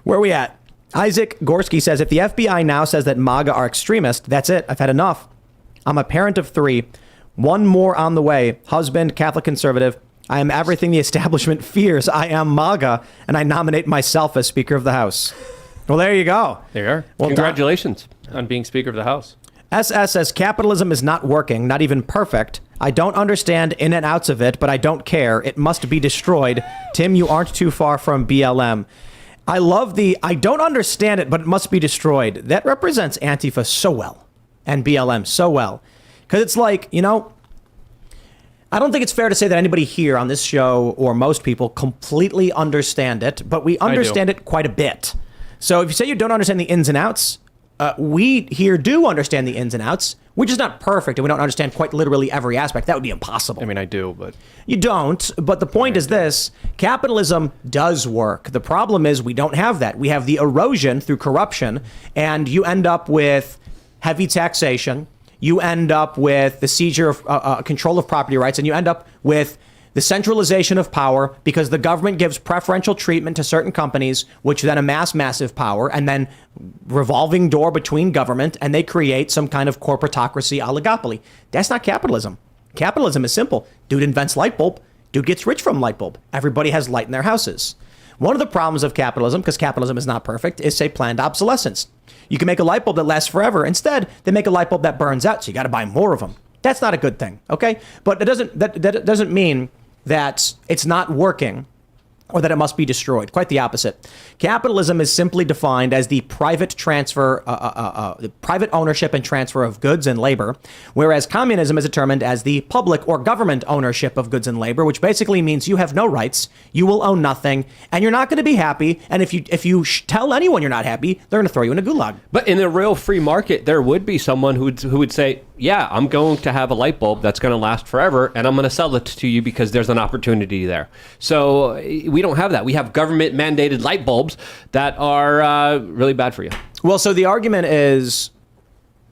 Where are we at? Isaac Gorski says, if the FBI now says that MAGA are extremist, that's it. I've had enough. I'm a parent of 3. One more on the way. Husband, Catholic conservative. I am everything the establishment fears. I am MAGA, and I nominate myself as Speaker of the House. Well, there you go. There you are. Well, congratulations on being Speaker of the House. SS says, capitalism is not working, not even perfect. I don't understand in and outs of it, but I don't care. It must be destroyed. Tim, you aren't too far from BLM. I love I don't understand it, but it must be destroyed. That represents Antifa so well and BLM so well. Because it's like, I don't think it's fair to say that anybody here on this show or most people completely understand it, but we understand it quite a bit. So if you say you don't understand the ins and outs, we here do understand the ins and outs. We're just not perfect, and we don't understand quite literally every aspect. That would be impossible. I mean, I do, but... You don't, but the point is this. Capitalism does work. The problem is we don't have that. We have the erosion through corruption, and you end up with heavy taxation. You end up with the seizure of control of property rights, and you end up with the centralization of power because the government gives preferential treatment to certain companies, which then amass massive power, and then revolving door between government, and they create some kind of corporatocracy oligopoly. That's not capitalism. Capitalism is simple. Dude invents light bulb. Dude gets rich from light bulb. Everybody has light in their houses. One of the problems of capitalism, because capitalism is not perfect, is, say, planned obsolescence. You can make a light bulb that lasts forever. Instead, they make a light bulb that burns out, so you got to buy more of them. That's not a good thing, okay? But that doesn't mean that it's not working or that it must be destroyed. Quite the opposite. Capitalism is simply defined as the private transfer, the private ownership and transfer of goods and labor, whereas communism is determined as the public or government ownership of goods and labor, which basically means you have no rights, you will own nothing, and you're not going to be happy. And if you tell anyone you're not happy, they're going to throw you in a gulag. But in a real free market, there would be someone who would say, yeah, I'm going to have a light bulb that's going to last forever, and I'm going to sell it to you because there's an opportunity there. So we don't have that. We have government mandated light bulbs that are really bad for you. Well, so the argument is,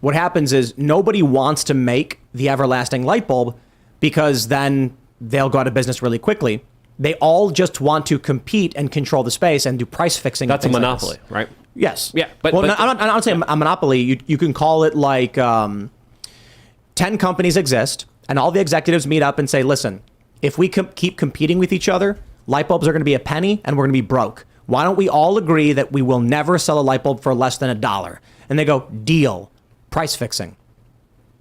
what happens is nobody wants to make the everlasting light bulb because then they'll go out of business really quickly. They all just want to compete and control the space and do price fixing. That's a monopoly, like right? Yes. Yeah. I'm not saying a monopoly. You can call it like 10 companies exist and all the executives meet up and say, listen, if we keep competing with each other, light bulbs are going to be a penny and we're going to be broke. Why don't we all agree that we will never sell a light bulb for less than $1? And they go, deal. Price fixing.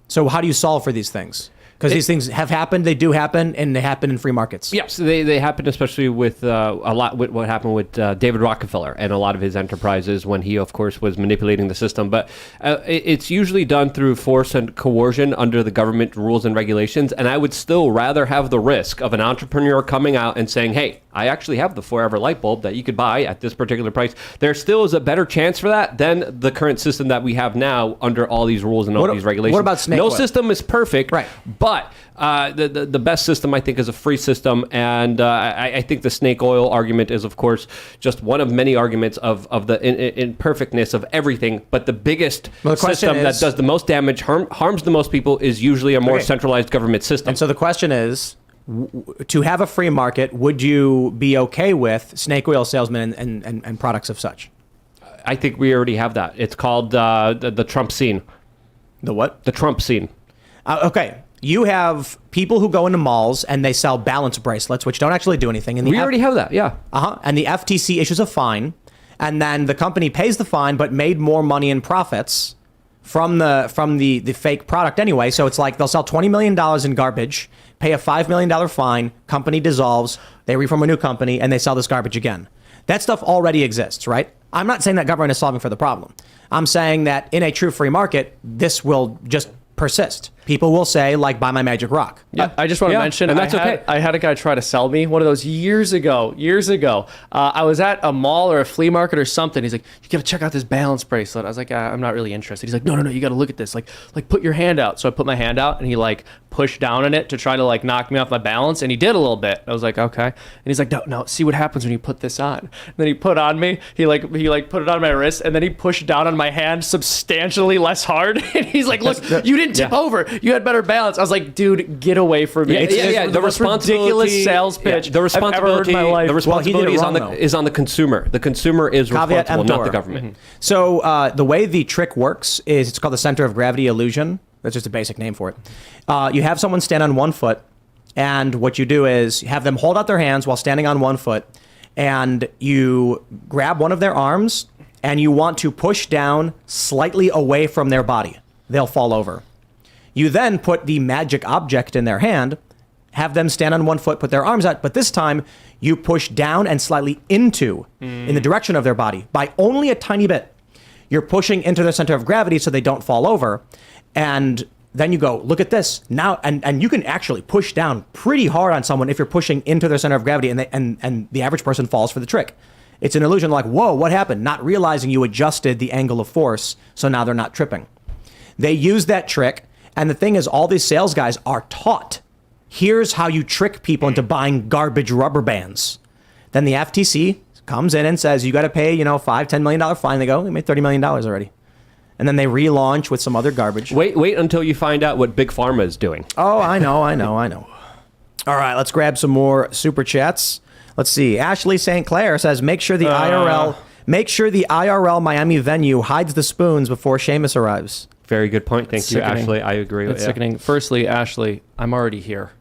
So how do you solve for these things? Because these things have happened, they do happen, and they happen in free markets. Yes, they happen especially with a lot with what happened with David Rockefeller and a lot of his enterprises when he, of course, was manipulating the system. But it's usually done through force and coercion under the government rules and regulations. And I would still rather have the risk of an entrepreneur coming out and saying, hey, I actually have the forever light bulb that you could buy at this particular price. There still is a better chance for that than the current system that we have now under all these rules and all these regulations. What about snake No oil? system is perfect, right? But the best system, I think, is a free system. And I think the snake oil argument is, of course, just one of many arguments of the imperfectness of everything. But the biggest system that does the most damage, harms the most people, is usually a more centralized government system. And so the question is, to have a free market, would you be okay with snake oil salesmen and products of such? I think we already have that. It's called the Trump scene. The what? The Trump scene. Okay. You have people who go into malls and they sell balance bracelets, which don't actually do anything. And we already have that, yeah. And the FTC issues a fine, and then the company pays the fine, but made more money in profits from the fake product anyway. So it's like they'll sell $20 million in garbage, pay a $5 million fine, company dissolves, they reform a new company, and they sell this garbage again. That stuff already exists, right? I'm not saying that government is solving for the problem. I'm saying that in a true free market, this will just persist. People will say, like, buy my magic rock. Yeah, I just want to mention, and that's I had a guy try to sell me one of those years ago. I was at a mall or a flea market or something. He's like, you got to check out this balance bracelet. I was like, I'm not really interested. He's like, no, you got to look at this. Like put your hand out. So I put my hand out, and he like pushed down on it to try to like knock me off my balance, and he did a little bit. I was like, okay. And he's like, no, see what happens when you put this on. And then he put on me. He put it on my wrist, and then he pushed down on my hand substantially less hard. And he's like, look, you didn't tip over. You had better balance. I was like, dude, get away from me. Yeah. The most ridiculous sales pitch the responsibility, I've ever heard in my life. The responsibility is on the consumer. The consumer is Caveat responsible, not the emptor. government. Mm-hmm. So the way the trick works is it's called the center of gravity illusion. That's just a basic name for it. You have someone stand on one foot, and what you do is you have them hold out their hands while standing on one foot, and you grab one of their arms, and you want to push down slightly away from their body. They'll fall over. You then put the magic object in their hand, have them stand on one foot, put their arms out. But this time, you push down and slightly into in the direction of their body by only a tiny bit. You're pushing into their center of gravity so they don't fall over. And then you go, look at this. Now, and you can actually push down pretty hard on someone if you're pushing into their center of gravity and the average person falls for the trick. It's an illusion like, whoa, what happened? Not realizing you adjusted the angle of force, so now they're not tripping. They use that trick, and the thing is, all these sales guys are taught. Here's how you trick people into buying garbage rubber bands. Then the FTC comes in and says, you got to pay, $5-10 million fine. They go, we made $30 million already. And then they relaunch with some other garbage. Wait until you find out what Big Pharma is doing. Oh, I know. All right, let's grab some more super chats. Let's see. Ashley St. Clair says, make sure the IRL Miami venue hides the spoons before Seamus arrives. Very good point. Thank you, Ashley. I agree with It's you. sickening. Firstly, Ashley, I'm already here.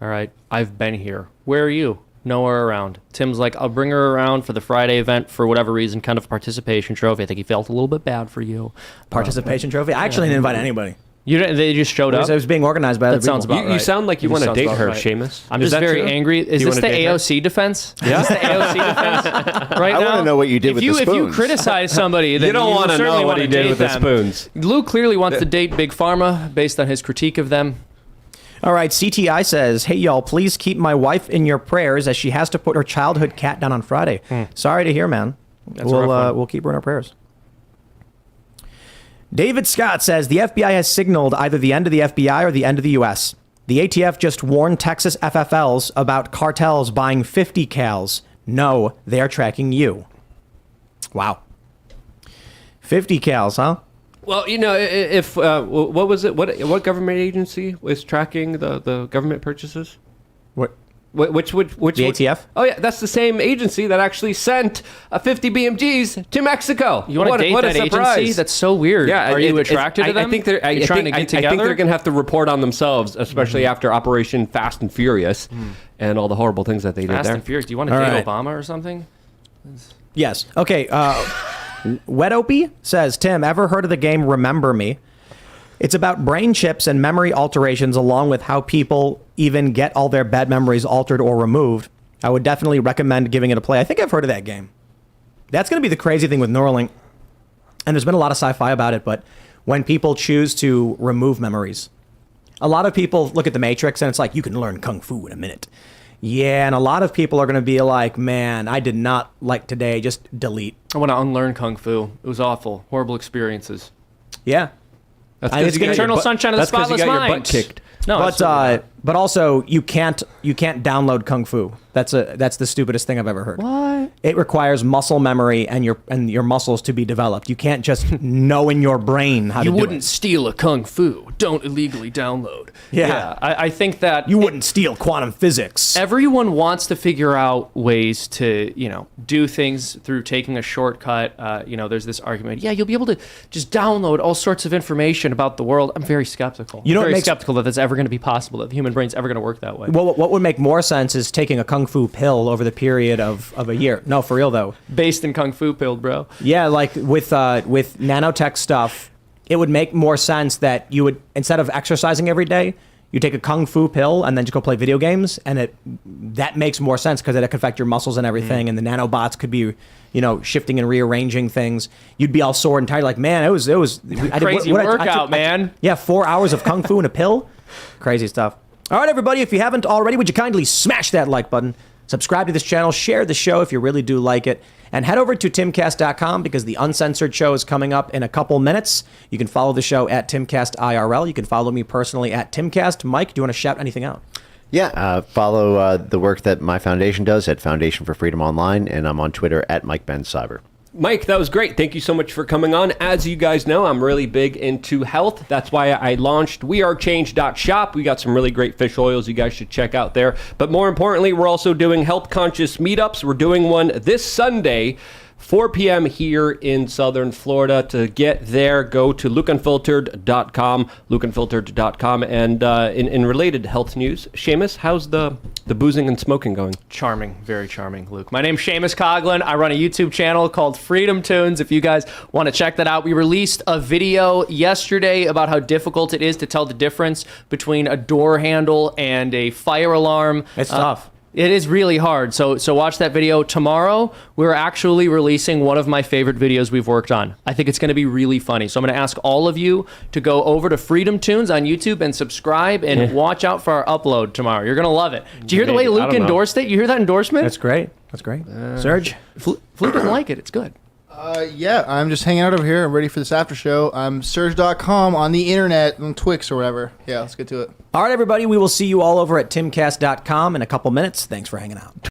All right. I've been here. Where are you? Nowhere around. Tim's like, I'll bring her around for the Friday event for whatever reason, kind of a participation trophy. I think he felt a little bit bad for you. Participation trophy? I actually didn't invite anybody. You didn't, they just showed up? It was being organized by other That sounds people. about You right. sound like you want to date her, Seamus. I'm Is just that very true? angry. Is You this the wanna date her? AOC defense? Yeah. Is this the AOC defense right I now? wanna know what you did with the If you spoons. criticize somebody, then You don't want to certainly know what wanna he did date with the them. spoons. Lou clearly wants to date Big Pharma based on his critique of them. All right, CTI says, hey, y'all, please keep my wife in your prayers as she has to put her childhood cat down on Friday. Sorry to hear, man. a rough one. We'll keep her in our prayers. David Scott says, the FBI has signaled either the end of the FBI or the end of the U.S. The ATF just warned Texas FFLs about cartels buying 50 cals. No, they're tracking you. Wow. 50 cals, huh? Well, if what was it? What government agency was tracking the government purchases? What? Which The ATF? Oh yeah, that's the same agency that actually sent 50 BMGs to Mexico. You want to date what that a surprise. agency? That's so weird. Yeah, Are you attracted to them? I think they're. Are you trying to get together? I think they're going to have to report on themselves, especially after Operation Fast and Furious, and all the horrible things that they did Fast there. and Furious. Do you want to All date right. Obama or something? Yes. Okay. Wet Opie says, Tim, ever heard of the game Remember Me? It's about brain chips and memory alterations along with how people even get all their bad memories altered or removed. I would definitely recommend giving it a play. I think I've heard of that game. That's going to be the crazy thing with Neuralink. And there's been a lot of sci-fi about it, but when people choose to remove memories, a lot of people look at the Matrix and it's like, you can learn Kung Fu in a minute. Yeah, and a lot of people are going to be like, man, I did not like today. Just delete. I want to unlearn Kung Fu. It was awful. Horrible experiences. Yeah. That's I mean, 'cause it's you got Eternal your butt- Sunshine of the that's 'cause Spotless you got your Mind. butt kicked. No, But also you can't download Kung Fu. That's the stupidest thing I've ever heard. what? It requires muscle memory and your muscles to be developed. You can't just know in your brain how You to do wouldn't it. steal a Kung Fu. Don't illegally download. Yeah. I think that You wouldn't steal quantum physics. everyone wants to figure out ways to, do things through taking a shortcut. There's this argument. Yeah, you'll be able to just download all sorts of information about the world. I'm very skeptical. You know what very makes- skeptical that that's ever going to be possible, that the human brain's ever going to work that way. Well, what would make more sense is taking a Kung Fu pill over the period of a year. No, for real though. Based in Kung Fu pill, bro. Yeah, like with nanotech stuff, it would make more sense that you would, instead of exercising every day, you take a Kung Fu pill and then just go play video games, and that makes more sense because it could affect your muscles and everything, and the nanobots could be, shifting and rearranging things. You'd be all sore and tired, like, man, it was Crazy workout, man. Yeah, 4 hours of Kung Fu and a pill. Crazy stuff. All right, everybody, if you haven't already, would you kindly smash that like button, subscribe to this channel, share the show if you really do like it, and head over to timcast.com because the uncensored show is coming up in a couple minutes. You can follow the show at Timcast IRL. You can follow me personally at Timcast. Mike, do you want to shout anything out? Yeah, follow the work that my foundation does at Foundation for Freedom Online, and I'm on Twitter at Mike Benz Cyber. Mike, that was great. Thank you so much for coming on. As you guys know, I'm really big into health. That's why I launched wearechange.shop. We got some really great fish oils you guys should check out there. But more importantly, we're also doing health conscious meetups. We're doing one this Sunday, 4 p.m. here in Southern Florida. To get there, go to lukeunfiltered.com, lukeunfiltered.com. And in related health news, Seamus, how's the the boozing and smoking going? Charming, very charming, Luke. My name's Seamus Coughlin. I run a YouTube channel called Freedom Tunes. If you guys want to check that out, we released a video yesterday about how difficult it is to tell the difference between a door handle and a fire alarm. It's tough. It is really hard. So watch that video. Tomorrow, we're actually releasing one of my favorite videos we've worked on. I think it's going to be really funny. So I'm going to ask all of you to go over to Freedom Tunes on YouTube and subscribe and watch out for our upload tomorrow. You're going to love it. Did you hear the way Luke endorsed it? You hear that endorsement? That's great. That's great. Serge? Luke doesn't like it. It's good. Yeah, I'm just hanging out over here. I'm ready for this after show. I'm Serge.com on the internet, on Twix or whatever. Yeah, let's get to it. All right, everybody. We will see you all over at timcast.com in a couple minutes. Thanks for hanging out.